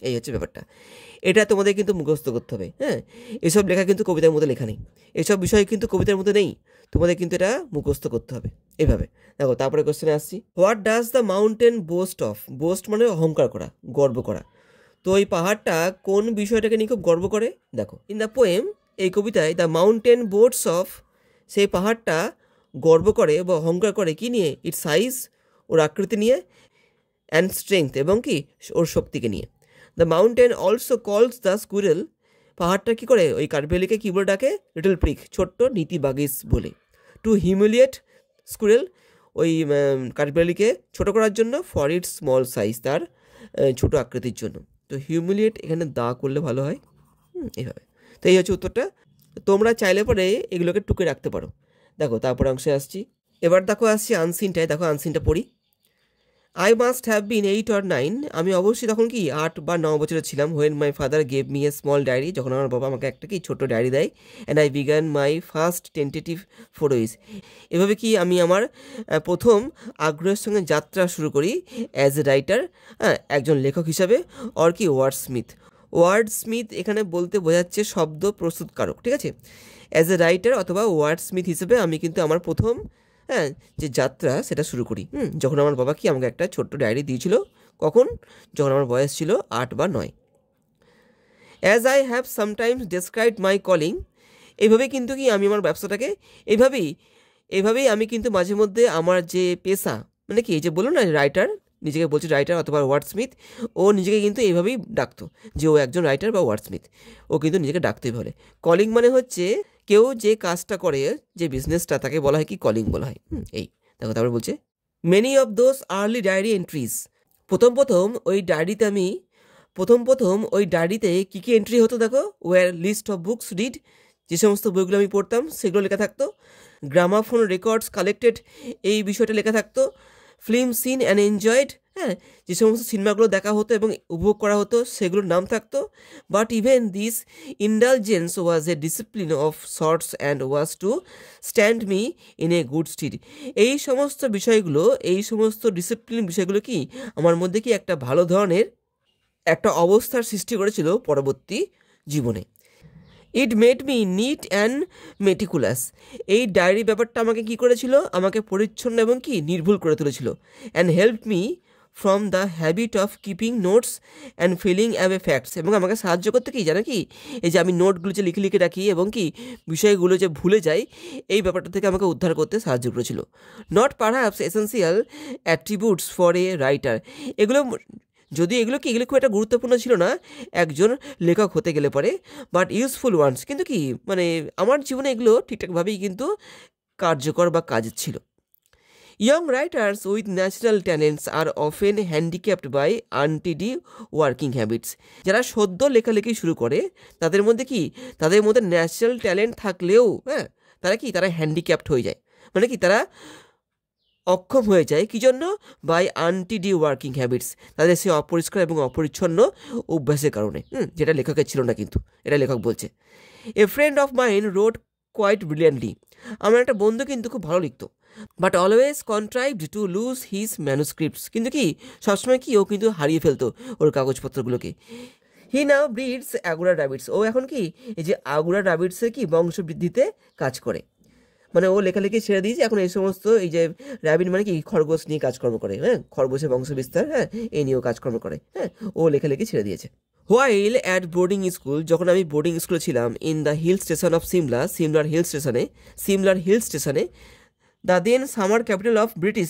এই হচ্ছে ব্যাপারটা। এটা তোমাদের কিন্তু মুখস্থ করতে হবে, হ্যাঁ, এসব লেখা কিন্তু কবিতার মধ্যে লেখা নেই, এসব বিষয় কিন্তু কবিতার মধ্যে নেই, তোমাদের কিন্তু এটা মুখস্থ করতে হবে এইভাবে। দেখো তারপরে কোশ্চেনে আসছি, what does the mountain boast of, boast মানে অহংকার করা, গর্ব করা, তো এই পাহাড়টা কোন বিষয়টাকে নিয়ে খুব গর্ব করে, দেখো ইন দ্য পোয়েম, এই কবিতায় দ্য মাউন্টেন বোস্টস অফ, সেই পাহাড়টা গর্ব করে বা অহংকার করে কি নিয়ে, ইট সাইজ, ওর আকৃতি নিয়ে, অ্যান্ড স্ট্রেংথ এবং কি ওর শক্তিকে নিয়ে। দ্য মাউন্টেন অলসো কলস দ্য স্কুইরেল, পাহাড়টা কী করে ওই কাঠবিড়ালিকে কী বলে ডাকে, লিটল প্রিক, ছোট্ট নীতি বাগিস বলে। টু হিউমিলিয়েট স্কুইরেল, ওই কাঠবিড়ালিকে ছোট করার জন্য, ফর ইটস স্মল সাইজ, তার ছোট আকৃতির জন্য। তো হিউমিলিয়েট এখানে দা করলে ভালো হয়, এইভাবে। তো এই হচ্ছে উত্তরটা। তোমরা চাইলে পরে এগুলোকে টুকে রাখতে পারো। দেখো তারপর অংশে আসছি। এবার দেখো আসছি আনসিনটায়। দেখো আনসিনটা পড়ি। I must have been 8 or 9। আমি অবশ্যই তখন কি 8 বা 9 বছরের ছিলাম। When my father gave me a small diary, যখন আমার বাবা আমাকে একটা কি ছোট্ট ডায়েরি দেয়। And I began my first tentative forays. এভাবে কি আমি আমার প্রথম আগ্রহের সঙ্গে যাত্রা শুরু করি অ্যাজ এ রাইটার, একজন লেখক হিসাবে, অর কি ওয়ার্ড স্মিথ। ওয়ার্ড স্মিথ এখানে বলতে বোঝাচ্ছে শব্দ প্রস্তুতকারক, ঠিক আছে। অ্যাজ এ রাইটার অথবা ওয়ার্ড স্মিথ হিসেবে আমি কিন্তু আমার প্রথম যে যাত্রা সেটা শুরু করি যখন আমার বাবা কি আমাকে একটা ছোট্ট ডায়েরি দিয়েছিল। কখন? যখন আমার বয়স ছিল 8 বা 9। As I have sometimes described my calling. এইভাবেই কিন্তু কি আমি আমার ব্যবসাটাকে এইভাবেই আমি কিন্তু মাঝে মধ্যে আমার যে পেশা, মানে কি এই যে বলুন না রাইটার, নিজেকে বলছি রাইটার অথবা ওয়ার্ড স্মিথ, ও নিজেকে কিন্তু এইভাবেই ডাকতো যে ও একজন রাইটার বা ওয়ার্ড স্মিথ। ও কিন্তু নিজেকে ডাকতেই বলে। কলিং মানে হচ্ছে কেউ যে কাজটা করে, যে বিজনেসটা, তাকে বলা হয় কি কলিং বলা হয়। এই দেখো তারপরে বলছে many of those early diary entries. প্রথম ওই ডায়েরিতে কী কী এন্ট্রি হতো দেখো। Were list of books read, যে সমস্ত বইগুলো আমি পড়তাম সেগুলো লেখা থাকতো। গ্রামাফোন রেকর্ডস কালেক্টেড, এই বিষয়টা লেখা থাকতো। ফিল্ম সিন অ্যান্ড এনজয়েড, যে সমস্ত সিনেমাগুলো দেখা হতো এবং উপভোগ করা হতো সেগুলোর নাম থাকতো। But even this indulgence was A discipline of sorts and was to stand me in a good stead. এই সমস্ত ডিসিপ্লিন বিষয়গুলো কি আমার মধ্যে কি একটা ভালো ধরনের একটা অবস্থার সৃষ্টি করেছিল পরবর্তী জীবনে। ইট made me neat and meticulous. এই ডায়েরি ব্যাপারটা আমাকে কি করেছিল? আমাকে পরিচ্ছন্ন এবং কি নির্ভুল করে তুলেছিল। And help me from the habit of keeping notes and filling away facts. এবং আমাকে সাহায্য করতে কি জানো কি, এই যে আমি নোটগুলো যে লিখে রাখি এবং কি বিষয়গুলো যে ভুলে যাই, এই ব্যাপারটা থেকে আমাকে উদ্ধার করতে সাহায্য করেছিল। Not perhaps essential attributes for a writer. এগুলো খুব একটা গুরুত্বপূর্ণ ছিল না একজন লেখক হতে গেলে পরে, বাট ইউজফুল ওয়ান্স। কিন্তু কি মানে আমার জীবনে এগুলো ঠিকঠাকভাবেই কিন্তু কার্যকর বা কাজের ছিল। Young writers with natural talents are often handicapped by untidy working habits. যারা সদ্য লেখালেখি শুরু করে তাদের মধ্যে ন্যাচারাল ট্যালেন্ট থাকলেও তারা হ্যান্ডিক্যাপড হয়ে যায়, মানে কি তারা অক্ষম হয়ে যায়। কি জন্য? বাই আনটিডি ওয়ার্কিং হ্যাবিটস, তাদের সে অপরিষ্কার এবং অপরিচ্ছন্ন অভ্যাসের কারণে, যেটা লেখকের ছিল না, কিন্তু এটা লেখক বলছে। A friend of mine wrote quite brilliantly. আমার একটা বন্ধু কিন্তু খুব ভালো লিখতো, but always contrived to lose his manuscripts. কিন্তু কি সবসময় কি ও কিন্তু হারিয়ে ফেলতো ওর কাগজপত্রগুলোকে। হি নাও ব্রিডস আগুরা র্যাবিটস। ও এখন কি এই যে আগুরা র্যাবিটসের কি বংশবৃদ্ধিতে কাজ করে, মানে ও লেখালেখি ছেড়ে দিয়েছে, এখন এই সমস্ত এই যে র্যাবিট মানে কি খরগোশ নিয়ে কাজকর্ম করে, খরগোশের বংশবিস্তার, এই নিয়েও কাজকর্ম করে, ও লেখালেখি ছেড়ে দিয়েছে। হোয়াইল অ্যাট বোর্ডিং স্কুল, যখন আমি বোর্ডিং স্কুলে ছিলাম, in the hill station of সিমলার হিল স্টেশনে, the then summer capital of British.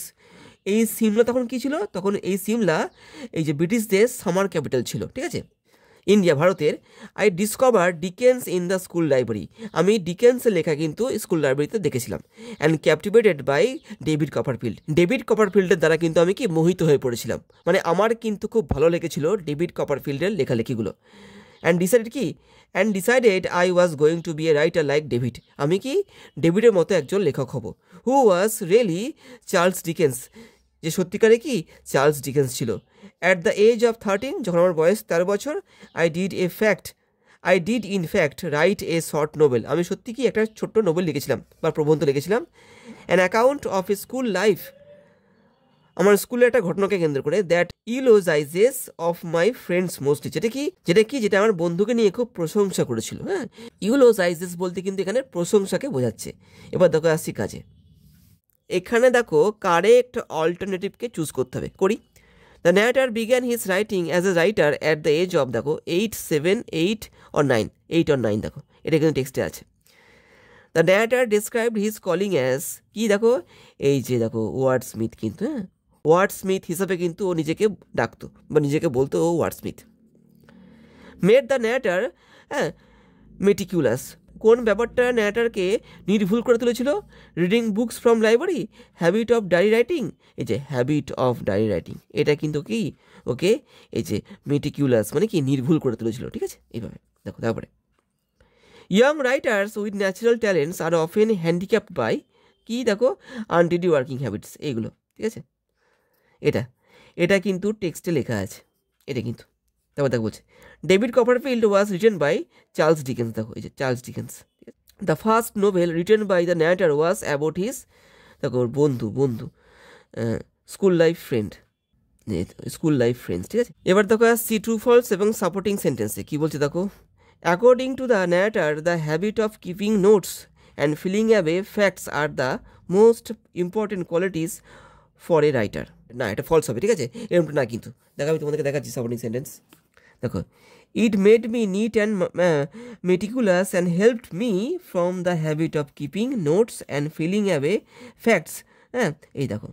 এই সিমলা তখন কি ছিল? তখন এই সিমলা এই যে ব্রিটিশদের সামার ক্যাপিটাল ছিল, ঠিক আছে, ইন্ডিয়া, ভারতের। I discover Dickens in the school library. আমি ডিকেন্সের লেখা কিন্তু স্কুল লাইব্রেরিতে দেখেছিলাম। অ্যান্ড ক্যাপটিভেটেড বাই ডেভিড কপারফিল্ডের দ্বারা কিন্তু আমি কি মোহিত হয়ে পড়েছিলাম, মানে আমার কিন্তু খুব ভালো লেগেছিল ডেভিড কপারফিল্ডের লেখালেখিগুলো। And decided I was going to be a writer like David. আমি কি ডেভিডের মতো একজন লেখক হব। Who was really Charles Dickens, যে সত্যিকারে কি চার্লস ডিকেন্স ছিল। অ্যাট দ্য এজ অফ 13, যখন আমার বয়স 13 বছর, I did in fact write a short novel. আমি সত্যি কি একটা ছোট্ট নোবেল লিখেছিলাম বা প্রবন্ধ লিখেছিলাম। An account of a school life, আমার স্কুলের একটা ঘটনাকে কেন্দ্র করে। That eulogises of my friends mostly, যেটা আমার বন্ধুকে নিয়ে খুব প্রশংসা করেছিল। ইউলোজাইজেস বলতে কিন্তু এখানে প্রশংসাকে বোঝাচ্ছে। এবার দেখো আসছি কাজে। এখানে দেখো কারেক্ট অল্টারনেটিভকে চুজ করতে হবে। করি। The narrator began his writing as a writer at the age of, দেখো 8, 7, 8 or 9, দেখো এটা কিন্তু টেক্সটে আছে। The narrator described his calling as, কি দেখো এই যে দেখো ওয়ার্ড স্মিথ, কিন্তু ওয়ার্ড স্মিথ হিসাবে কিন্তু ও নিজেকে ডাকতো বা নিজেকে বলতো ও wordsmith. Made the narrator meticulous, কোন ব্যাপারটা ন্যারেটরকে নির্ভুল করে তুলেছিল? Reading books from library, habit of diary writing. এই যে হ্যাবিট অফ ডায়েরি রাইটিং, এটা কিন্তু কি ওকে এই যে মেটিকুলাস মানে কি নির্ভুল করে তুলেছিল, ঠিক আছে। এইভাবে দেখো তারপরে young writers with natural talents are often handicapped by কি দেখো আনটিডি ওয়ার্কিং হ্যাবিটস, এইগুলো ঠিক আছে। এটা কিন্তু টেক্সটে লেখা আছে, এটা কিন্তু। তারপর দেখো বলছে David Copperfield was written by Charles Dickens, দেখো এই যে Charles Dickens. The first novel written by the narrator was about his দেখো বন্ধু স্কুল লাইফ ফ্রেন্ডস, ঠিক আছে। এবার দেখো আসছি ট্রু ফলস এবং সাপোর্টিং সেন্টেন্সে কী বলছে দেখো। According to the narrator the habit of keeping notes and filling away facts are the most important qualities for a writer. না, এটা ফলস হবে, ঠিক আছে, এরকমটা না কিন্তু। দেখো আমি তোমাদেরকে দেখাচ্ছি সাপোর্টিং সেন্টেন্স। দেখো it made me neat and meticulous and helped me from the habit of keeping notes and filling away facts. হ্যাঁ, এই দেখো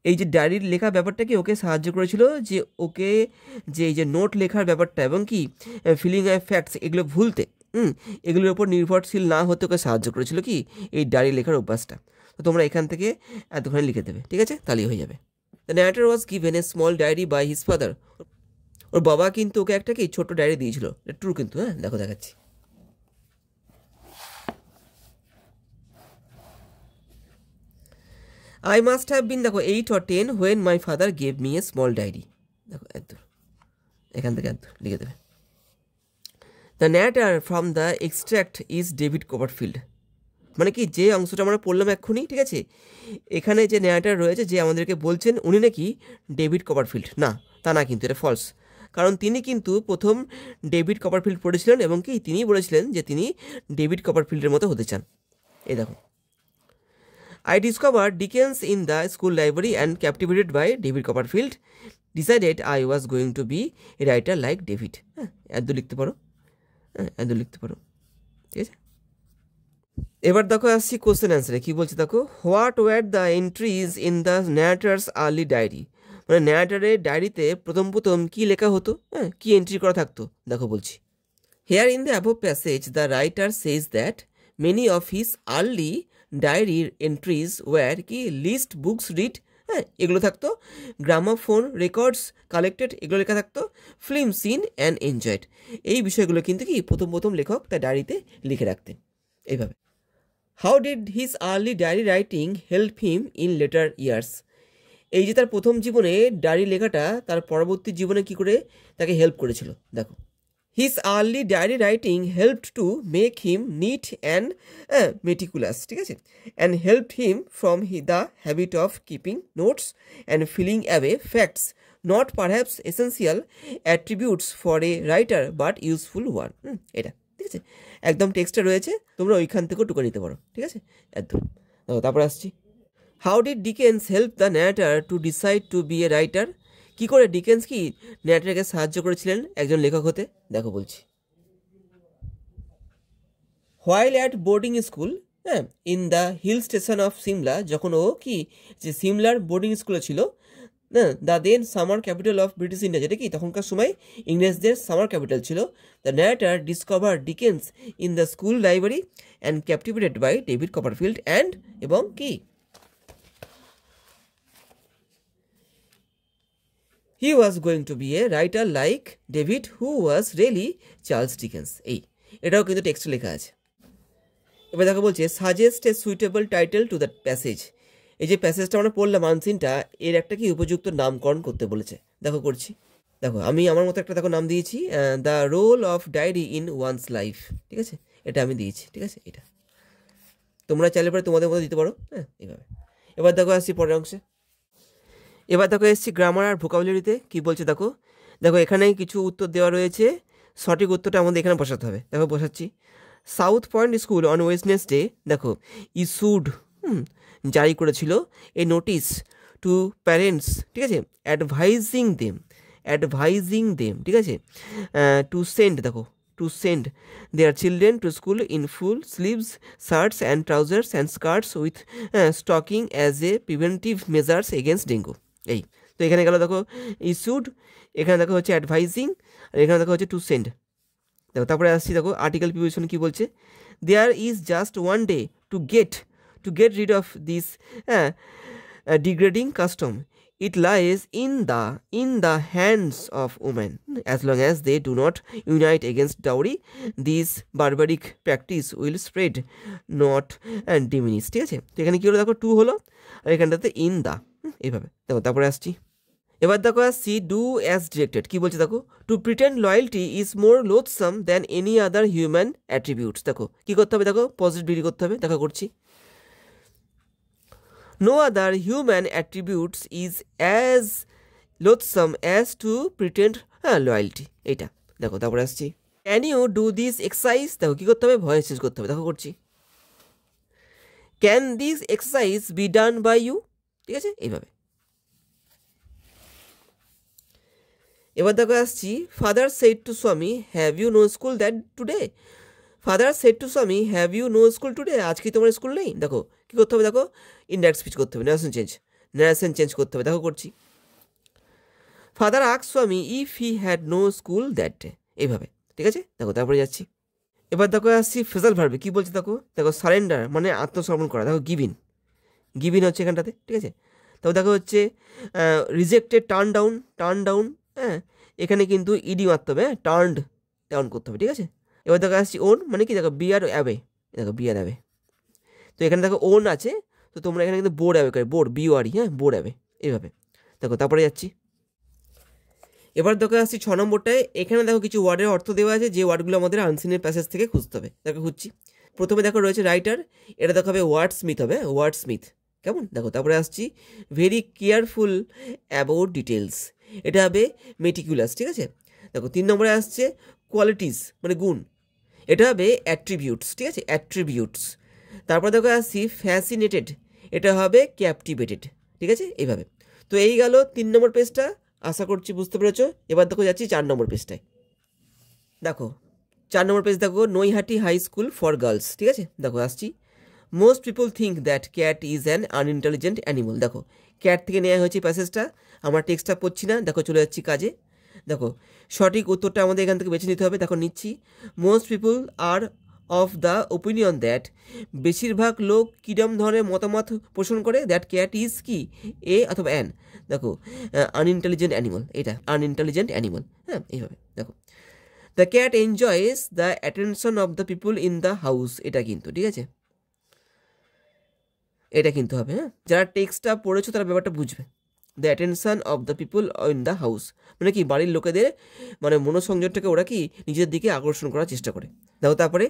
এই যে ডায়েরির লেখা ব্যাপারটা কি ওকে সাহায্য করেছিল, যে ওকে যে এই যে নোট লেখার ব্যাপারটা এবং কি ফিলিং অ্যান্ড ফ্যাক্টস এগুলো ভুলতে, এগুলোর উপর নির্ভরশীল না হতে ওকে সাহায্য করেছিল কি এই ডায়েরি লেখার অভ্যাসটা। তো তোমরা এখান থেকে এতখানি লিখে দেবে, ঠিক আছে, তাহলেই হয়ে যাবে। The narrator was given a small diary by his father. ওর বাবা কিন্তু ওকে একটা কি ছোট্ট ডায়েরি দিয়েছিল, ট্রু কিন্তু। হ্যাঁ, দেখো দেখাচ্ছি। I must have been দেখো 8 or 10 when my father gave me a small diary। দেখো এখান থেকে লিখে দেবে। The narrator from the extract is David Copperfield, মানে কি যে অংশটা আমরা পড়লাম এক্ষুনি, ঠিক আছে, এখানে যে ন্যারেটর রয়েছে যে আমাদেরকে বলছেন উনি নাকি ডেভিড কপারফিল্ড, না তা না কিন্তু, এটা ফলস। কারণ তিনি কিন্তু প্রথম ডেভিড কপারফিল্ড পড়েছিলেন এবং কি তিনিই বলেছিলেন যে তিনি ডেভিড কপারফিল্ডের মতো হতে চান। এই দেখো I discovered Dickens in the school library and captivated by David Copperfield. Decided I was going to be a writer like David. এত লিখতে পারো, ঠিক আছে। এবার দেখো আসছি কোশ্চেন অ্যান্সারে কী বলছে দেখো। What were the entries in the narrator's early diary, মানে ন্যারেটরের ডায়েরিতে প্রথম কী লেখা হতো, কী এন্ট্রি করা থাকতো, দেখো বলছি। Here in the above passage the writer says that many of his early ডায়েরির এন্ট্রিজ ওয়ার কি লিস্ট বুকস রিড, এগুলো থাকতো, গ্রামাফোন রেকর্ডস কালেক্টেড, এগুলো লেখা থাকতো, ফিল্ম সিন অ্যান্ড এনজয়েড, এই বিষয়গুলো কিন্তু কি প্রথম লেখক তার ডায়েরিতে লিখে রাখতেন এইভাবে। How did his early diary writing help him in later years, এই যে তার প্রথম জীবনে ডায়েরি লেখাটা তার পরবর্তী জীবনে কি করে তাকে হেল্প করেছিল, দেখো। His early diary writing helped to make him neat and meticulous, ঠিক আছে, and helped him from the habit of keeping notes and filling away facts, not perhaps essential attributes for a writer but useful one। এটা ঠিক আছে, একদম টেক্সটটা রয়েছে, তোমরা ওইখান থেকেও টুকে নিতে পারো, ঠিক আছে, একদম। তারপর আসছি, how did Dickens help the narrator to decide to be a writer, কী করে ডিকেন্স কি ন্যারেটরকে সাহায্য করেছিলেন একজন লেখক হতে, দেখো বলছি। While at boarding school, in the hill station of Simla, যখন ও কি যে সিমলার বোর্ডিং স্কুলে ছিল, the then summer capital of British India, যেটা কি তখনকার সময় ইংরেজদের সামার ক্যাপিটাল ছিল, the narrator discover Dickens in the school library and captivated by David Copperfield and এবং কি he was going to be a writer like David who was really Charles Dickens। এটাও কিন্তু টেক্সটে লেখা আছে। এবার দেখো বলছে suggest a suitable title to that passage, এই যে প্যাসেজটা আমরা পড়লাম আনসিনটা, এর একটা কি উপযুক্ত নামকরণ করতে বলেছে, দেখো করছি। দেখো আমি আমার মতো একটা দেখো নাম দিয়েছি, the role of diary in one's life, ঠিক আছে, এটা আমি দিয়েছি, ঠিক আছে। এটা তোমরা চাইলে পরে তোমাদের মতো দিতে পারো, এইভাবে। এবার দেখো আসছি পরের অংশে। এবার দেখো এসছি গ্রামার আর ভোকাবুলারিতে কী বলছে দেখো। এখানে কিছু উত্তর দেওয়া রয়েছে, সঠিক উত্তরটা আমাদের এখানে বসাতে হবে। দেখো বসাচ্ছি। South point school on Wednesday দেখো ইস্যুড জারি করেছিল এ নোটিস টু প্যারেন্টস, ঠিক আছে, অ্যাডভাইজিং দেম, ঠিক আছে, টু সেন্ড দেখো to send their children to school in full sleeves shirts and trousers and skirts with stocking as a preventive measures against dengue। এই তো এখানে গেল দেখো ইস্যুড, এখানে দেখো হচ্ছে অ্যাডভাইজিং, আর এখানে দেখো হচ্ছে টু সেন্ড। দেখো তারপরে আসছি, দেখো আর্টিকেল প্রিপোজিশন কি বলছে। There is just one day to get rid of this degrading custom, it lies in the hands of women. As long as they do not unite against dowry, this barbaric practice will spread, not and diminish. ঠিক আছে, তো এখানে কি হলো দেখো, two হলো, আর এখানটাতে in the, এইভাবে দেখো। তারপরে আসছি, এবার দেখো আসছি ডু অ্যাজ ডিরেক্টেড। কি বলছে দেখো, to pretend loyalty is more loathsome than any other human attributes. দেখো কি করতে হবে, দেখো পজিটিভ ডিগ্রি করতে হবে, দেখা করছি। No other human attributes is as loathsome as to pretend loyalty. এইটা দেখো। তারপরে আসছি, can you do this exercise. দেখো কি করতে হবে, ভয়েস চেঞ্জ করতে হবে, দেখো করছি। Can this exercise be done by you. ঠিক আছে, এইভাবে। এবার দেখো আসছি, father said to Swami have you no school that today. Father said to Swami have you no school today. আজকে তোমার স্কুল নেই। দেখো কী করতে হবে, দেখো ইনডাইরেক্ট স্পিচ করতে হবে, ন্যারেশন চেঞ্জ করতে হবে, দেখো করছি। Father asked Swami if he had no school that day. এইভাবে। ঠিক আছে, দেখো তারপরে যাচ্ছি। এবার দেখো আসছি ফ্রেজাল ভার্বে। কী বলছে দেখো, সারেন্ডার মানে আত্মসমর্পণ করা। দেখো গিভিন হচ্ছে এখানটাতে। ঠিক আছে, তবে দেখো হচ্ছে রিজেক্টেড টার্ন ডাউন। হ্যাঁ, এখানে কিন্তু ইডি মারতে হবে, টার্নড ডাউন করতে হবে। ঠিক আছে, এবার দেখো আসছি ওন মানে কি, দেখো বি আর অ্যাবে। দেখো বি আর অ্যাবে, তো এখানে দেখো ওন আছে, তো তোমরা এখানে কিন্তু বোর্ড অ্যাবে করে, বোর্ড বিওআরই, হ্যাঁ বোর্ড অ্যাবে, এইভাবে দেখো। তারপরে যাচ্ছি, এবার দেখো আসছি 6 নম্বরটায়। এখানে দেখো কিছু ওয়ার্ডের অর্থ দেওয়া আছে, যে ওয়ার্ডগুলো আমাদের আনসিনের প্যাসেজ থেকে খুঁজতে হবে। দেখো খুঁজছি। প্রথমে দেখো রয়েছে রাইটার, এটা দেখো হবে ওয়ার্ড স্মিথ হবে, ওয়ার্ড স্মিথ, কেমন। দেখো তারপরে আসছি ভেরি কেয়ারফুল অ্যাবাউট ডিটেলস, এটা হবে মেটিকুলাস। ঠিক আছে, দেখো 3 নম্বরে আসছে কোয়ালিটিস মানে গুণ, এটা হবে অ্যাট্রিবিউটস। ঠিক আছে, অ্যাট্রিবিউটস। তারপর দেখো আসছি ফ্যাসিনেটেড, এটা হবে ক্যাপটিভেটেড। ঠিক আছে, এইভাবে। তো এই গেল 3 নম্বর পেজটা, আশা করছি বুঝতে পেরেছো। এবার দেখো যাচ্ছি 4 নম্বর পেজটায়। দেখো 4 নম্বর পেজ দেখো, Naihati high school for girls. ঠিক আছে, দেখো আসছি, most people think that cat is an unintelligent animal. দেখো ক্যাট থেকে নেওয়া হয়েছে প্যাসেজটা, আমরা টেক্সটটা পড়ছি না, দেখো চলে যাচ্ছি কাজে। দেখো সঠিক উত্তরটা আমাদের এখান থেকে বেছে নিতে হবে, দেখো নিচ্ছি। Most people are of the opinion that, বেশিরভাগ লোক কীরকম ধরনের মতামত পোষণ করে, দ্যাট ক্যাট ইজ কি এ অথবা অ্যান। দেখো আনইন্টেলিজেন্ট অ্যানিমাল, এটা আনইন্টেলিজেন্ট অ্যানিমাল। হ্যাঁ, এইভাবে দেখো। The cat enjoys the attention of the people in the house, এটা কিন্তু ঠিক আছে, এটা কিন্তু হবে। হ্যাঁ, যারা টেক্সটটা পড়েছো তারা ব্যাপারটা বুঝবে। The attention of the people in the house মানে কি, বাড়ির লোকেদের মানে মনোসংযোগটাকে ওরা কি নিজের দিকে আকর্ষণ করার চেষ্টা করে। দেখো তারপরে,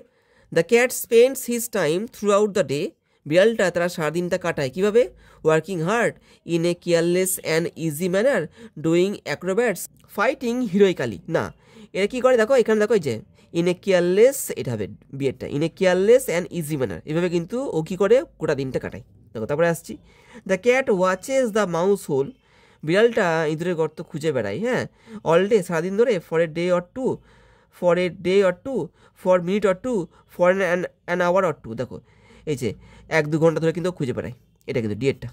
the cat spends his time throughout the day, বিড়ালটা তারা সারাদিনটা কাটায় কীভাবে, working hard in a careless and easy manner, doing acrobats, fighting heroically. না, এরা কী করে দেখো, এখানে দেখো এই যে ইন এ কেয়ারলেস, এটা হবে বিয়েরটা, in a careless and easy manner, এভাবে কিন্তু ও কী করে গোটা দিনটা কাটায়। দেখো তারপরে আসছি, the cat watches the mouse hole, বিড়ালটা ইঁদুরের গর্ত খুঁজে বেড়ায়। হ্যাঁ, অল ডে সারাদিন ধরে, for a day or two, for minute or two, for an hour or two. দেখো এই যে 1-2 ঘন্টা ধরে কিন্তু খুঁজে বেড়ায়, এটা কিন্তু ডিএডটা।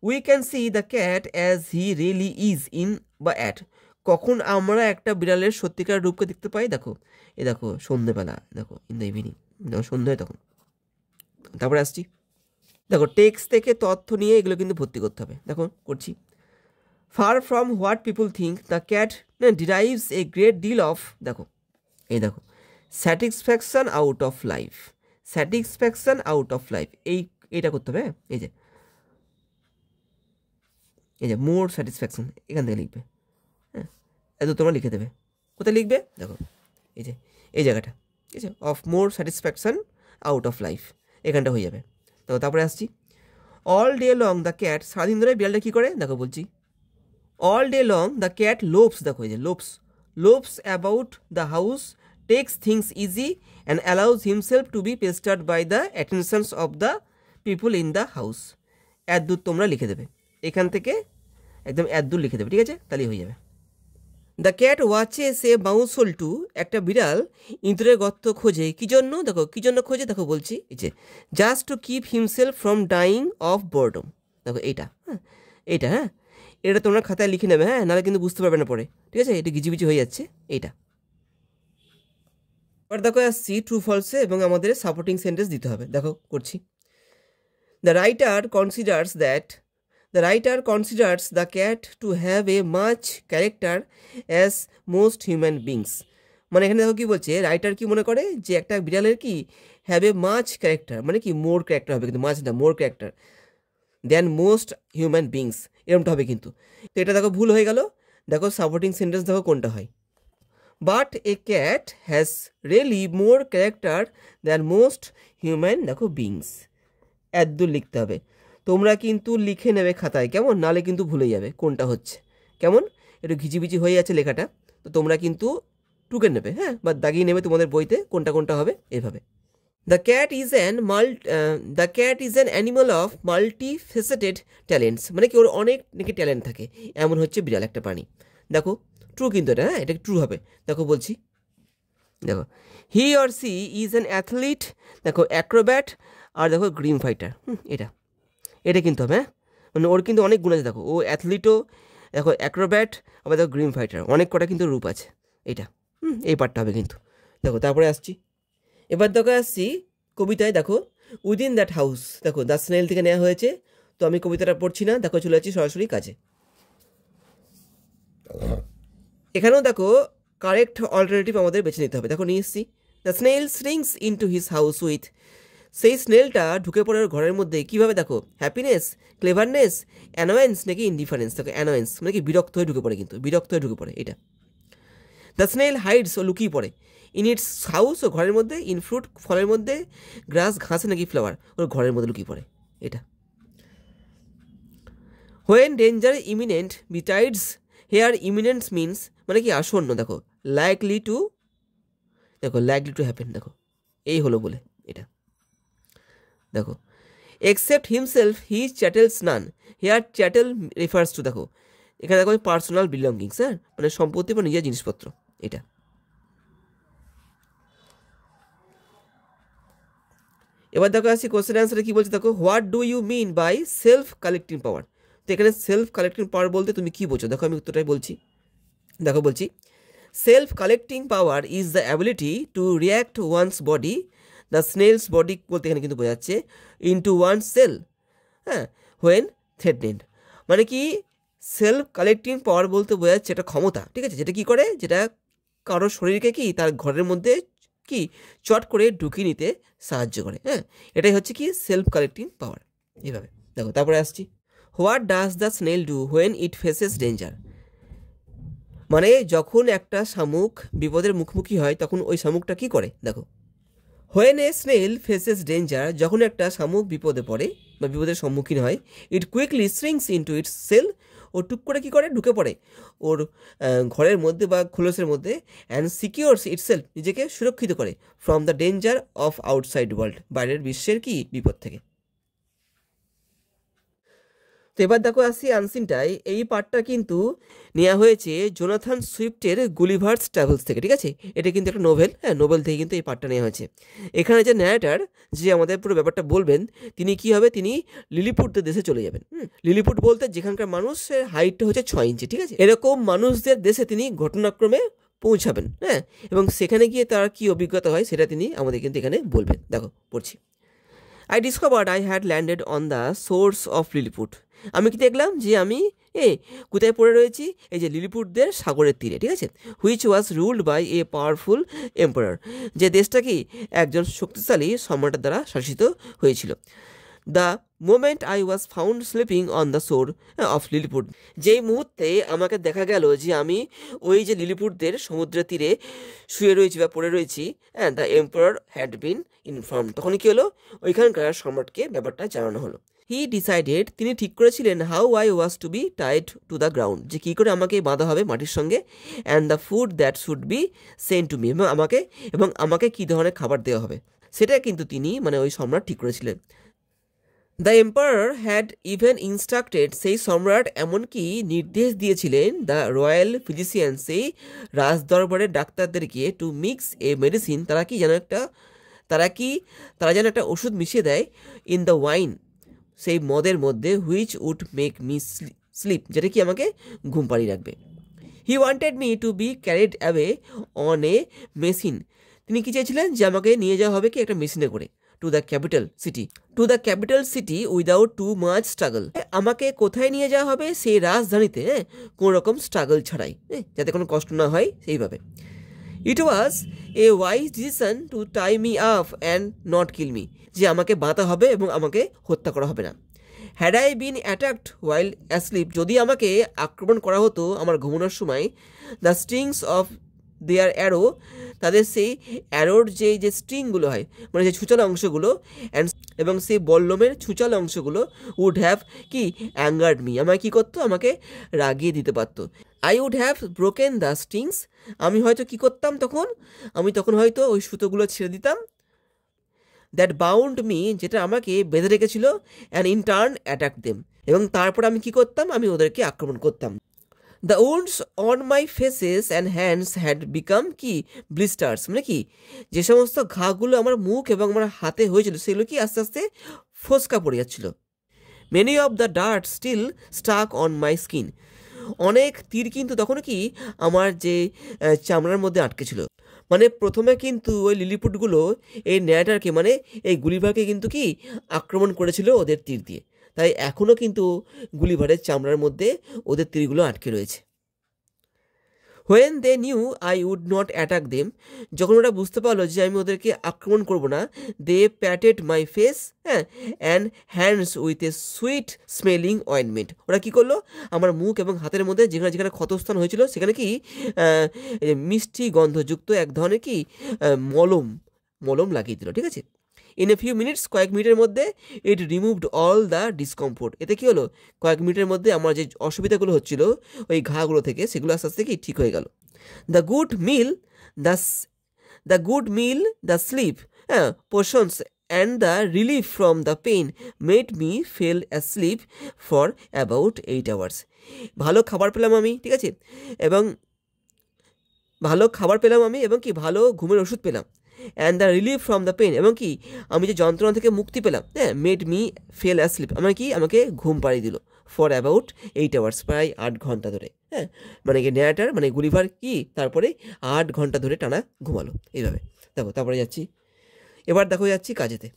We can see the cat as he really is in বা অ্যাট, কখন আমরা একটা বিড়ালের সত্যিকার রূপকে দেখতে পাই, দেখো এ দেখো সন্ধ্যেবেলা, দেখো ইন দ্য ইভিনিং, দেখো সন্ধ্যে হয় তখন। তারপরে আসছি, দেখো টেক্সট থেকে তথ্য নিয়ে এগুলো কিন্তু ভর্তি করতে হবে, দেখো করছি। Far from what people think, the cat derives a great deal of, দেখো এই দেখো satisfaction out of life, satisfaction out of life, এইটা করতে হবে। এই যে মোর স্যাটিসফ্যাকশন এখান থেকে লিখবে। হ্যাঁ, এত তোমরা লিখে দেবে, কোথায় লিখবে দেখো এই যে এই জায়গাটা, ঠিক আছে, of more satisfaction out of life, এখানটা হয়ে যাবে। দেখো তারপরে আসছি, all day long the cat, সারাদিন ধরে বিড়ালটা কী করে, দেখো বলছি, all day long the cat loafs, দেখো এই যে loafs about the house, takes things easy and allows himself to be pestered by the attentions of the people in the house. এতদূর তোমরা লিখে দেবে, এখান থেকে একদম এতদূর লিখে দেবে, ঠিক আছে, তাহলেই হয়ে যাবে। The cat watches a mouse hole to, একটা বিড়াল ইঁদুরের গর্ত খোঁজে, কী জন্য, দেখো কী জন্য খোঁজে, দেখো বলছি, এই যে just to keep himself from dying of boredom. দেখো এইটা, হ্যাঁ এইটা, হ্যাঁ এটা তোমরা খাতায় লিখে নেবে, হ্যাঁ নাহলে কিন্তু বুঝতে পারবে না পরে, ঠিক আছে, এটা গিজিবিজি হয়ে যাচ্ছে এইটা। এবার দেখো আসছি ট্রু ফলসে, এবং আমাদের সাপোর্টিং সেন্টেন্স দিতে হবে, দেখো করছি। The writer considers that the writer considers the cat to have a much character as most human beings. মানে এখানে দেখো কী বলছে, রাইটার কি মনে করে যে একটা বিড়ালের কি হ্যাভ এ মাচ ক্যারেক্টার, মানে কি মোর ক্যারেক্টার হবে, কিন্তু মাছ না, মোর ক্যারেক্টার দেন মোস্ট হিউম্যান বিংস, এরকমটা হবে কিন্তু। তো এটা দেখো ভুল হয়ে গেল। দেখো সাপোর্টিং সেন্টেন্স দেখো কোনটা হয়। But A cat has really more character than most human দেখো বিংস, এতদূর লিখতে হবে। তোমরা কিন্তু লিখে নেবে খাতায়, কেমন, নালে কিন্তু ভুলে যাবে কোনটা হচ্ছে, কেমন একটু ঘিচিবিচি হয়ে যাচ্ছে লেখাটা, তো তোমরা কিন্তু টুকে নেবে, হ্যাঁ, বা দাগিয়ে নেবে তোমাদের বইতে কোনটা কোনটা হবে এভাবে। The cat is an animal of multifaceted talents, মানে কি ওর অনেক নাকি ট্যালেন্ট থাকে, এমন হচ্ছে বিড়াল একটা প্রাণী। দেখো ট্রু কিন্তু এটা, হ্যাঁ, এটা ট্রু হবে। দেখো বলছি, দেখো he or she is an athlete, দেখো অ্যাক্রোব্যাট, আর দেখো গ্রিম ফাইটার, এটা এটা কিন্তু হবে, হ্যাঁ, মানে ওর কিন্তু অনেক গুণ আছে। দেখো ও অ্যাথলিটও, দেখো অ্যাক্রোব্যাট, আবার দেখো গ্রিম ফাইটার, অনেক কটা কিন্তু রূপ আছে, এটা এই পার্টটা হবে কিন্তু। দেখো তারপরে আসছি, এবার দেখো আসছি কবিতায়। দেখো উইদিন দ্যাট হাউস, দেখো দ্য স্নেল থেকে নেওয়া হয়েছে, তো আমি কবিতাটা পড়ছি না, দেখো চলে যাচ্ছি সরাসরি কাজে। এখানেও দেখো কারেক্ট অল্টারনেটিভ আমাদের বেছে নিতে হবে। দেখো নিয়ে এসছি, the snail shrinks into his house with, সেই স্নেলটা ঢুকে পড়ে ঘরের মধ্যে কীভাবে, দেখো হ্যাপিনেস, ক্লেভারনেস, অ্যানোয়েন্স নাকি ইনডিফারেন্স, দেখো অ্যানোয়েন্স মানে কি বিরক্ত হয়ে ঢুকে পড়ে, কিন্তু বিরক্ত হয়ে ঢুকে পড়ে এটা। দ্য স্নেল হাইডস ও লুকিয়ে পড়ে, ইন ইটস হাউস ও ঘরের মধ্যে, ইন ফ্রুট ফলের মধ্যে, গ্রাস ঘাসে নাকি ফ্লাওয়ার, ওর ঘরের মধ্যে লুকিয়ে পড়ে এটা। When danger imminent betides, here imminence means মানে কি আসন্ন, দেখো লাইকলি টু, দেখো লাইকলি টু হ্যাপেন, দেখো এই হলো বলে এটা। দেখো except himself he chattels none, here chattel refers to, দেখো এখানে দেখো পার্সোনাল বিলঙ্গিংস, হ্যাঁ, মানে সম্পত্তি বা নিজের জিনিসপত্র এটা। এবার দেখো আসছি কোশ্চেন অ্যান্সারে কী বলছে, দেখো what do you mean by self collecting power. তো এখানে সেলফ কালেক্টিং পাওয়ার বলতে তুমি কী বোঝো, দেখো আমি উত্তরটাই বলছি। দেখো বলছি, self collecting power is the ability to react one's body, the snail's body বলতে এখানে কিন্তু বোঝাচ্ছে ইনটু ওয়ান সেল, হ্যাঁ, হোয়েন থ্রেটেন্ড, মানে কি সেলফ কালেক্টিং পাওয়ার বলতে বোঝাচ্ছে এটা ক্ষমতা, ঠিক আছে, যেটা কী করে, যেটা কারোর শরীরকে কি তার ঘরের মধ্যে কি চট করে ঢুকিয়ে নিতে সাহায্য করে, হ্যাঁ, এটাই হচ্ছে কি সেলফ কালেক্টিং পাওয়ার, এইভাবে। দেখো তারপরে আসছি, what does the snail do when it faces danger, মানে যখন একটা শামুক বিপদের মুখোমুখি হয় তখন ওই শামুকটা কি করে, দেখো when a snail faces danger, যখন একটা শামুক বিপদে পড়ে বা বিপদের সম্মুখীন হয়, it quickly shrinks into its shell, ও টুক করে কী করে ঢুকে পড়ে ওর ঘরের মধ্যে বা খোলসের মধ্যে, অ্যান্ড সিকিউরস ইটসেলফ, নিজেকে সুরক্ষিত করে, from the danger of outside world, বাইরের বিশ্বের কি বিপদ থেকে। তো এবার দেখো আসি আনসিনটাই, এই পার্টটা কিন্তু নেওয়া হয়েছে জোনাথন সুইফটের গুলিভার্স ট্রাভেলস থেকে, ঠিক আছে, এটা কিন্তু একটা নোভেল, হ্যাঁ, নোভেল থেকে কিন্তু এই পার্টটা নেওয়া হয়েছে। এখানে যে ন্যারেটার, যে আমাদের পুরো ব্যাপারটা বলবেন, তিনি কি হবে, তিনি লিলিপুটদের দেশে চলে যাবেন। লিলিপুট বলতে যেখানকার মানুষের হাইটটা হচ্ছে 6 ইঞ্চি, ঠিক আছে, এরকম মানুষদের দেশে তিনি ঘটনাক্রমে পৌঁছাবেন, হ্যাঁ, এবং সেখানে গিয়ে তার কি অভিজ্ঞতা হয় সেটা তিনি আমাদের কিন্তু এখানে বলবেন। দেখো পড়ছি, I discovered I had landed on the source of lilliput, আমি কি দেখলাম যে আমি কোথায় পড়ে রয়েছি, এই যে লিলিপুটদের সাগরের তীরে, ঠিক আছে, which was ruled by a powerful emperor, যে দেশটা কি একজন শক্তিশালী সম্রাটের দ্বারা শাসিত হয়েছিল। The moment I was found sleeping on the shore of Lilliput, যেই মুহূর্তে আমাকে দেখা গেল যে আমি ওই যে লিলিপুটদের সমুদ্রের তীরে শুয়ে রয়েছি বা পড়ে রয়েছি, হ্যাঁ, the emperor had been inform, তখন কী হলো, ওইখানকার সম্রাটকে ব্যাপারটা জানানো হলো। হি ডিসাইডেড, তিনি ঠিক করেছিলেন, how I was to be tied to the ground, যে কী করে আমাকে বাঁধা হবে মাটির সঙ্গে, and the food that should be sent to me, এবং আমাকে কী ধরনের খাবার দেওয়া হবে সেটা কিন্তু তিনি মানে ওই সম্রাট ঠিক করেছিলেন। The emperor had even instructed, সেই সম্রাট এমনকি নির্দেশ দিয়েছিলেন দ্য রয়্যাল ফিজিশিয়ান, সেই রাজদরবারের ডাক্তারদেরকে, টু মিক্স এ মেডিসিন, তারা যেন একটা ওষুধ মিশিয়ে দেয়, ইন দ্য ওয়াইন, সেই মদের মধ্যে, which would make me sleep, যেটা কি আমাকে ঘুম পাড়িয়ে রাখবে। He wanted me to be carried away on a machine, তিনি কি চেয়েছিলেন যে আমাকে নিয়ে যাওয়া হবে কি একটা মেশিনে করে, two the capital city, two the capital city without too much struggle. আমাকে কোথায় নিয়ে যাওয়া হবে? সেই রাজধানীতে, কোনো রকম স্ট্রাগল ছাড়াই, যাতে কোনো কষ্ট না হয় সেইভাবে। It was a wise decision to tie me up and not kill me, যে আমাকে বাঁধা হবে এবং আমাকে হত্যা করা হবে না। Had I been attacked while asleep, যদি আমাকে আক্রমণ করা হতো আমার ঘুমানোর সময়, the strings of their arrow, তাদের সেই অ্যারোর যে স্ট্রিংগুলো হয়, মানে যে ছুচালো অংশগুলো, অ্যান্ড এবং সেই বল্লমের ছুচালো অংশগুলো, উড হ্যাভ কি অ্যাঙ্গার্ড মি, আমাকে কী করতো? আমাকে রাগিয়ে দিতে পারতো। I would have broken the strings, আমি হয়তো কী করতাম তখন? আমি তখন হয়তো ওই সুতোগুলো ছেড়ে দিতাম। দ্যাট বাউন্ড মি, যেটা আমাকে বেঁধে রেখেছিল, and in turn attack them, এবং তারপর আমি কী করতাম? আমি ওদেরকে আক্রমণ করতাম। The wounds on my faces and hands had become কি ব্লিস্টার্স, মানে কি যে সমস্ত ঘাগুলো আমার মুখ এবং আমার হাতে হয়েছিল সেগুলো কি আস্তে আস্তে ফোসকা পড়ে যাচ্ছিল। Many of the dart still stuck on my skin, অনেক তীর কিন্তু তখন কি আমার যে চামড়ার মধ্যে আটকে ছিল। মানে প্রথমে কিন্তু ওই লিলিপুটগুলো এই ন্যাটারকে, মানে এই গুলিভারকে কিন্তু কি আক্রমণ করেছিল ওদের তীর দিয়ে, তাই এখনও কিন্তু গুলিভারের চামড়ার মধ্যে ওদের তীরগুলো আটকে রয়েছে। When they knew I would not attack them, যখন ওরা বুঝতে পারলো যে আমি ওদেরকে আক্রমণ করব না, they patted my face and hands with a sweet smelling ointment, ওরা কী করলো? আমার মুখ এবং হাতের মধ্যে যেখানে যেখানে ক্ষতস্থান হয়েছিল সেখানে কি মিষ্টি গন্ধযুক্ত এক ধরনের কি মলম লাগিয়ে দিল, ঠিক আছে। ইন এ ফিউ মিনিটস, কয়েক মিনিটের মধ্যে, ইট রিমুভড অল দ্য ডিসকমফোর্ট, এতে কী হলো? কয়েক মিনিটের মধ্যে আমার যে অসুবিধাগুলো হচ্ছিল ওই ঘাগুলো থেকে, সেগুলো আস্তে আস্তে কি ঠিক হয়ে গেল। The good meal the sleep portions and the relief from the pain made me fell asleep for about 8 hours। ভালো খাবার পেলাম আমি, ঠিক আছে, এবং কি ভালো ঘুমের ওষুধ পেলাম, and the relief from the pain, এবং কি আমি যে যন্ত্রণা থেকে মুক্তি পেলাম, মেড মি ফেল অ্যাসলিপ, আমাকে ঘুম পাড়িয়ে দিল, ফর অ্যাবাউট 8 hours, প্রায় 8 ঘন্টা ধরে। মানে কি ন্যাটার, মানে গুলিভার কি তারপরে 8 ঘন্টা ধরে টানা ঘুমালো এইভাবে। দেখো তারপরে এবার যাচ্ছি কাজেতে।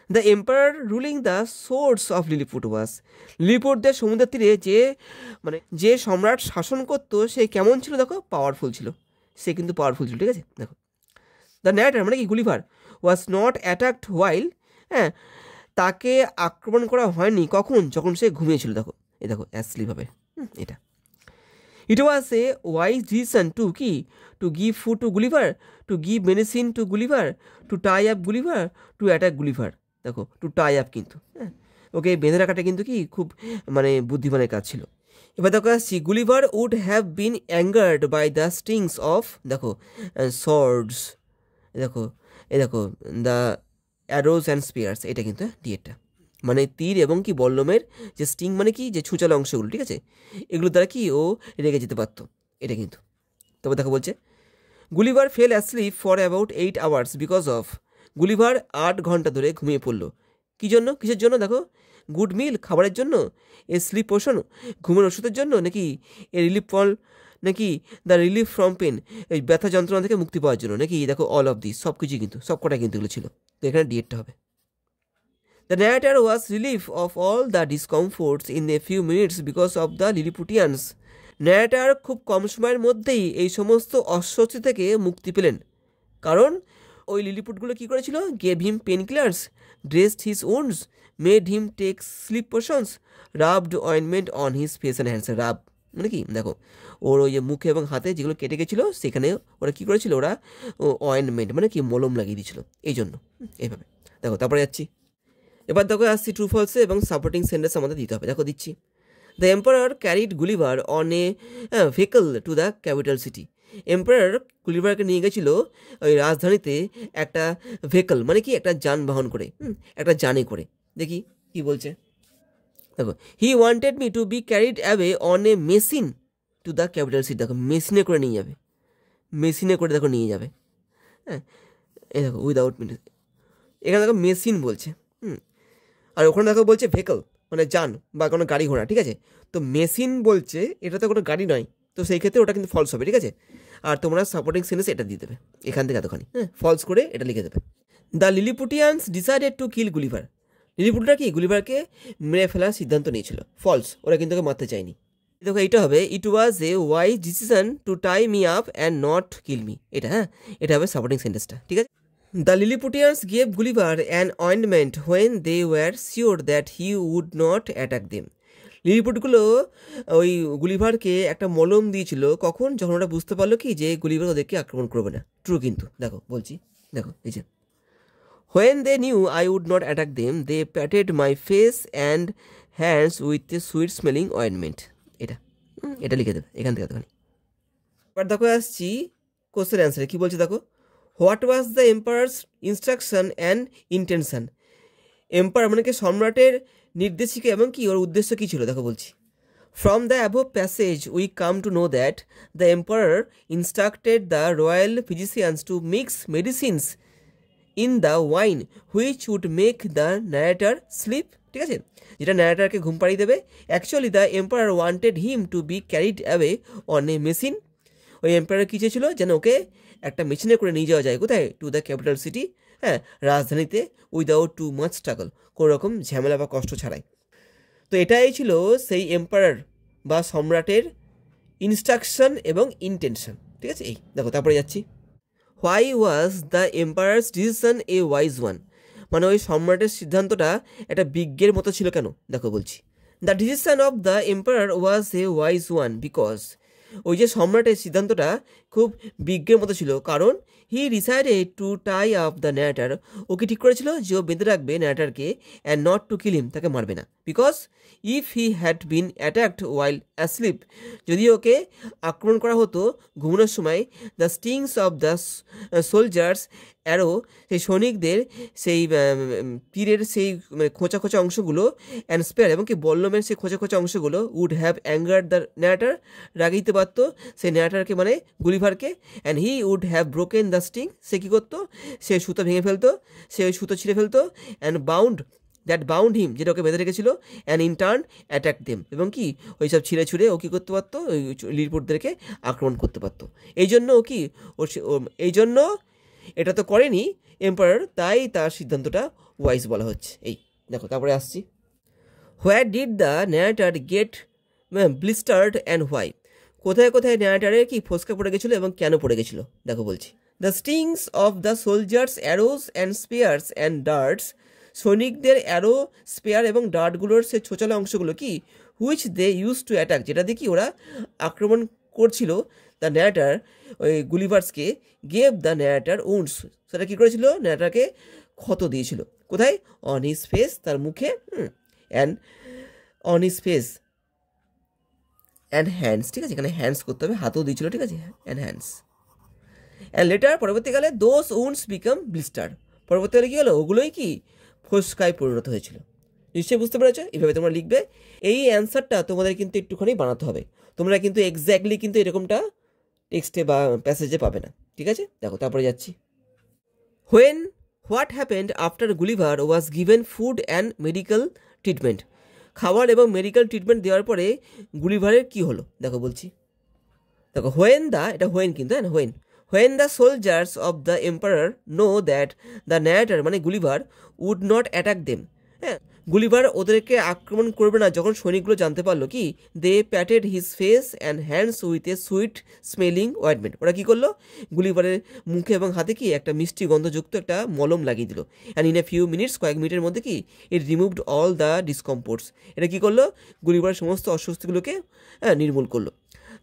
The empire ruling the source of Lilliput was, লিলিপুটদের সমুদ্রের তীরে যে সম্রাট শাসন করতো সে কেমন ছিল? দেখো, পাওয়ারফুল ছিল, সে কিন্তু পাওয়ারফুল ছিল, ঠিক আছে। দেখো, দ্য ন্যাটার মানে কি গুলিভার ওয়াজ নট অ্যাটাকড হোয়াইল, তাকে আক্রমণ করা হয়নি কখন? যখন সে ঘুমিয়েছিল। দেখো অ্যাসলিপ হবে এটা। It was a wise decision to give food to Gulliver, to give medicine to Gulliver, to tie up Gulliver, to attack Gulliver. দেখো, টু টাই আপ কিন্তু ওকে বেঁধে রাখাটা কিন্তু কি খুব বুদ্ধিমানের কাজ ছিল। এবার দেখো আসছি, Gulliver would have been angered by the stings of, দেখো, সর্ডস, দেখো দ্য অ্যারোজ অ্যান্ড স্পিয়ার্স, এটা কিন্তু ডিএটা, মানে তীর এবং কি বল্লমের যে স্টিং, মানে কি যে ছুঁচালো অংশগুলো, ঠিক আছে, এগুলোর দ্বারা কি ও রেগে যেতে পারতো, এটা কিন্তু। তবে দেখো বলছে, Gulliver fell asleep for about 8 hours because of, Gulliver 8 ঘন্টা ধরে ঘুমিয়ে পড়লো। কিসের জন্য? দেখো, গুড মিল খাবারের জন্য, এ স্লিপ পোর্শন ঘুমের ওষুধের জন্য, নাকি এ রিলিফ নাকি দ্য রিলিফ ফ্রম পেন এই ব্যথা যন্ত্রণা থেকে মুক্তি পাওয়ার জন্য, নাকি দেখো অল অফ দিস, সব কিছুই কিন্তু, সব কটাই কিন্তু এগুলো ছিল। তো এখানে ডিএডটা হবে। The narrator was relief of all the discomforts in a few minutes because of the Lilliputians, narrator খুব কম সময়ের মধ্যেই এই সমস্ত অস্বস্তি থেকে মুক্তি পেলেন, কারণ ওই লিলিপুটগুলো কী করেছিল? Gave him pain killers, dressed his wounds, made him take sleep potions, rubbed ointment on his face and hands. Rub মানে কি, দেখো, ওর ওই যে মুখে এবং হাতে যেগুলো কেটে গেছিলো সেখানে ওরা কী করেছিল? ওরা অয়েনমেন্ট মানে কি মলম লাগিয়ে দিয়েছিল, এই জন্য এইভাবে। দেখো তারপরে যাচ্ছি, এবার দেখো আসছি ট্রু ফলসে এবং সাপোর্টিং সেন্টেন্স আমাদের দিতে হবে। দেখো দিচ্ছি, the empire carried Gulliver on a vehicle to the capital city, empire গুলিভারকে নিয়ে গেছিলো ওই রাজধানীতে একটা ভেহিকল মানে কি একটা যানবাহন করে, একটা যানে করে। দেখি কি বলছে, দেখো, হি wanted me to be carried away on a machine two the capital city, দেখো মেশিনে করে নিয়ে যাবে, দেখো নিয়ে যাবে, এই দেখো উইদাউট মিনিট, এখানে দেখো মেশিন বলছে, আর ওখানে দেখো বলছে ভেহিকল মানে যান বা কোনো গাড়ি ঘোড়া, ঠিক আছে। তো মেশিন বলছে, এটা তো কোনো গাড়ি নয়, তো সেই ক্ষেত্রে ওটা কিন্তু ফলস হবে, ঠিক আছে। আর তোমরা সাপোর্টিং সেন্টেন্স এটা দিয়ে দেবে এখান থেকে এতখানি, ফলস করে এটা লিখে দেবে। The Lilliputians decided to kill Gulliver. লিলিপুটরা কি গুলিভারকে মেরে ফেলার সিদ্ধান্ত নিয়েছিল। ফলস, ওরা কিন্তু ওকে মারতে চায়নি। দেখো এইটা হবে, it was a wise decision to tie me up and not kill me. এটা হ্যাঁ, এটা হবে সাপোর্টিং সেন্টেন্সটা, ঠিক আছে। The Lilliputians gave Gulliver an ointment when they were sure that he would not attack them. লিলিপুটগুলো ওই গুলিভারকে একটা মলম দিয়েছিল কখন, যখন ওরা বুঝতে পারলো কি যে গুলিভার ওদেরকে আক্রমণ করবে না। ট্রু কিন্তু, দেখো বলছি, দেখো এই যে when they knew I would not attack them, they patted my face and hands with a sweet smelling ointment. এটা লিখে দেবে এখান থেকে। দেখো এবার দেখো আসছি কোশ্চেন অ্যান্সারে কি বলছে দেখো। What was the empires instruction and intention. Empire মানে কি সম্রাটের নির্দেশিকা এবং কি ওর উদ্দেশ্য কী ছিল দেখো বলছি। From the above passage we come to know that the empire instructed the royal physicians to mix medicines in the wine which would make the narrator sleep. ঠিক আছে, যেটা ন্যারেটারকে ঘুম পাড়িয়ে দেবে। Actually the empire wanted him to be carried away on a machine. ওই empire কী চেয়েছিল, যেন ওকে একটা মেশিনে করে নিয়ে যাওয়া যায় কোথায়, টু দ্য ক্যাপিটাল সিটি, হ্যাঁ রাজধানীতে, উইদাউট টু মাচ স্ট্রাগল, কোনো রকম ঝামেলা বা কষ্ট ছাড়াই। তো এটাই ছিল সেই এম্পায়ার বা সম্রাটের ইনস্ট্রাকশন এবং ইন্টেনশন। ঠিক আছে, এই দেখো তারপরে যাচ্ছি। Why was the empires decision A wise one. মানে ওই সম্রাটের সিদ্ধান্তটা একটা বিজ্ঞের মতো ছিল কেন দেখো বলছি। The decision of the empire was a wise one because, ওই যে সম্রাটের সিদ্ধান্তটা খুব বিজ্ঞের মতো ছিল কারণ he decided to tie up the narrator. ওকে ঠিক করেছিল যে ও বেঁধে রাখবে ন্যারেটারকে, and not to kill him, তাকে মারবে না। Because if he had been attacked while asleep, যদি ওকে আক্রমণ করা হতো ঘুমানোর সময়, the stings of the soldiers arrow, সেই সৈনিকদের সেই তীরের সেই খোঁচা খোঁচা অংশগুলো, অ্যান্ড স্পেয়ার এবং কি বল্লমের সেই খোঁচা খোঁচা অংশগুলো, would have anger the narrator, রাগাইতে পারত সেই ন্যারেটারকে মানে গুলিভারকে, and he would have broken the sting, সে কী করতো, সে সুতো ভেঙে ফেলতো, সে ওই সুতো ছিঁড়ে ফেলতো, অ্যান্ড দ্যাট বাউন্ড হিম, যেটা ওকে বেঁধে রেখেছিল, and in turn attack them, এবং কি ওই সব ছিঁড়ে ছুঁড়ে ও কী করতে পারতো, ওই লিলিপুটদেরকে আক্রমণ করতে পারতো। এই জন্য ও কি এই জন্য এটা তো করেনি এম্পায়ার, তাই তার সিদ্ধান্তটা ওয়াইজ বলা হচ্ছে। এই দেখো তারপরে আসছি। Where did the narrator get blistered and why. কোথায় কোথায় ন্যারেটারের কি ফোসকা পড়ে গেছিলো এবং কেন পড়ে গেছিলো দেখো বলছি। The stings of the soldiers arrows and spears and darts, সৈনিকদের অ্যারো, স্পেয়ার এবং ডার্টগুলোর সে ছোচালো অংশগুলো কি, which they use to attack, যেটা দিয়ে কি ওরা আক্রমণ করছিল দ্য ন্যারেটার, ওই গুলিভার্সকে, গেভ দ্য ন্যারেটার উন্ডস, সেটা কী করেছিল, ন্যারেটারকে ক্ষত দিয়েছিল। কোথায়, অন হিজ ফেস, তার মুখে, and on his face and hands. ঠিক আছে, এখানে হ্যান্ডস করতে হবে, হাতও দিয়েছিল, ঠিক আছে, অ্যান্ড হ্যান্ডস। অ্যান্ড লেটার, পরবর্তীকালে, দোজ উন্ডস বিকাম ব্লিস্টার, পরবর্তীকালে কী হলো, ওগুলোই কি ফোসকায় পরিণত হয়েছিল। নিশ্চয়ই বুঝতে পেরেছো, এইভাবে তোমরা লিখবে। এই অ্যান্সারটা তোমাদের কিন্তু একটুখানি বানাতে হবে, তোমরা কিন্তু এক্স্যাক্টলি কিন্তু এরকমটা টেক্সটে বা প্যাসেজে পাবে না। ঠিক আছে, দেখো তারপরে যাচ্ছি। What happened after Gulliver was given food and medical treatment. খাবার এবং মেডিকেল ট্রিটমেন্ট দেওয়ার পরে গুলিভারের কী হলো দেখো বলছি। দেখো এটা হোয়েন কিন্তু, হ্যাঁ when the soldiers of the empire know that the narrator মানে Gulliver would not attack them, হ্যাঁ গুলিভার ওদেরকে আক্রমণ করবে না, যখন সৈনিকগুলো জানতে পারলো কি, they patted his face and hands with a sweet smelling ointment, ওরা কী করলো, গুলিভারের মুখে এবং হাতে কি একটা মিষ্টি গন্ধযুক্ত একটা মলম লাগিয়ে দিল। And in a few minutes, কয়েক মিনিটের মধ্যে কি, it removed all the discomforts, এটা কী করলো, গুলিভারের সমস্ত অস্বস্তিগুলোকে নির্মূল করলো।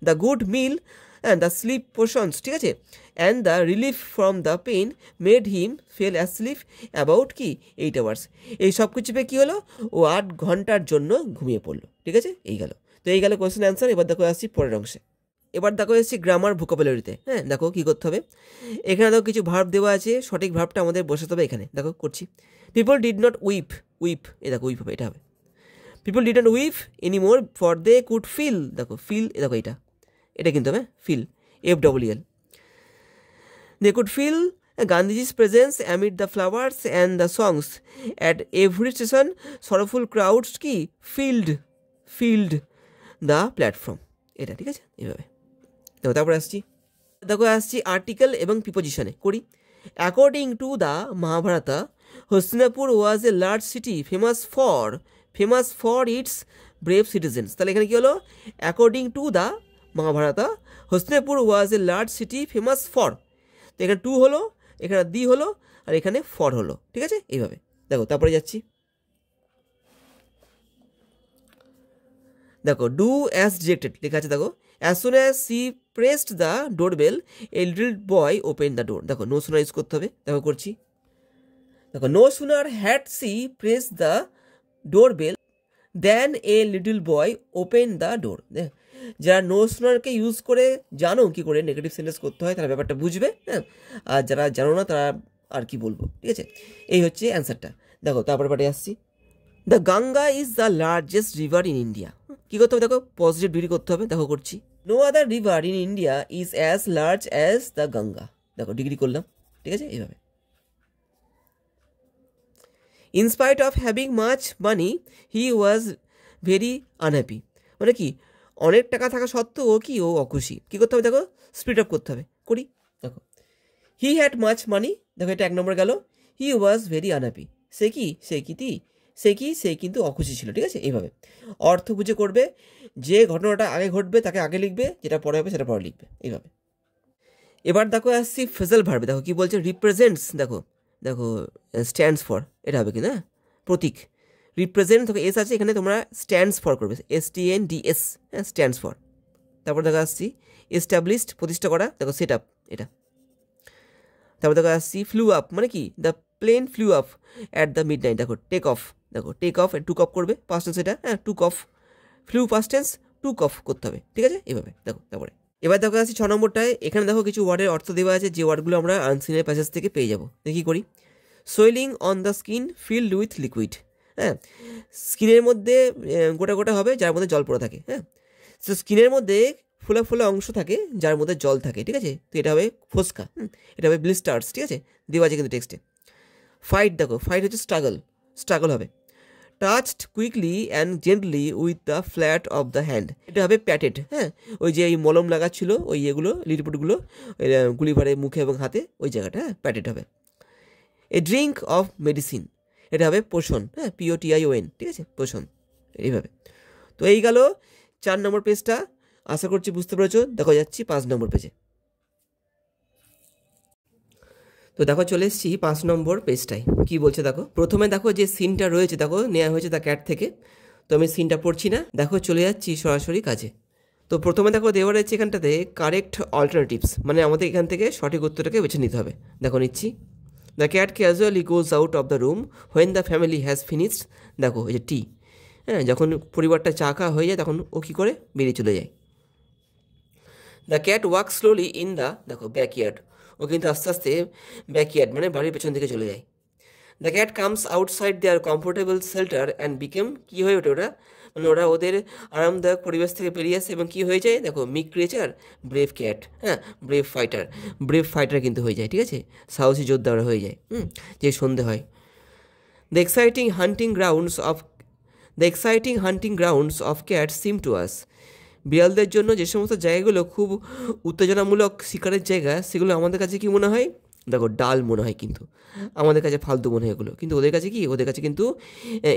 The good meal and the sleep portions, ঠিক আছে, and the relief from the pain made him fell asleep about কি 8 hours। এই সব কিছু পেয়ে কী হলো, ও 8 ঘন্টার জন্য ঘুমিয়ে পড়লো। ঠিক আছে, এই গেল। তো এই গেল কোয়েশ্চেন অ্যান্সার। এবার দেখো আসছি পরের অংশে। এবার দেখো এসেছি গ্রামার ভোকাবুলারিতে। হ্যাঁ দেখো কী করতে হবে, এখানে দেখো কিছু ভার্ব দেওয়া আছে, সঠিক ভার্বটা আমাদের বসাতে হবে এখানে। দেখো করছি। পিপল ডিড নট উইপ, এ দেখো উইপ হবে, এটা হবে। People did not weep any more for they could feel, দেখো ফিল, এ দেখো এটা কিন্তু হবে feel, FWL। They could feel Gandhiji's presence amid the flowers and the songs. At every station, sorrowful crowds কি filled the platform. এটা ঠিক আছে, এইভাবে দেখো। তারপরে আসছি আর্টিকেল এবং প্রিপোজিশনে করি। According to the Mahabharata Hastinapur was a large city famous for its brave citizens. তাহলে এখানে কী হলো, according to the Mahabharata Hastinapur was a large city famous for, তো এখানে টু হলো, এখানে দি হলো, আর এখানে ফর হলো, ঠিক আছে এইভাবে। দেখো তারপরে যাচ্ছি, দেখো ডু অ্যাজ ডিরেক্টেড লেখা আছে, দেখো as soon as she pressed the door bell a little boy open the door. দেখো নো সুনার ইউজ করতে হবে, দেখো করছি, দেখো no sooner had she press the door bell then a little boy open the door. যারা no সুনারকে use করে জানো কি করে নেগেটিভ সেন্টেন্স করতে হয় তারা ব্যাপারটা বুঝবে, হ্যাঁ, আর যারা জানো না তারা আর কি বলবো, ঠিক আছে, এই হচ্ছে অ্যান্সারটা। দেখো তারপরে পাঠে আসছি, the Ganga is the largest river in India. কী করতে হবে, দেখো পজিটিভ ডিগ্রি করতে হবে, দেখো করছি, no other river in India is as large as the Ganga. দেখো ডিগ্রি করলাম, ঠিক আছে এইভাবে। In spite of having much money he was very unhappy, মানে কি অনেক টাকা থাকা সত্ত্বেও ও অখুশি। কী করতে হবে, দেখো স্পিড আপ করতে হবে, করি, দেখো হি হ্যাড মাচ মানি, দেখো এটা 1 নম্বর গেল, হি ওয়াজ ভেরি আনহ্যাপি, সে কিন্তু অখুশি ছিল, ঠিক আছে এইভাবে। অর্থ বুঝে করবে, যে ঘটনাটা আগে ঘটবে তাকে আগে লিখবে, যেটা পরে হবে সেটা পরে লিখবে, এইভাবে। এবার দেখো আসছি ফ্রেজাল ভার্বে, দেখো কি বলছে, রিপ্রেজেন্টস, দেখো স্ট্যান্ডস ফর, এটা হবে কি না প্রতীক, রিপ্রেজেন্ট, দেখো এস আছে এখানে, তোমরা স্ট্যান্ডস ফর করবে, STNDS, হ্যাঁ স্ট্যান্ডস ফর। তারপর দেখো আসছি এস্টাবলিশড, প্রতিষ্ঠা করা, দেখো সেট আপ এটা। তারপর দেখো আসছি ফ্লু আপ, মানে কি the plane flew up at the mid night, দেখো টেক অফ, দেখো টেক অফ টুক অফ করবে, পাস্ট টেন্স এটা, হ্যাঁ took off, flew past tense, took off করতে হবে, ঠিক আছে এইভাবে। দেখো তারপরে এবার দেখো আসছি 6 নম্বরটায়, এখানে দেখো কিছু ওয়ার্ডের অর্থ দেওয়া আছে, যে ওয়ার্ডগুলো আমরা আনসিনের প্যাসেজ থেকে পেয়ে যাবো। দেখি করি, swelling on the skin filled with liquid, হ্যাঁ স্কিনের মধ্যে গোটা গোটা হবে যার মধ্যে জল পড়ে থাকে, হ্যাঁ তো স্কিনের মধ্যে ফোলা ফোলা অংশ থাকে যার মধ্যে জল থাকে, ঠিক আছে, তো এটা হবে ফোস্কা, এটা হবে ব্লিস্টার্স, ঠিক আছে দেওয়া আছে কিন্তু টেক্সটে। ফাইট, দেখো ফাইট হচ্ছে স্ট্রাগল হবে। Touched quickly and gently with the flat of the hand, এটা হবে প্যাটেড, হ্যাঁ ওই যে এই মলম লাগাচ্ছিল ওই এগুলো লিটপুটগুলো গুলিভারে মুখে এবং হাতে, ওই জায়গাটা, হ্যাঁ প্যাটেড হবে। এ ড্রিঙ্ক অফ মেডিসিন, এটা হবে পোষণ, হ্যাঁ POTION, ঠিক আছে পোষণ, এইভাবে। তো এই গেল 4 নম্বর পেজটা, আশা করছি বুঝতে পেরেছো। দেখো যাচ্ছি 5 নম্বর পেজে। তো দেখো চলে এসেছি 5 নম্বর পেজটায়, কি বলছে দেখো, প্রথমে দেখো যে সিনটা রয়েছে, দেখো নেওয়া হয়েছে দ্য ক্যাট থেকে, তো আমি সিনটা পড়ছি না, দেখো চলে যাচ্ছি সরাসরি কাজে। তো প্রথমে দেখো দেওয়া রয়েছে এখানটাতে কারেক্ট অল্টারনেটিভস, মানে আমাদের এখান থেকে সঠিক উত্তরটাকে বেছে নিতে হবে। দেখো নিচ্ছি, the cat casually goes out of the room when the family has finished, দেখো এই যে টি, হ্যাঁ যখন পরিবারটা চা খাওয়া হয়ে যায় তখন ও কী করে বেরিয়ে চলে যায়। The cat walk slowly in the, দেখো ব্যাকইয়ার্ড, ও কিন্তু আস্তে আস্তে ব্যাকইয়ার্ড মানে বাড়ির পেছন দিকে চলে যায়। The cat comes outside their comfortable shelter and became, কী হয়ে ওঠে ওরা, মানে ওরা ওদের আরামদায়ক পরিবেশ থেকে বেরিয়ে আসে এবং কী হয়ে যায়, দেখো মিক ক্রিয়েচার ব্রেভ ক্যাট, হ্যাঁ ব্রেভ ফাইটার কিন্তু হয়ে যায়, ঠিক আছে সাহসী যোদ্ধা ওরা হয়ে যায়, যে সন্ধে হয়। The exciting hunting grounds of cat seem to us, বিড়ালদের জন্য যে সমস্ত জায়গাগুলো খুব উত্তেজনামূলক শিকারের জায়গা, সেগুলো আমাদের কাছে কি মনে হয়, দেখো ডাল মনে হয়, কিন্তু আমাদের কাছে ফালতু মনে হয় এগুলো, কিন্তু ওদের কাছে কি, ওদের কাছে কিন্তু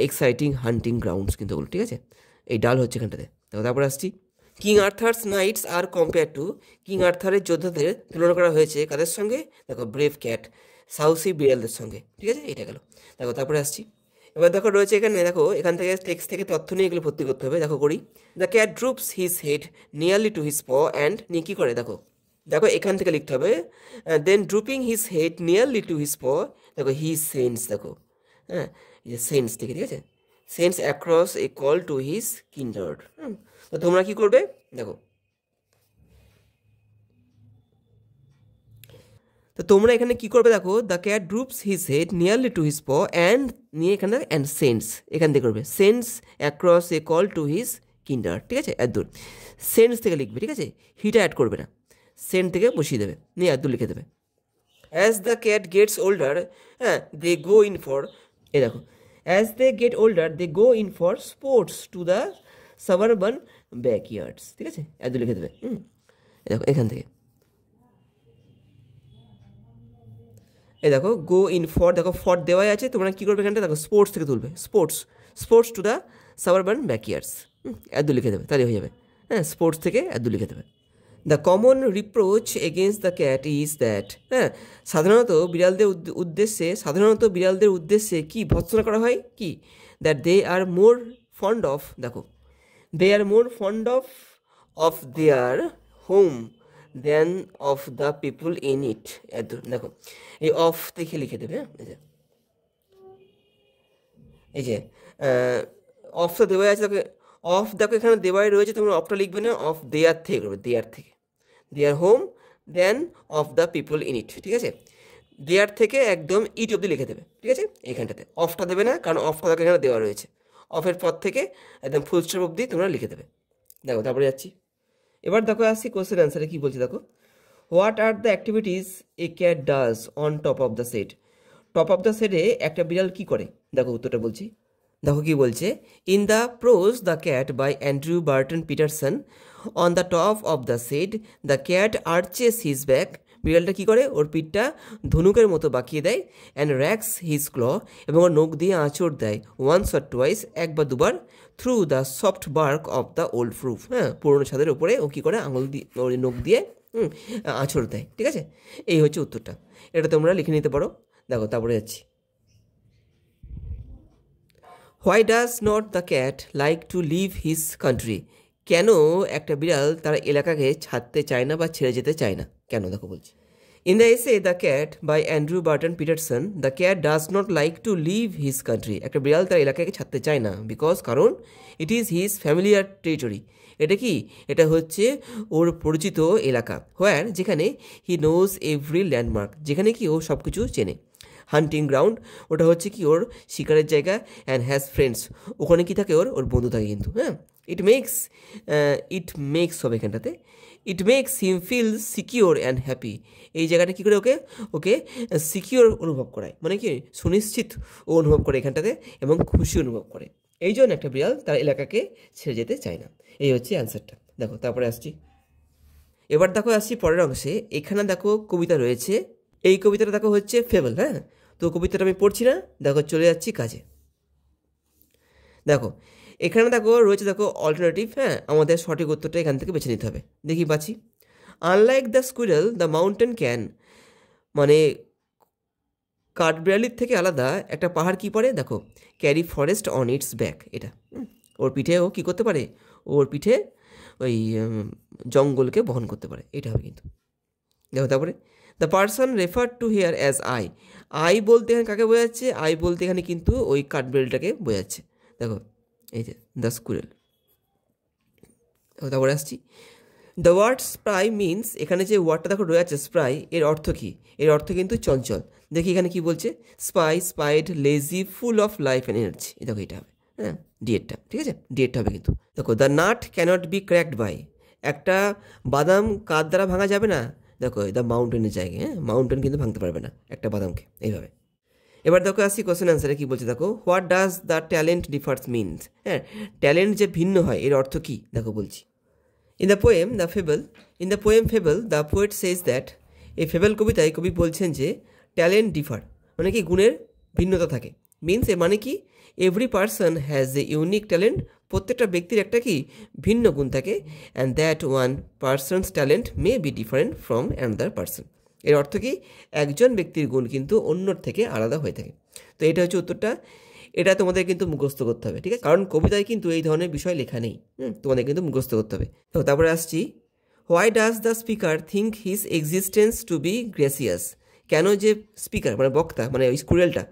এক্সাইটিং হান্টিং গ্রাউন্ডস কিন্তু ওগুলো, ঠিক আছে এই ডাল হচ্ছে এখানটাতে। দেখো তারপরে আসছি, King Arthur's knights are compare to, King আর্থারের যোদ্ধাদের তুলনা করা হয়েছে কাদের সঙ্গে, দেখো ব্রেভ ক্যাট সাহসী বিড়ালদের সঙ্গে, ঠিক আছে এটা গেল। দেখো তারপরে আসছি, এবার দেখো রয়েছে এখানে, দেখো এখান থেকে টেক্সট থেকে তথ্য নিয়ে এগুলো ভর্তি করতে হবে। দেখো করি, the cat droops his head nearly to his paw and, নিয়ে কী করে, দেখো এখান থেকে লিখতে হবে, then drooping his head nearly to his paw, দেখো হি সেন্স, দেখো হ্যাঁ এই যে সেন্স থেকে, ঠিক আছে sense across a call to his kindred. তো তোমরা কী করবে, দেখো তো তোমরা এখানে কি করবে, দেখো the cat droops his head nearly to his paw and, নিয়ে এখানে অ্যান্ড সেন্স, এখান থেকে করবে sense across a call to his kinder, ঠিক আছে এত সেন্স থেকে লিখবে, ঠিক আছে হিটা অ্যাড করবে না, সেন্ট থেকে বসিয়ে দেবে, নিয়ে এত লিখে দেবে। As the cat gets older, হ্যাঁ দে গো ইন ফর, এ দেখো as they get older they go in for sports to the suburban backyards, ঠিক আছে এত লিখে দেবে। দেখো এখান থেকে এই দেখো গো ইন ফর, দেখো ফর দেওয়াই আছে, তোমরা কী করবে এখানটা দেখো স্পোর্টস থেকে তুলবে, স্পোর্টস টু দ্য সাবারবান ব্যাকইয়ার্ডস, এত লিখে দেবে, তাহলে হয়ে যাবে। হ্যাঁ, স্পোর্টস থেকে এত লিখে দেবে। The common reproach against the cat is that, হ্যাঁ, সাধারণত বিড়ালদের উদ্দেশ্যে কি ভৎসনা করা হয়, কি, that they are more fond of, দেখো they are more fond of their home then of the people in it. এত দেখো এই অফ দেখে লিখে দেবে। এই যে অফ তো দেওয়াই আছে, দেখো অফ দেখো এখানে দেওয়াই রয়েছে, তোমরা অফটা লিখবে না, অফ দেয়ার থেকে করবে, their home then of the people in it, ঠিক আছে। দেয়ার থেকে একদম ইট অব্দি লিখে দেবে, ঠিক আছে। এইখানটাতে অফটা দেবে না, কারণ অফটা দেখো এখানে দেওয়া রয়েছে, অফের পর থেকে একদম ফুল স্টপ অব্দি তোমরা লিখে দেবে। দেখো তারপরে যাচ্ছি, এবার দেখো আসছি কোশ্চেন অ্যান্সারে কী বলছে দেখো। What are the activities A cat does on top of the set, top of the সেটে একটা বিড়াল কী করে, দেখো উত্তরটা বলছি। দেখো কি বলছে, in the prose the cat by Andrew Barton Peterson, on the top of the set the cat arches his back, বিড়ালটা কী করে, ওর পিঠটা ধনুকের মতো বাঁকিয়ে দেয়, অ্যান্ড র্যাক্স হিজ ক্ল, এবং ওর নখ দিয়ে আঁচড় দেয়, ওয়ান্স অর টুয়াইস, এক বা দুবার, through the soft bark of the old proof, হ্যাঁ, পুরোনো ছাদের ওপরে ও কী করে আঙুল দিয়ে ওর নখ দিয়ে আঁচড় দেয়, ঠিক আছে। এই হচ্ছে উত্তরটা, এটা তোমরা লিখে নিতে পারো। দেখো তারপরে যাচ্ছি, why does not the cat like to leave his country, কেন একটা বিড়াল তার এলাকাকে ছাড়তে চায় না বা ছেড়ে যেতে চায় না, কেন, দেখো বলছি। In the essay the cat by Andrew Barton Peterson, the cat does not like to leave his country, একটা বিড়াল তার এলাকাকে ছাড়তে চায় না, বিকজ কারণ it is his familiar territory, এটা কি, এটা হচ্ছে ওর পরিচিত এলাকা, হোয়ার, যেখানে হি নোজ এভরি ল্যান্ডমার্ক, যেখানে কি ও সব কিছু চেনে, হান্টিং গ্রাউন্ড, ওটা হচ্ছে কি ওর শিকারের জায়গা, অ্যান্ড হ্যাজ ফ্রেন্ডস, ওখানে কি থাকে, ওর বন্ধু থাকে কিন্তু, হ্যাঁ। ইট মেক্স হবে এখানটাতে, it makes him feel secure and happy, এই জায়গাটা কী করে ওকে সিকিওর অনুভব করায়, মানে কি সুনিশ্চিত ও অনুভব করে এখানটাতে, এবং খুশি অনুভব করে, এই জন্য একটা বিড়াল তার এলাকাকে ছেড়ে যেতে চায় না। এই হচ্ছে অ্যান্সারটা। দেখো তারপরে আসছি, এবার দেখো আসছি পরের অংশে। এখানে দেখো কবিতা রয়েছে, এই কবিতাটা দেখো হচ্ছে ফেবল, হ্যাঁ। তো কবিতাটা আমি পড়ছি না, দেখো চলে যাচ্ছি কাজে। দেখো এখানে দেখো রয়েছে, দেখো অল্টারনেটিভ, হ্যাঁ, আমাদের সঠিক উত্তরটা এখান থেকে বেছে নিতে হবে। দেখি পাচ্ছি, unlike the squirrel the mountain can, মানে কাঠবিড়ালির থেকে আলাদা একটা পাহাড় কী পড়ে, দেখো carry forest on it's back, এটা ওর পিঠে ও কী করতে পারে, ওর পিঠে ওই জঙ্গলকে বহন করতে পারে, এটা হবে কিন্তু। দেখো তারপরে, the person refer to here as I বলতে এখানে কাকে বোঝাচ্ছে, আই বলতে এখানে কিন্তু ওই কাঠবিড়ালিটাকে বোঝাচ্ছে। দেখো এই যে দ্য স্কুইরেল। তারপরে আসছি, দ্য ওয়ার্ড স্প্রাই মিনস, এখানে যে ওয়ার্ডটা দেখো রয়েছে স্প্রাই, এর অর্থ কী, এর অর্থ কিন্তু চঞ্চল। দেখি এখানে কি বলছে, spite lazy full of life and energy, দেখো এটা হবে, হ্যাঁ, ডিএডটা, ঠিক আছে, ডিএডটা হবে কিন্তু। দেখো the nut cannot be cracked by, একটা বাদাম কাঠ দ্বারা ভাঙা যাবে না, দেখো দ্য মাউন্টেনের জায়গায়, হ্যাঁ, মাউন্টেন কিন্তু ভাঙতে পারবে না একটা বাদামকে, এইভাবে। এবার দেখো আসি কোশ্চেন অ্যান্সারে কী বলছে, দেখো what does the talent differs means, হ্যাঁ, ট্যালেন্ট যে ভিন্ন হয় এর অর্থ কী, দেখো বলছি। In the poem fable the poet says that, এই ফেবল কবিতায় কবি বলছেন যে ট্যালেন্ট ডিফার, মানে কি গুণের ভিন্নতা থাকে, মিনস এর মানে কি every person has a unique talent, প্রত্যেকটা ব্যক্তির একটা কি ভিন্ন গুণ থাকে, and that one person's talent may be different from another person, এর অর্থ কি একজন ব্যক্তির গুণ কিন্তু অন্যর থেকে আলাদা হয়ে থাকে। তো এটা হচ্ছে উত্তরটা, এটা তোমাদের কিন্তু মুখস্থ করতে হবে, ঠিক আছে, কারণ কবিতায় কিন্তু এই ধরনের বিষয় লেখা নেই, তোমাদের কিন্তু মুখস্থ করতে হবে। তো তারপরে আসছি, why does the speaker think his existence to be gracious, কেন যে স্পিকার মানে বক্তা মানে ওই স্কুরেলটা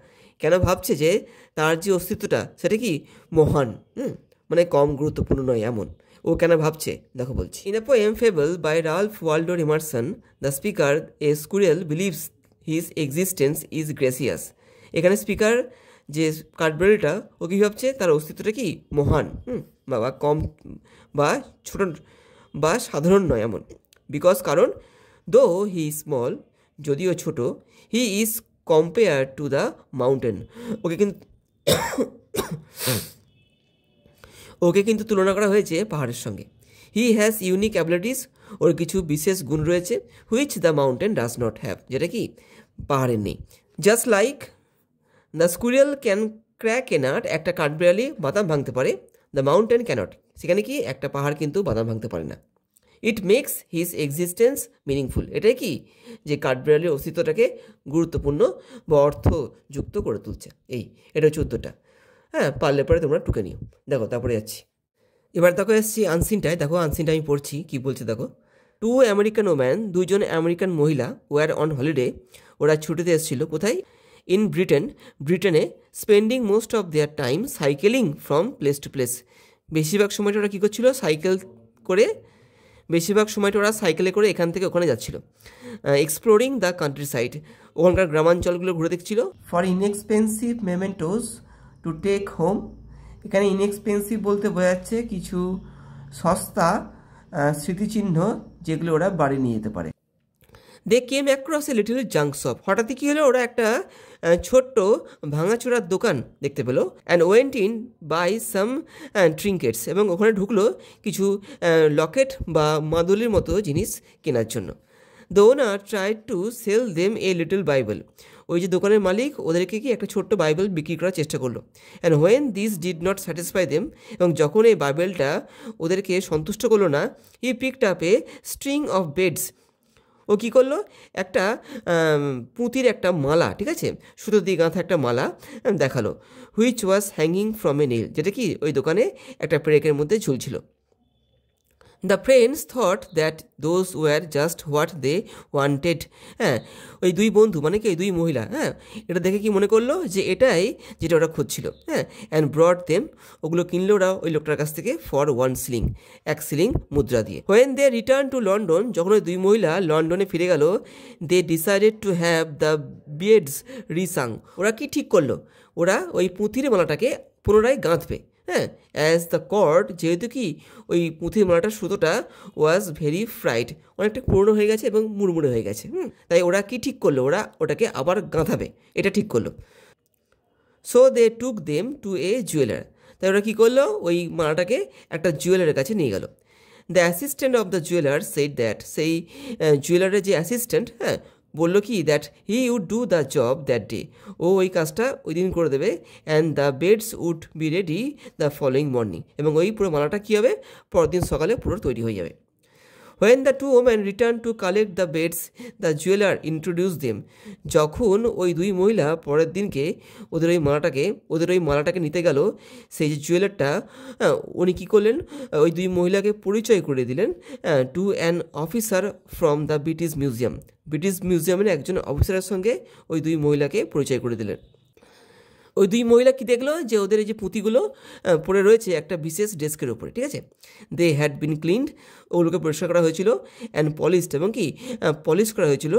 কেন ভাবছে যে তার যে অস্তিত্বটা সেটা কি মহান, মানে কম গুরুত্বপূর্ণ নয় এমন, ও কেন ভাবছে, দেখো বলছি। In the poem fable by Ralph Waldo Emerson the speaker a squirrel believes his existence is gracious, এখানে স্পিকার যে কাঠবিড়ালিটা ও কী ভাবছে তার অস্তিত্বটা কি মহান, বা কম বা ছোট বা সাধারণ নয় এমন, বিকজ কারণ দো হি স্মল, যদিও ছোট, he is compare to the mountain, okay কিন্তু তুলনা করা হয়েছে পাহাড়ের সঙ্গে। হি হ্যাজ ইউনিক অ্যাবিলিটিস, ওর কিছু বিশেষ গুণ রয়েছে, which the mountain does not have, যেটা কি পাহাড়ের নেই। Just like the squirrel can crack a nut, একটা কাঠবিড়ালি বাদাম ভাঙতে পারে, দ্য মাউন্টেন ক্যানট, সেখানে কি একটা পাহাড় কিন্তু বাদাম ভাঙতে পারে না। It makes his existence meaningful, এটাই কি যে কাঠবিড়ালির অস্তিত্বটাকে গুরুত্বপূর্ণ বা অর্থযুক্ত করে তুলছে। এটা হচ্ছে উত্তরটা। হ্যাঁ, পারলে পরে তোমরা টুকে নিও। দেখো তারপরে যাচ্ছি, এবার দেখো এসছি আনসিনটায়। দেখো আনসিনটা আমি পড়ছি, কি বলছে দেখো। 2 আমেরিকান ওম্যান, দুইজন আমেরিকান মহিলা, ওয়ার অন হলিডে, ওরা ছুটিতে এসেছিল কোথায়? ইন ব্রিটেনে, spending most of their time cycling from place to place, বেশিরভাগ সময়টা ওরা কী করছিল? বেশিরভাগ সময়টা ওরা সাইকেলে করে এখান থেকে ওখানে যাচ্ছিল। এক্সপ্লোরিং দ্য কান্ট্রি সাইড, ওখানকার গ্রামাঞ্চলগুলো ঘুরে দেখছিল। For inexpensive mementos to take home, এখানে ইনএক্সপেন্সিভ বলতে বোঝাচ্ছে কিছু সস্তা স্মৃতিচিহ্ন যেগুলো ওরা বাড়ি নিয়ে যেতে পারে। They came across a little junk shop, হঠাৎই কী হলো, ওরা একটা ছোট্ট ভাঙাচোরার দোকান দেখতে পেলো। অ্যান্ড ওয়েন্ট ইন বাই সাম ট্রিঙ্কেটস, এবং ওখানে ঢুকলো কিছু লকেট বা মাদুলির মতো জিনিস কেনার জন্য। The owner try to sell them a little Bible, ওই যে দোকানের মালিক ওদেরকে কি একটা ছোট্ট বাইবেল বিক্রি করার চেষ্টা করলো। And when this did not satisfy them, এবং যখন এই বাইবেলটা ওদেরকে সন্তুষ্ট করলো না, he picked up a string of beads, ও কী করলো, একটা পুঁতির একটা মালা, ঠিক আছে, সুতো দিয়ে গাঁথা একটা মালা দেখালো। Which was hanging from a nail, যেটা কি ওই দোকানে একটা পেরেকের মধ্যে ঝুলছিল। The friends thought that those were just what they wanted, হ্যাঁ, ওই দুই বন্ধু মানে কি ওই দুই মহিলা, হ্যাঁ, এটা দেখে কি মনে করলো যে এটাই যেটা ওরা খুঁজছিল। হ্যাঁ, অ্যান্ড ব্রড দেম, ওগুলো কিনলো ওরা ওই লোকটার কাছ থেকে ফর 1 শিলিং, 1 শিলিং মুদ্রা দিয়ে। When they return to London, যখন ওই দুই মহিলা লন্ডনে ফিরে গেল, they decided to have the beads restrung, ওরা কি ঠিক করলো, ওরা ওই পুঁথির মালাটাকে পুনরায় গাঁথবে। হ্যাঁ, অ্যাজ দ্য কর্ড, যেহেতু কি ওই পুঁথির মালাটার সুতোটা ওয়াজ ভেরি ফ্রাইড, অনেকটা পুরনো হয়ে গেছে এবং মুড়মুড়ে হয়ে গেছে। তাই ওরা কি ঠিক করলো, ওরা ওটাকে আবার গাঁথাবে, এটা ঠিক করলো। So they took them to a jeweller, তাই ওরা কী করলো, ওই মালাটাকে একটা জুয়েলারের কাছে নিয়ে গেল। The assistant of the jeweller said that, সেই জুয়েলারের যে অ্যাসিস্ট্যান্ট, হ্যাঁ, বললো কি that he would do the job that day, ও ওই কাজটা ওই দিন করে দেবে। And the beads would be ready the following morning, এবং ওই পুরো মালাটা কী হবে, পরদিন সকালে পুরো তৈরি হয়ে যাবে। When the two women returned to collect the beds, the jeweler introduced them, যখন ওই দুই মহিলা পরের দিনকে ওদের ওই মালাটাকে নিতে গেল, সেই যে জুয়েলারটা, উনি কী করলেন, ওই দুই মহিলাকে পরিচয় করে দিলেন to an officer from the British মিউজিয়ামের একজন অফিসারের সঙ্গে ওই দুই মহিলাকে পরিচয় করে দিলেন। ওই দুই মহিলা কি দেখলো, যে ওদের এই যে পুঁতিগুলো পড়ে রয়েছে একটা বিশেষ ডেস্কের উপরে, ঠিক আছে, দে হ্যাড বিন ক্লিনড, ওগুলোকে পরিষ্কার করা হয়েছিল, অ্যান্ড পলিশড, এবং কি পলিশ করা হয়েছিল,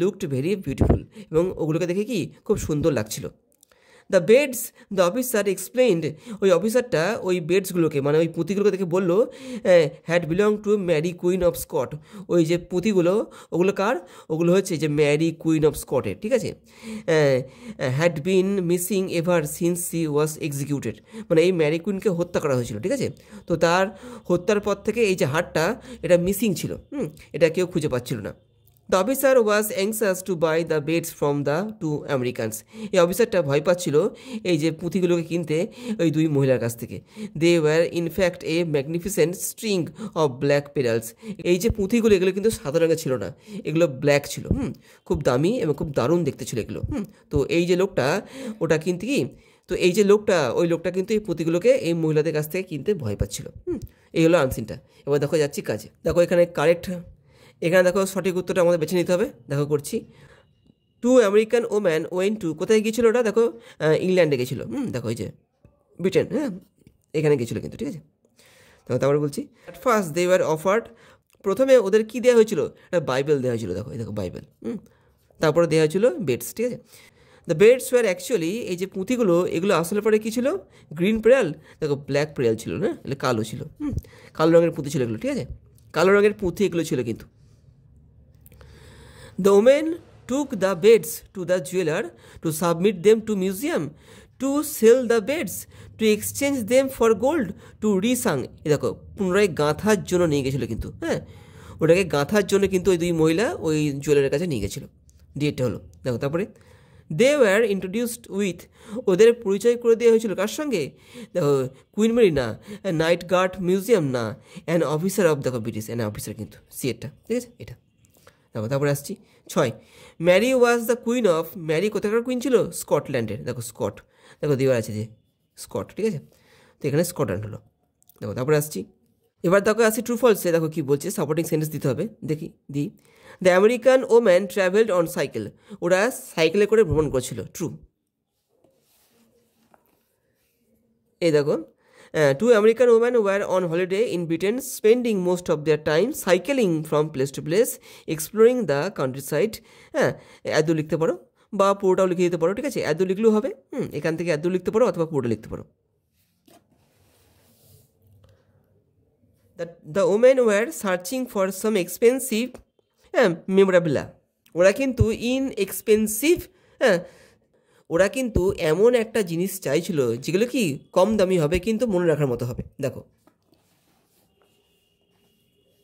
লুকড ভেরি বিউটিফুল, এবং ওগুলোকে দেখে কি খুব সুন্দর লাগছিল। The beads, the officer explained, ওই অফিসারটা ওই বেডসগুলোকে মানে ওই পুঁতিগুলোকে দেখে বললো, had belong to Mary queen of Scott, ওই যে পুঁতিগুলো ওগুলো কার, ওগুলো হচ্ছে যে ম্যারি কুইন অফ স্কটের, ঠিক আছে, had been missing ever since C was executed, মানে এই ম্যারি কুইনকে হত্যা করা হয়েছিল, ঠিক আছে, তো তার হত্যার পর থেকে এই যে হারটা এটা মিসিং ছিল, এটা কেউ খুঁজে পাচ্ছিল না। The officer was anxious to buy the beads from the two Americans, এই অফিসারটা ভয় পাচ্ছিল এই যে পুঁথিগুলোকে কিনতে ওই দুই মহিলার কাছ থেকে। They were in fact a magnificent string of black pearls, এই যে পুঁথিগুলো এগুলো কিন্তু সাদা রঙের ছিল না, এগুলো ব্ল্যাক ছিল, খুব দামি এবং খুব দারুণ দেখতে ছিল এগুলো। তো এই যে লোকটা ওটা কিনতে কি, তো এই যে ওই লোকটা কিন্তু এই পুঁতিগুলোকে এই মহিলাদের কাছ থেকে কিনতে ভয় পাচ্ছিল। এই হলো আনসিনটা। এবার দেখো যাচ্ছি কাজে। দেখো এখানে এখানে দেখো সঠিক উত্তরটা আমাদের বেছে নিতে হবে। দেখো করছি, 2 আমেরিকান ওম্যান ওয়েন্ট টু, কোথায় গিয়েছিল ওটা, দেখো ইংল্যান্ডে গেছিলো। দেখো এই যে ব্রিটেন, হ্যাঁ, এখানে গেছিলো কিন্তু, ঠিক আছে। দেখো তারপরে বলছি, at first they were offered, প্রথমে ওদের কী দেওয়া হয়েছিল, একটা বাইবেল দেওয়া হয়েছিল, দেখো এই দেখো বাইবেল, তারপরে দেওয়া হয়েছিল বেডস, ঠিক আছে। দ্য বেডস ওয়ার অ্যাকচুয়ালি, এই যে পুঁথিগুলো এগুলো আসলে পরে কী ছিল, গ্রিন পেরাল, দেখো ব্ল্যাক পেরাল ছিল না, এগুলো কালো ছিল, কালো রঙের পুঁথি ছিল এগুলো, ঠিক আছে, কালো রঙের পুঁথি এগুলো ছিল কিন্তু। The women took the beds to the jeweler to submit them to museum, to sell the beds, to exchange them for gold, to resang, এই দেখো পুনরায় গাঁথার জন্য নিয়ে গেছিলো কিন্তু, হ্যাঁ, ওটাকে গাঁথার জন্য কিন্তু ওই দুই মহিলা ওই জুয়েলারের কাছে নিয়ে গেছিলো। ডিএডটা হলো। দেখো তারপরে দে ওয়ার ইন্ট্রোডিউসড উইথ, ওদের পরিচয় করে দেওয়া হয়েছিল কার সঙ্গে? দেখো কুইন মেরি না, নাইট গার্ড মিউজিয়াম না, অ্যান অফিসার অফ, দেখো ব্রিটিশ অ্যান অফিসার কিন্তু সিএরটা, ঠিক আছে এটা। দেখো তারপরে আসছি 6, Mary was the queen of, Mary কোথাকার কুইন ছিল? স্কটল্যান্ডের, দেখো স্কট, দেখো দেওয়া আছে যে স্কট, ঠিক আছে, তো এখানে স্কটল্যান্ড হলো। দেখো তারপরে আসছি, এবার দেখো আসছি ট্রু ফলসে, দেখো কী বলছে, সাপোর্টিং সেন্টেন্স দিতে হবে, দেখি দিই। The American woman travelled on cycle, ওরা সাইকেলে করে ভ্রমণ করছিল, ট্রু। এই দেখো, two American woman were on holiday in Britain spending most of their time cycling from place to place exploring the countryside. হ্যাঁ, এত লিখতে পারো বা পুরোটাও লিখে দিতে পারো, ঠিক আছে, এত লিখলেও হবে। এখান থেকে এত লিখতে পারো অথবা পুরোটা লিখতে পারো। The women were searching for some expensive memorabilia, ওরা কিন্তু ইনএক্সপেন্সিভ, হ্যাঁ, ওরা কিন্তু এমন একটা জিনিস চাইছিল যেগুলো কি কম দামি হবে কিন্তু মনে রাখার মতো হবে। দেখো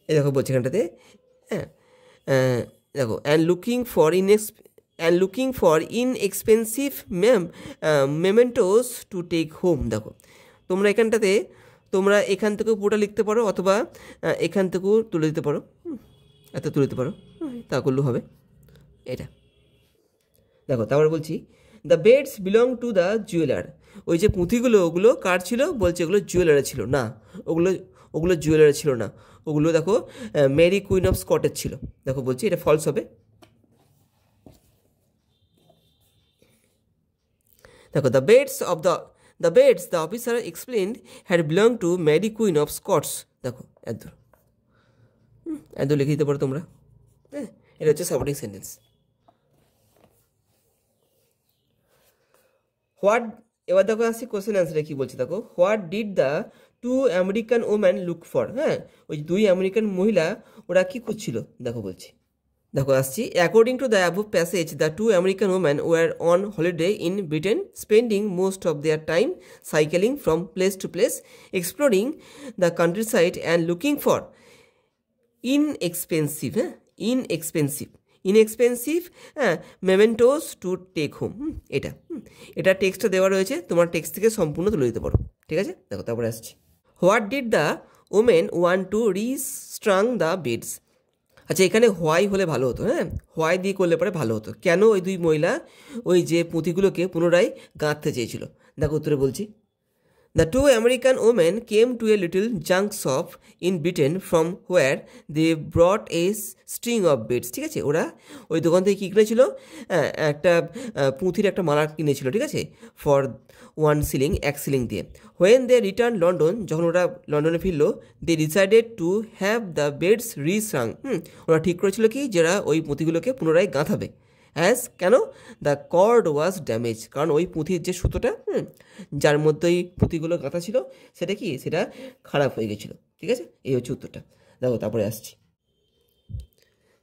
এই দেখো বলছে এখানটাতে, হ্যাঁ, দেখো and looking for inexpensive mementos to take home. দেখো তোমরা এখানটাতে, তোমরা এখান থেকেও পুরোটা লিখতে পারো অথবা এখান থেকেও তুলে দিতে পারো, এত তুলে দিতে পারো, তা করলেও হবে এটা। দেখো তারপরে বলছি the beads belong to the jeweller, ওই যে পুঁথিগুলো ওগুলো কার ছিল? বলছে ওগুলো জুয়েলারে ছিল না, ওগুলো জুয়েলারে ছিল না, ওগুলো দেখো মেরি কুইন অফ স্কটের ছিল। দেখো বলছি এটা ফলস হবে। দেখো the beads the officer explained had belong to Mary queen of Scots. দেখো এত লিখে দিতে পারো তোমরা, হ্যাঁ, এটা হচ্ছে সাপোর্টিং সেন্টেন্স। হোয়াট, এবার দেখো আসছি কোশ্চেন অ্যান্সারে কী বলছে, দেখো what did the two American woman look for, হ্যাঁ, ওই দুই আমেরিকান মহিলা ওরা কী খুঁজছিল? দেখো বলছি, দেখো আসছি, according to the above passage the two American woman were on holiday in Britain spending most of their time cycling from place to place exploring the countryside and looking for inexpensive, হ্যাঁ, inexpensive হ্যাঁ mementos to take home. এটা টেক্সটটা দেওয়া রয়েছে, তোমার text থেকে সম্পূর্ণ তুলে দিতে পারো, ঠিক আছে। দেখো তারপরে আসছি, what did the women want to restring the beads. আচ্ছা এখানে হোয়াই হলে ভালো হতো, হ্যাঁ, হোয়াই দিয়ে করলে পরে ভালো হতো। কেন ওই দুই মহিলা ওই যে পুঁথিগুলোকে পুনরায় গাঁথতে চেয়েছিল? দেখো উত্তরে বলছি, the two American women came to a little junk shop in Britain from where they bought a string of beads. ঠিক আছে, ওরা ওই দোকান থেকে কী কিনেছিল? একটা পুঁথির একটা মালা কিনেছিল, ঠিক আছে, ফর 1 শিলিং, 1 শিলিং দিয়ে। হোয়েন দে রিটার্ন লন্ডন, যখন ওরা লন্ডনে ফিরলো, they decided to have the beads restrung. ওরা ঠিক করেছিল কি যারা ওই পুঁথিগুলোকে পুনরায় গাঁথাবে। কেন? দ্য কর্ড ওয়াজ ড্যামেজ, কারণ ওই পুঁথির যে সুতোটা যার মধ্যে ওই পুঁথিগুলো গাঁথা ছিল সেটা খারাপ হয়ে গেছিলো। ঠিক আছে, এই হচ্ছে উত্তরটা। দেখো তারপরে আসছি,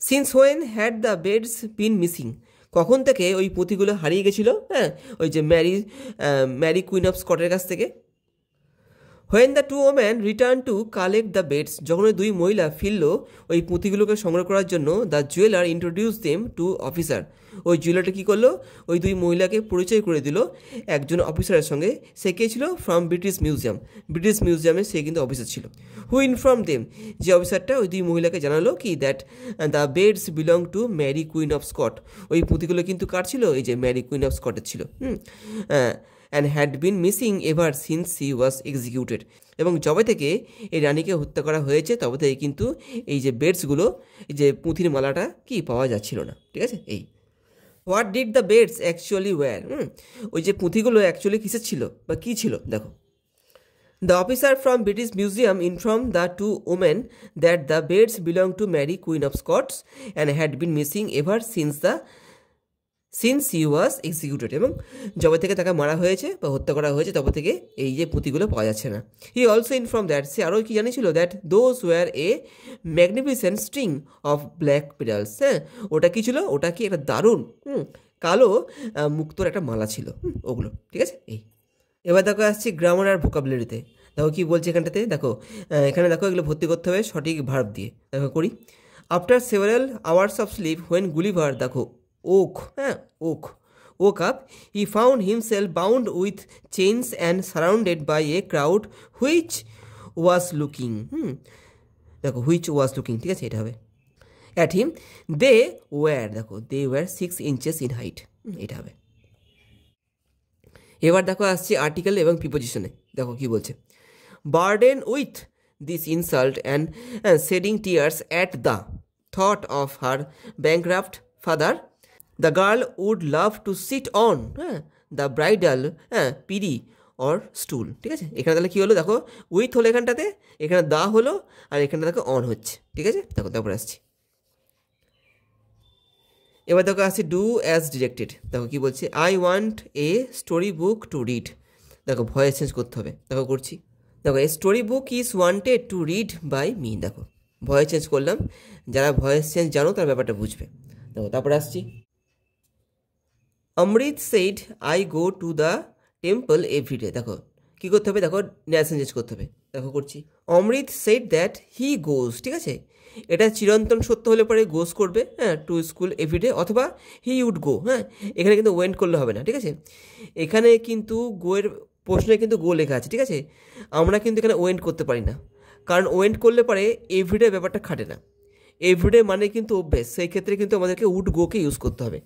since when had the beads been missing, কখন থেকে ওই পুঁথিগুলো হারিয়ে গেছিলো? ওই যে ম্যারি কুইন অফ স্কটের কাছ থেকে। When the two woman return to collect the beads, যখন ওই দুই মহিলা ফিরল ওই পুঁথিগুলোকে সংগ্রহ করার জন্য, the jeweller introduce them to officer, ওই জুয়েলারটা কী করলো? ওই দুই মহিলাকে পরিচয় করে দিল একজন অফিসারের সঙ্গে। সে কে ছিল? ফ্রম ব্রিটিশ মিউজিয়ামে সে কিন্তু অফিসার ছিল। হু ইনফর্ম দেম, যে অফিসারটা ওই দুই মহিলাকে জানালো কি that the beads belong to Mary queen of Scott, ওই পুঁথিগুলো কিন্তু কার ছিল? এই যে ম্যারি কুইন অফ স্কটের ছিল। And had been missing ever since C was executed, এবং যবে থেকে এই রানীকে হত্যা করা হয়েছে তবে থেকে কিন্তু এই যে বেডসগুলো, এই যে পুঁথির মালাটা কি পাওয়া যাচ্ছিল না। ঠিক আছে, এই what did the beads actually were, ওই যে পুঁথিগুলো অ্যাকচুয়ালি কিসের ছিল বা কী ছিল? দেখো, the officer from British museum inform the two women that the beads belong to Mary queen of Scots and had been missing ever since he was executed, এবং যবে থেকে তাকে মারা হয়েছে বা হত্যা করা হয়েছে তবে থেকে এই যে পুঁথিগুলো পাওয়া যাচ্ছে না। হি অলসো ইনফর্ম দ্যাট, সে আরও কি জানিয়েছিল? That those were a magnificent string of black pearls, ওটা কী ছিল? ওটা কি একটা দারুণ কালো মুক্তোর একটা মালা ছিল ওগুলো। ঠিক আছে, এবার দেখো আসছি গ্রামার আর ভোকাবুলারিতে। দেখো কী বলছে এখানটাতে, দেখো এখানে দেখো এগুলো ভর্তি করতে হবে সঠিক ভার্ব দিয়ে। দেখো করি, after several hours of sleep when Gulliver, দেখো woke woke up, he found himself bound with chains and surrounded by a crowd which was looking, দেখো which was looking, ঠিক আছে, এটা হবে at him. They were 6 inches in height, এটা হবে। এবার দেখো আসছে আর্টিকেল এবং প্রিপোজিশনে, দেখো কি বলছে। Burden with this insult and shedding tears at the thought of her bankrupt father, the girl would love to sit on the bridal Piri or stool, ঠিক আছে। এখানে তাহলে কী হলো, দেখো উইথ হলো এখানটাতে, এখানে দা হলো, আর এখানটা দেখো অন হচ্ছে, ঠিক আছে। দেখো তারপরে আসছি, এবার দেখো আসছি ডু অ্যাজ ডিরেক্টেড। দেখো কি বলছে, I want a story book to read. দেখো ভয়েস চেঞ্জ করতে হবে, দেখো করছি। দেখো a story book is wanted to read by me. দেখো ভয়েস চেঞ্জ করলাম, যারা ভয়েস চেঞ্জ জানো তার ব্যাপারটা বুঝবে। দেখো তারপরে আসছি, Amrit said I go to the temple everyday. দেখো কী করতে হবে, দেখো ন্যাশন চেঞ্জ করতে হবে, দেখো করছি। অমৃত সেইড দ্যাট হি গোজ, ঠিক আছে, এটা চিরন্তন সত্য হলে পরে গোজ করবে টু স্কুল এভরিডে, অথবা হি উড গো। এখানে কিন্তু ওয়েন্ট করলে হবে না, ঠিক আছে। এখানে কিন্তু গোয়ের প্রশ্নে কিন্তু গো লেখা আছে, ঠিক আছে। আমরা কিন্তু এখানে ওয়েন্ট করতে পারি না, কারণ ওয়েন্ট করলে পরে এভরিডে ব্যাপারটা খাটে না। এভরিডে মানে কিন্তু অভ্যেস, সেই ক্ষেত্রে কিন্তু আমাদেরকে উড গোকে ইউজ করতে হবে।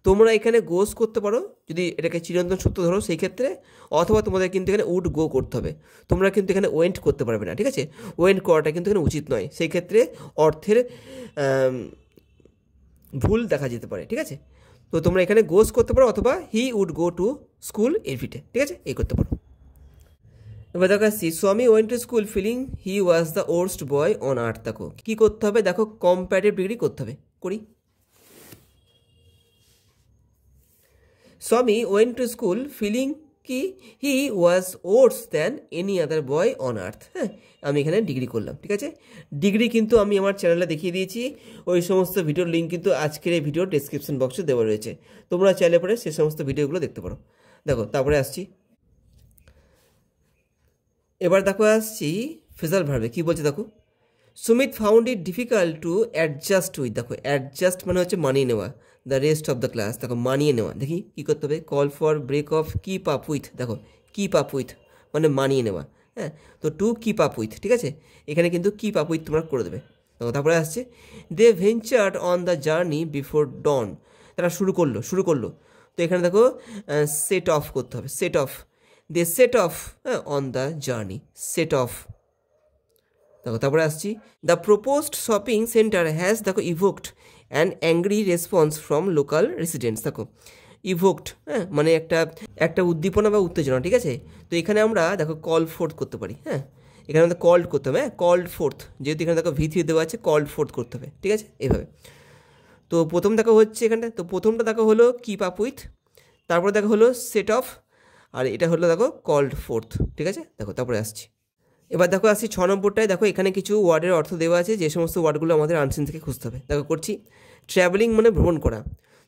তোমরা এখানে গোস করতে পারো যদি এটাকে চিরন্তন সত্য ধরো সেই ক্ষেত্রে, অথবা তোমাদের কিন্তু এখানে উড গো করতে হবে। তোমরা কিন্তু এখানে ওয়েন্ট করতে পারবে না, ঠিক আছে। ওয়েন্ট করাটা কিন্তু এখানে উচিত নয়, সেই ক্ষেত্রে অর্থের ভুল দেখা যেতে পারে, ঠিক আছে। তো তোমরা এখানে গোস করতে পারো, অথবা he would go to school everyday, ঠিক আছে, এই করতে পারো। এবার দেখো আসছি, Swami went to school feeling he was the worst boy on earth. দেখো কী করতে হবে, দেখো কম্প্যারেটিভ ডিগ্রি করতে হবে, করি। স্বামী ওয়েন্ট টু স্কুল ফিলিং কি he was worse than any other boy on earth. আমি এখানে ডিগ্রি করলাম, ঠিক আছে। ডিগ্রি কিন্তু আমি আমার চ্যানেলে দেখিয়ে দিয়েছি, ওই সমস্ত ভিডিওর লিঙ্ক কিন্তু আজকের এই ভিডিওর ডেসক্রিপশন বক্সে দেওয়া রয়েছে, তোমরা চাইলে পরে সে সমস্ত ভিডিওগুলো দেখতে পারো। দেখো তারপরে আসছি, এবার দেখো আসছি ফ্রেজাল ভার্বে, কী বলছে দেখো। Sumit found it difficult to adjust with. দেখো অ্যাডজাস্ট মানে হচ্ছে মানিয়ে নেওয়া, the rest of the class. দেখো মানিয়ে নেওয়া, দেখি কী করতে হবে, call for break of keep up with. দেখো কিপ আপ উইথ মানে মানিয়ে নেওয়া, তো টু কিপ আপ উইথ, ঠিক আছে। এখানে কিন্তু কিপ আপ উইথ তোমরা করে দেবে। দেখো তারপরে আসছে, they ventured on the journey before dawn. তারা শুরু করলো, তো এখানে দেখো সেট অফ করতে হবে, set off. They set off on the journey, set off. দেখো তারপরে আসছি, the proposed shopping centre has দেখো evoked an angry response from local residents. দেখো ইভোকড মানে একটা উদ্দীপনা বা উত্তেজনা, ঠিক আছে। তো এখানে আমরা দেখো কল ফোর্থ করতে পারি, এখানে আমাদের কল্ড করতে হবে, কল্ড ফোর্থ, যেহেতু এখানে দেখো ভি3 দেওয়া আছে, কল্ড ফোর্থ করতে হবে, ঠিক আছে, এইভাবে। তো প্রথম দেখো হচ্ছে এখানটা, তো প্রথমটা দেখো হলো কিপ আপ উইথ, তারপরে দেখো হলো সেট অফ, আর এটা হলো দেখো কল্ড ফোর্থ, ঠিক আছে। দেখো তারপরে আসছি, এবার দেখো আসছি 6 নম্বরটায়। দেখো এখানে কিছু ওয়ার্ডের অর্থ দেওয়া আছে, যে সমস্ত ওয়ার্ডগুলো আমাদের আনসিন থেকে খুঁজতে হবে। দেখো করছি, ট্রাভেলিং মানে ভ্রমণ করা,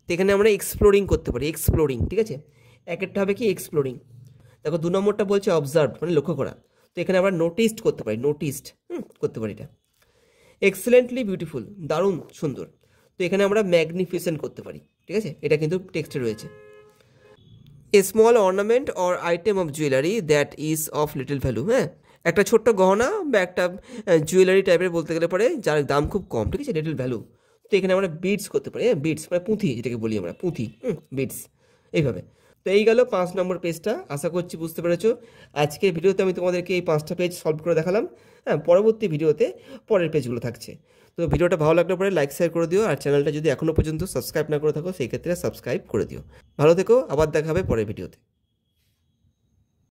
তো এখানে আমরা এক্সপ্লোরিং করতে পারি, এক্সপ্লোরিং, ঠিক আছে। একটা হবে কি এক্সপ্লোরিং। দেখো 2 নম্বরটা বলছে অবজার্ভ মানে লক্ষ্য করা, তো এখানে আমরা নোটিসড করতে পারি, নোটিসড করতে পারি এটা। এক্সেলেন্টলি বিউটিফুল দারুণ সুন্দর, তো এখানে আমরা ম্যাগনিফিসেন্ট করতে পারি, ঠিক আছে, এটা কিন্তু টেক্সটে রয়েছে। A small ornament or item of jewellery that is of little value. একটা ছোট্ট গহনা বা একটা জুয়েলারি টাইপের বলতে গেলে পরে, যার দাম খুব কম, ঠিক আছে, লিটল ভ্যালু। তো এখানে আমরা বিডস করতে পারি, বিডস মানে পুঁথি, যেটাকে বলি আমরা পুঁথি, বিডস, এইভাবে। তো এই গেল 5 নম্বর পেজটা, আশা করছি বুঝতে পেরেছো। আজকের ভিডিওতে আমি তোমাদেরকে এই 5টা পেজ সলভ করে দেখালাম, পরবর্তী ভিডিওতে পরের পেজগুলো থাকছে। তো ভিডিওটা ভালো লাগলে পরে লাইক শেয়ার করে দিও, আর চ্যানেলটা যদি এখনও পর্যন্ত সাবস্ক্রাইব না করে থাকো সেই ক্ষেত্রে সাবস্ক্রাইব করে দিও। ভালো থেকো, আবার দেখা হবে পরের ভিডিওতে।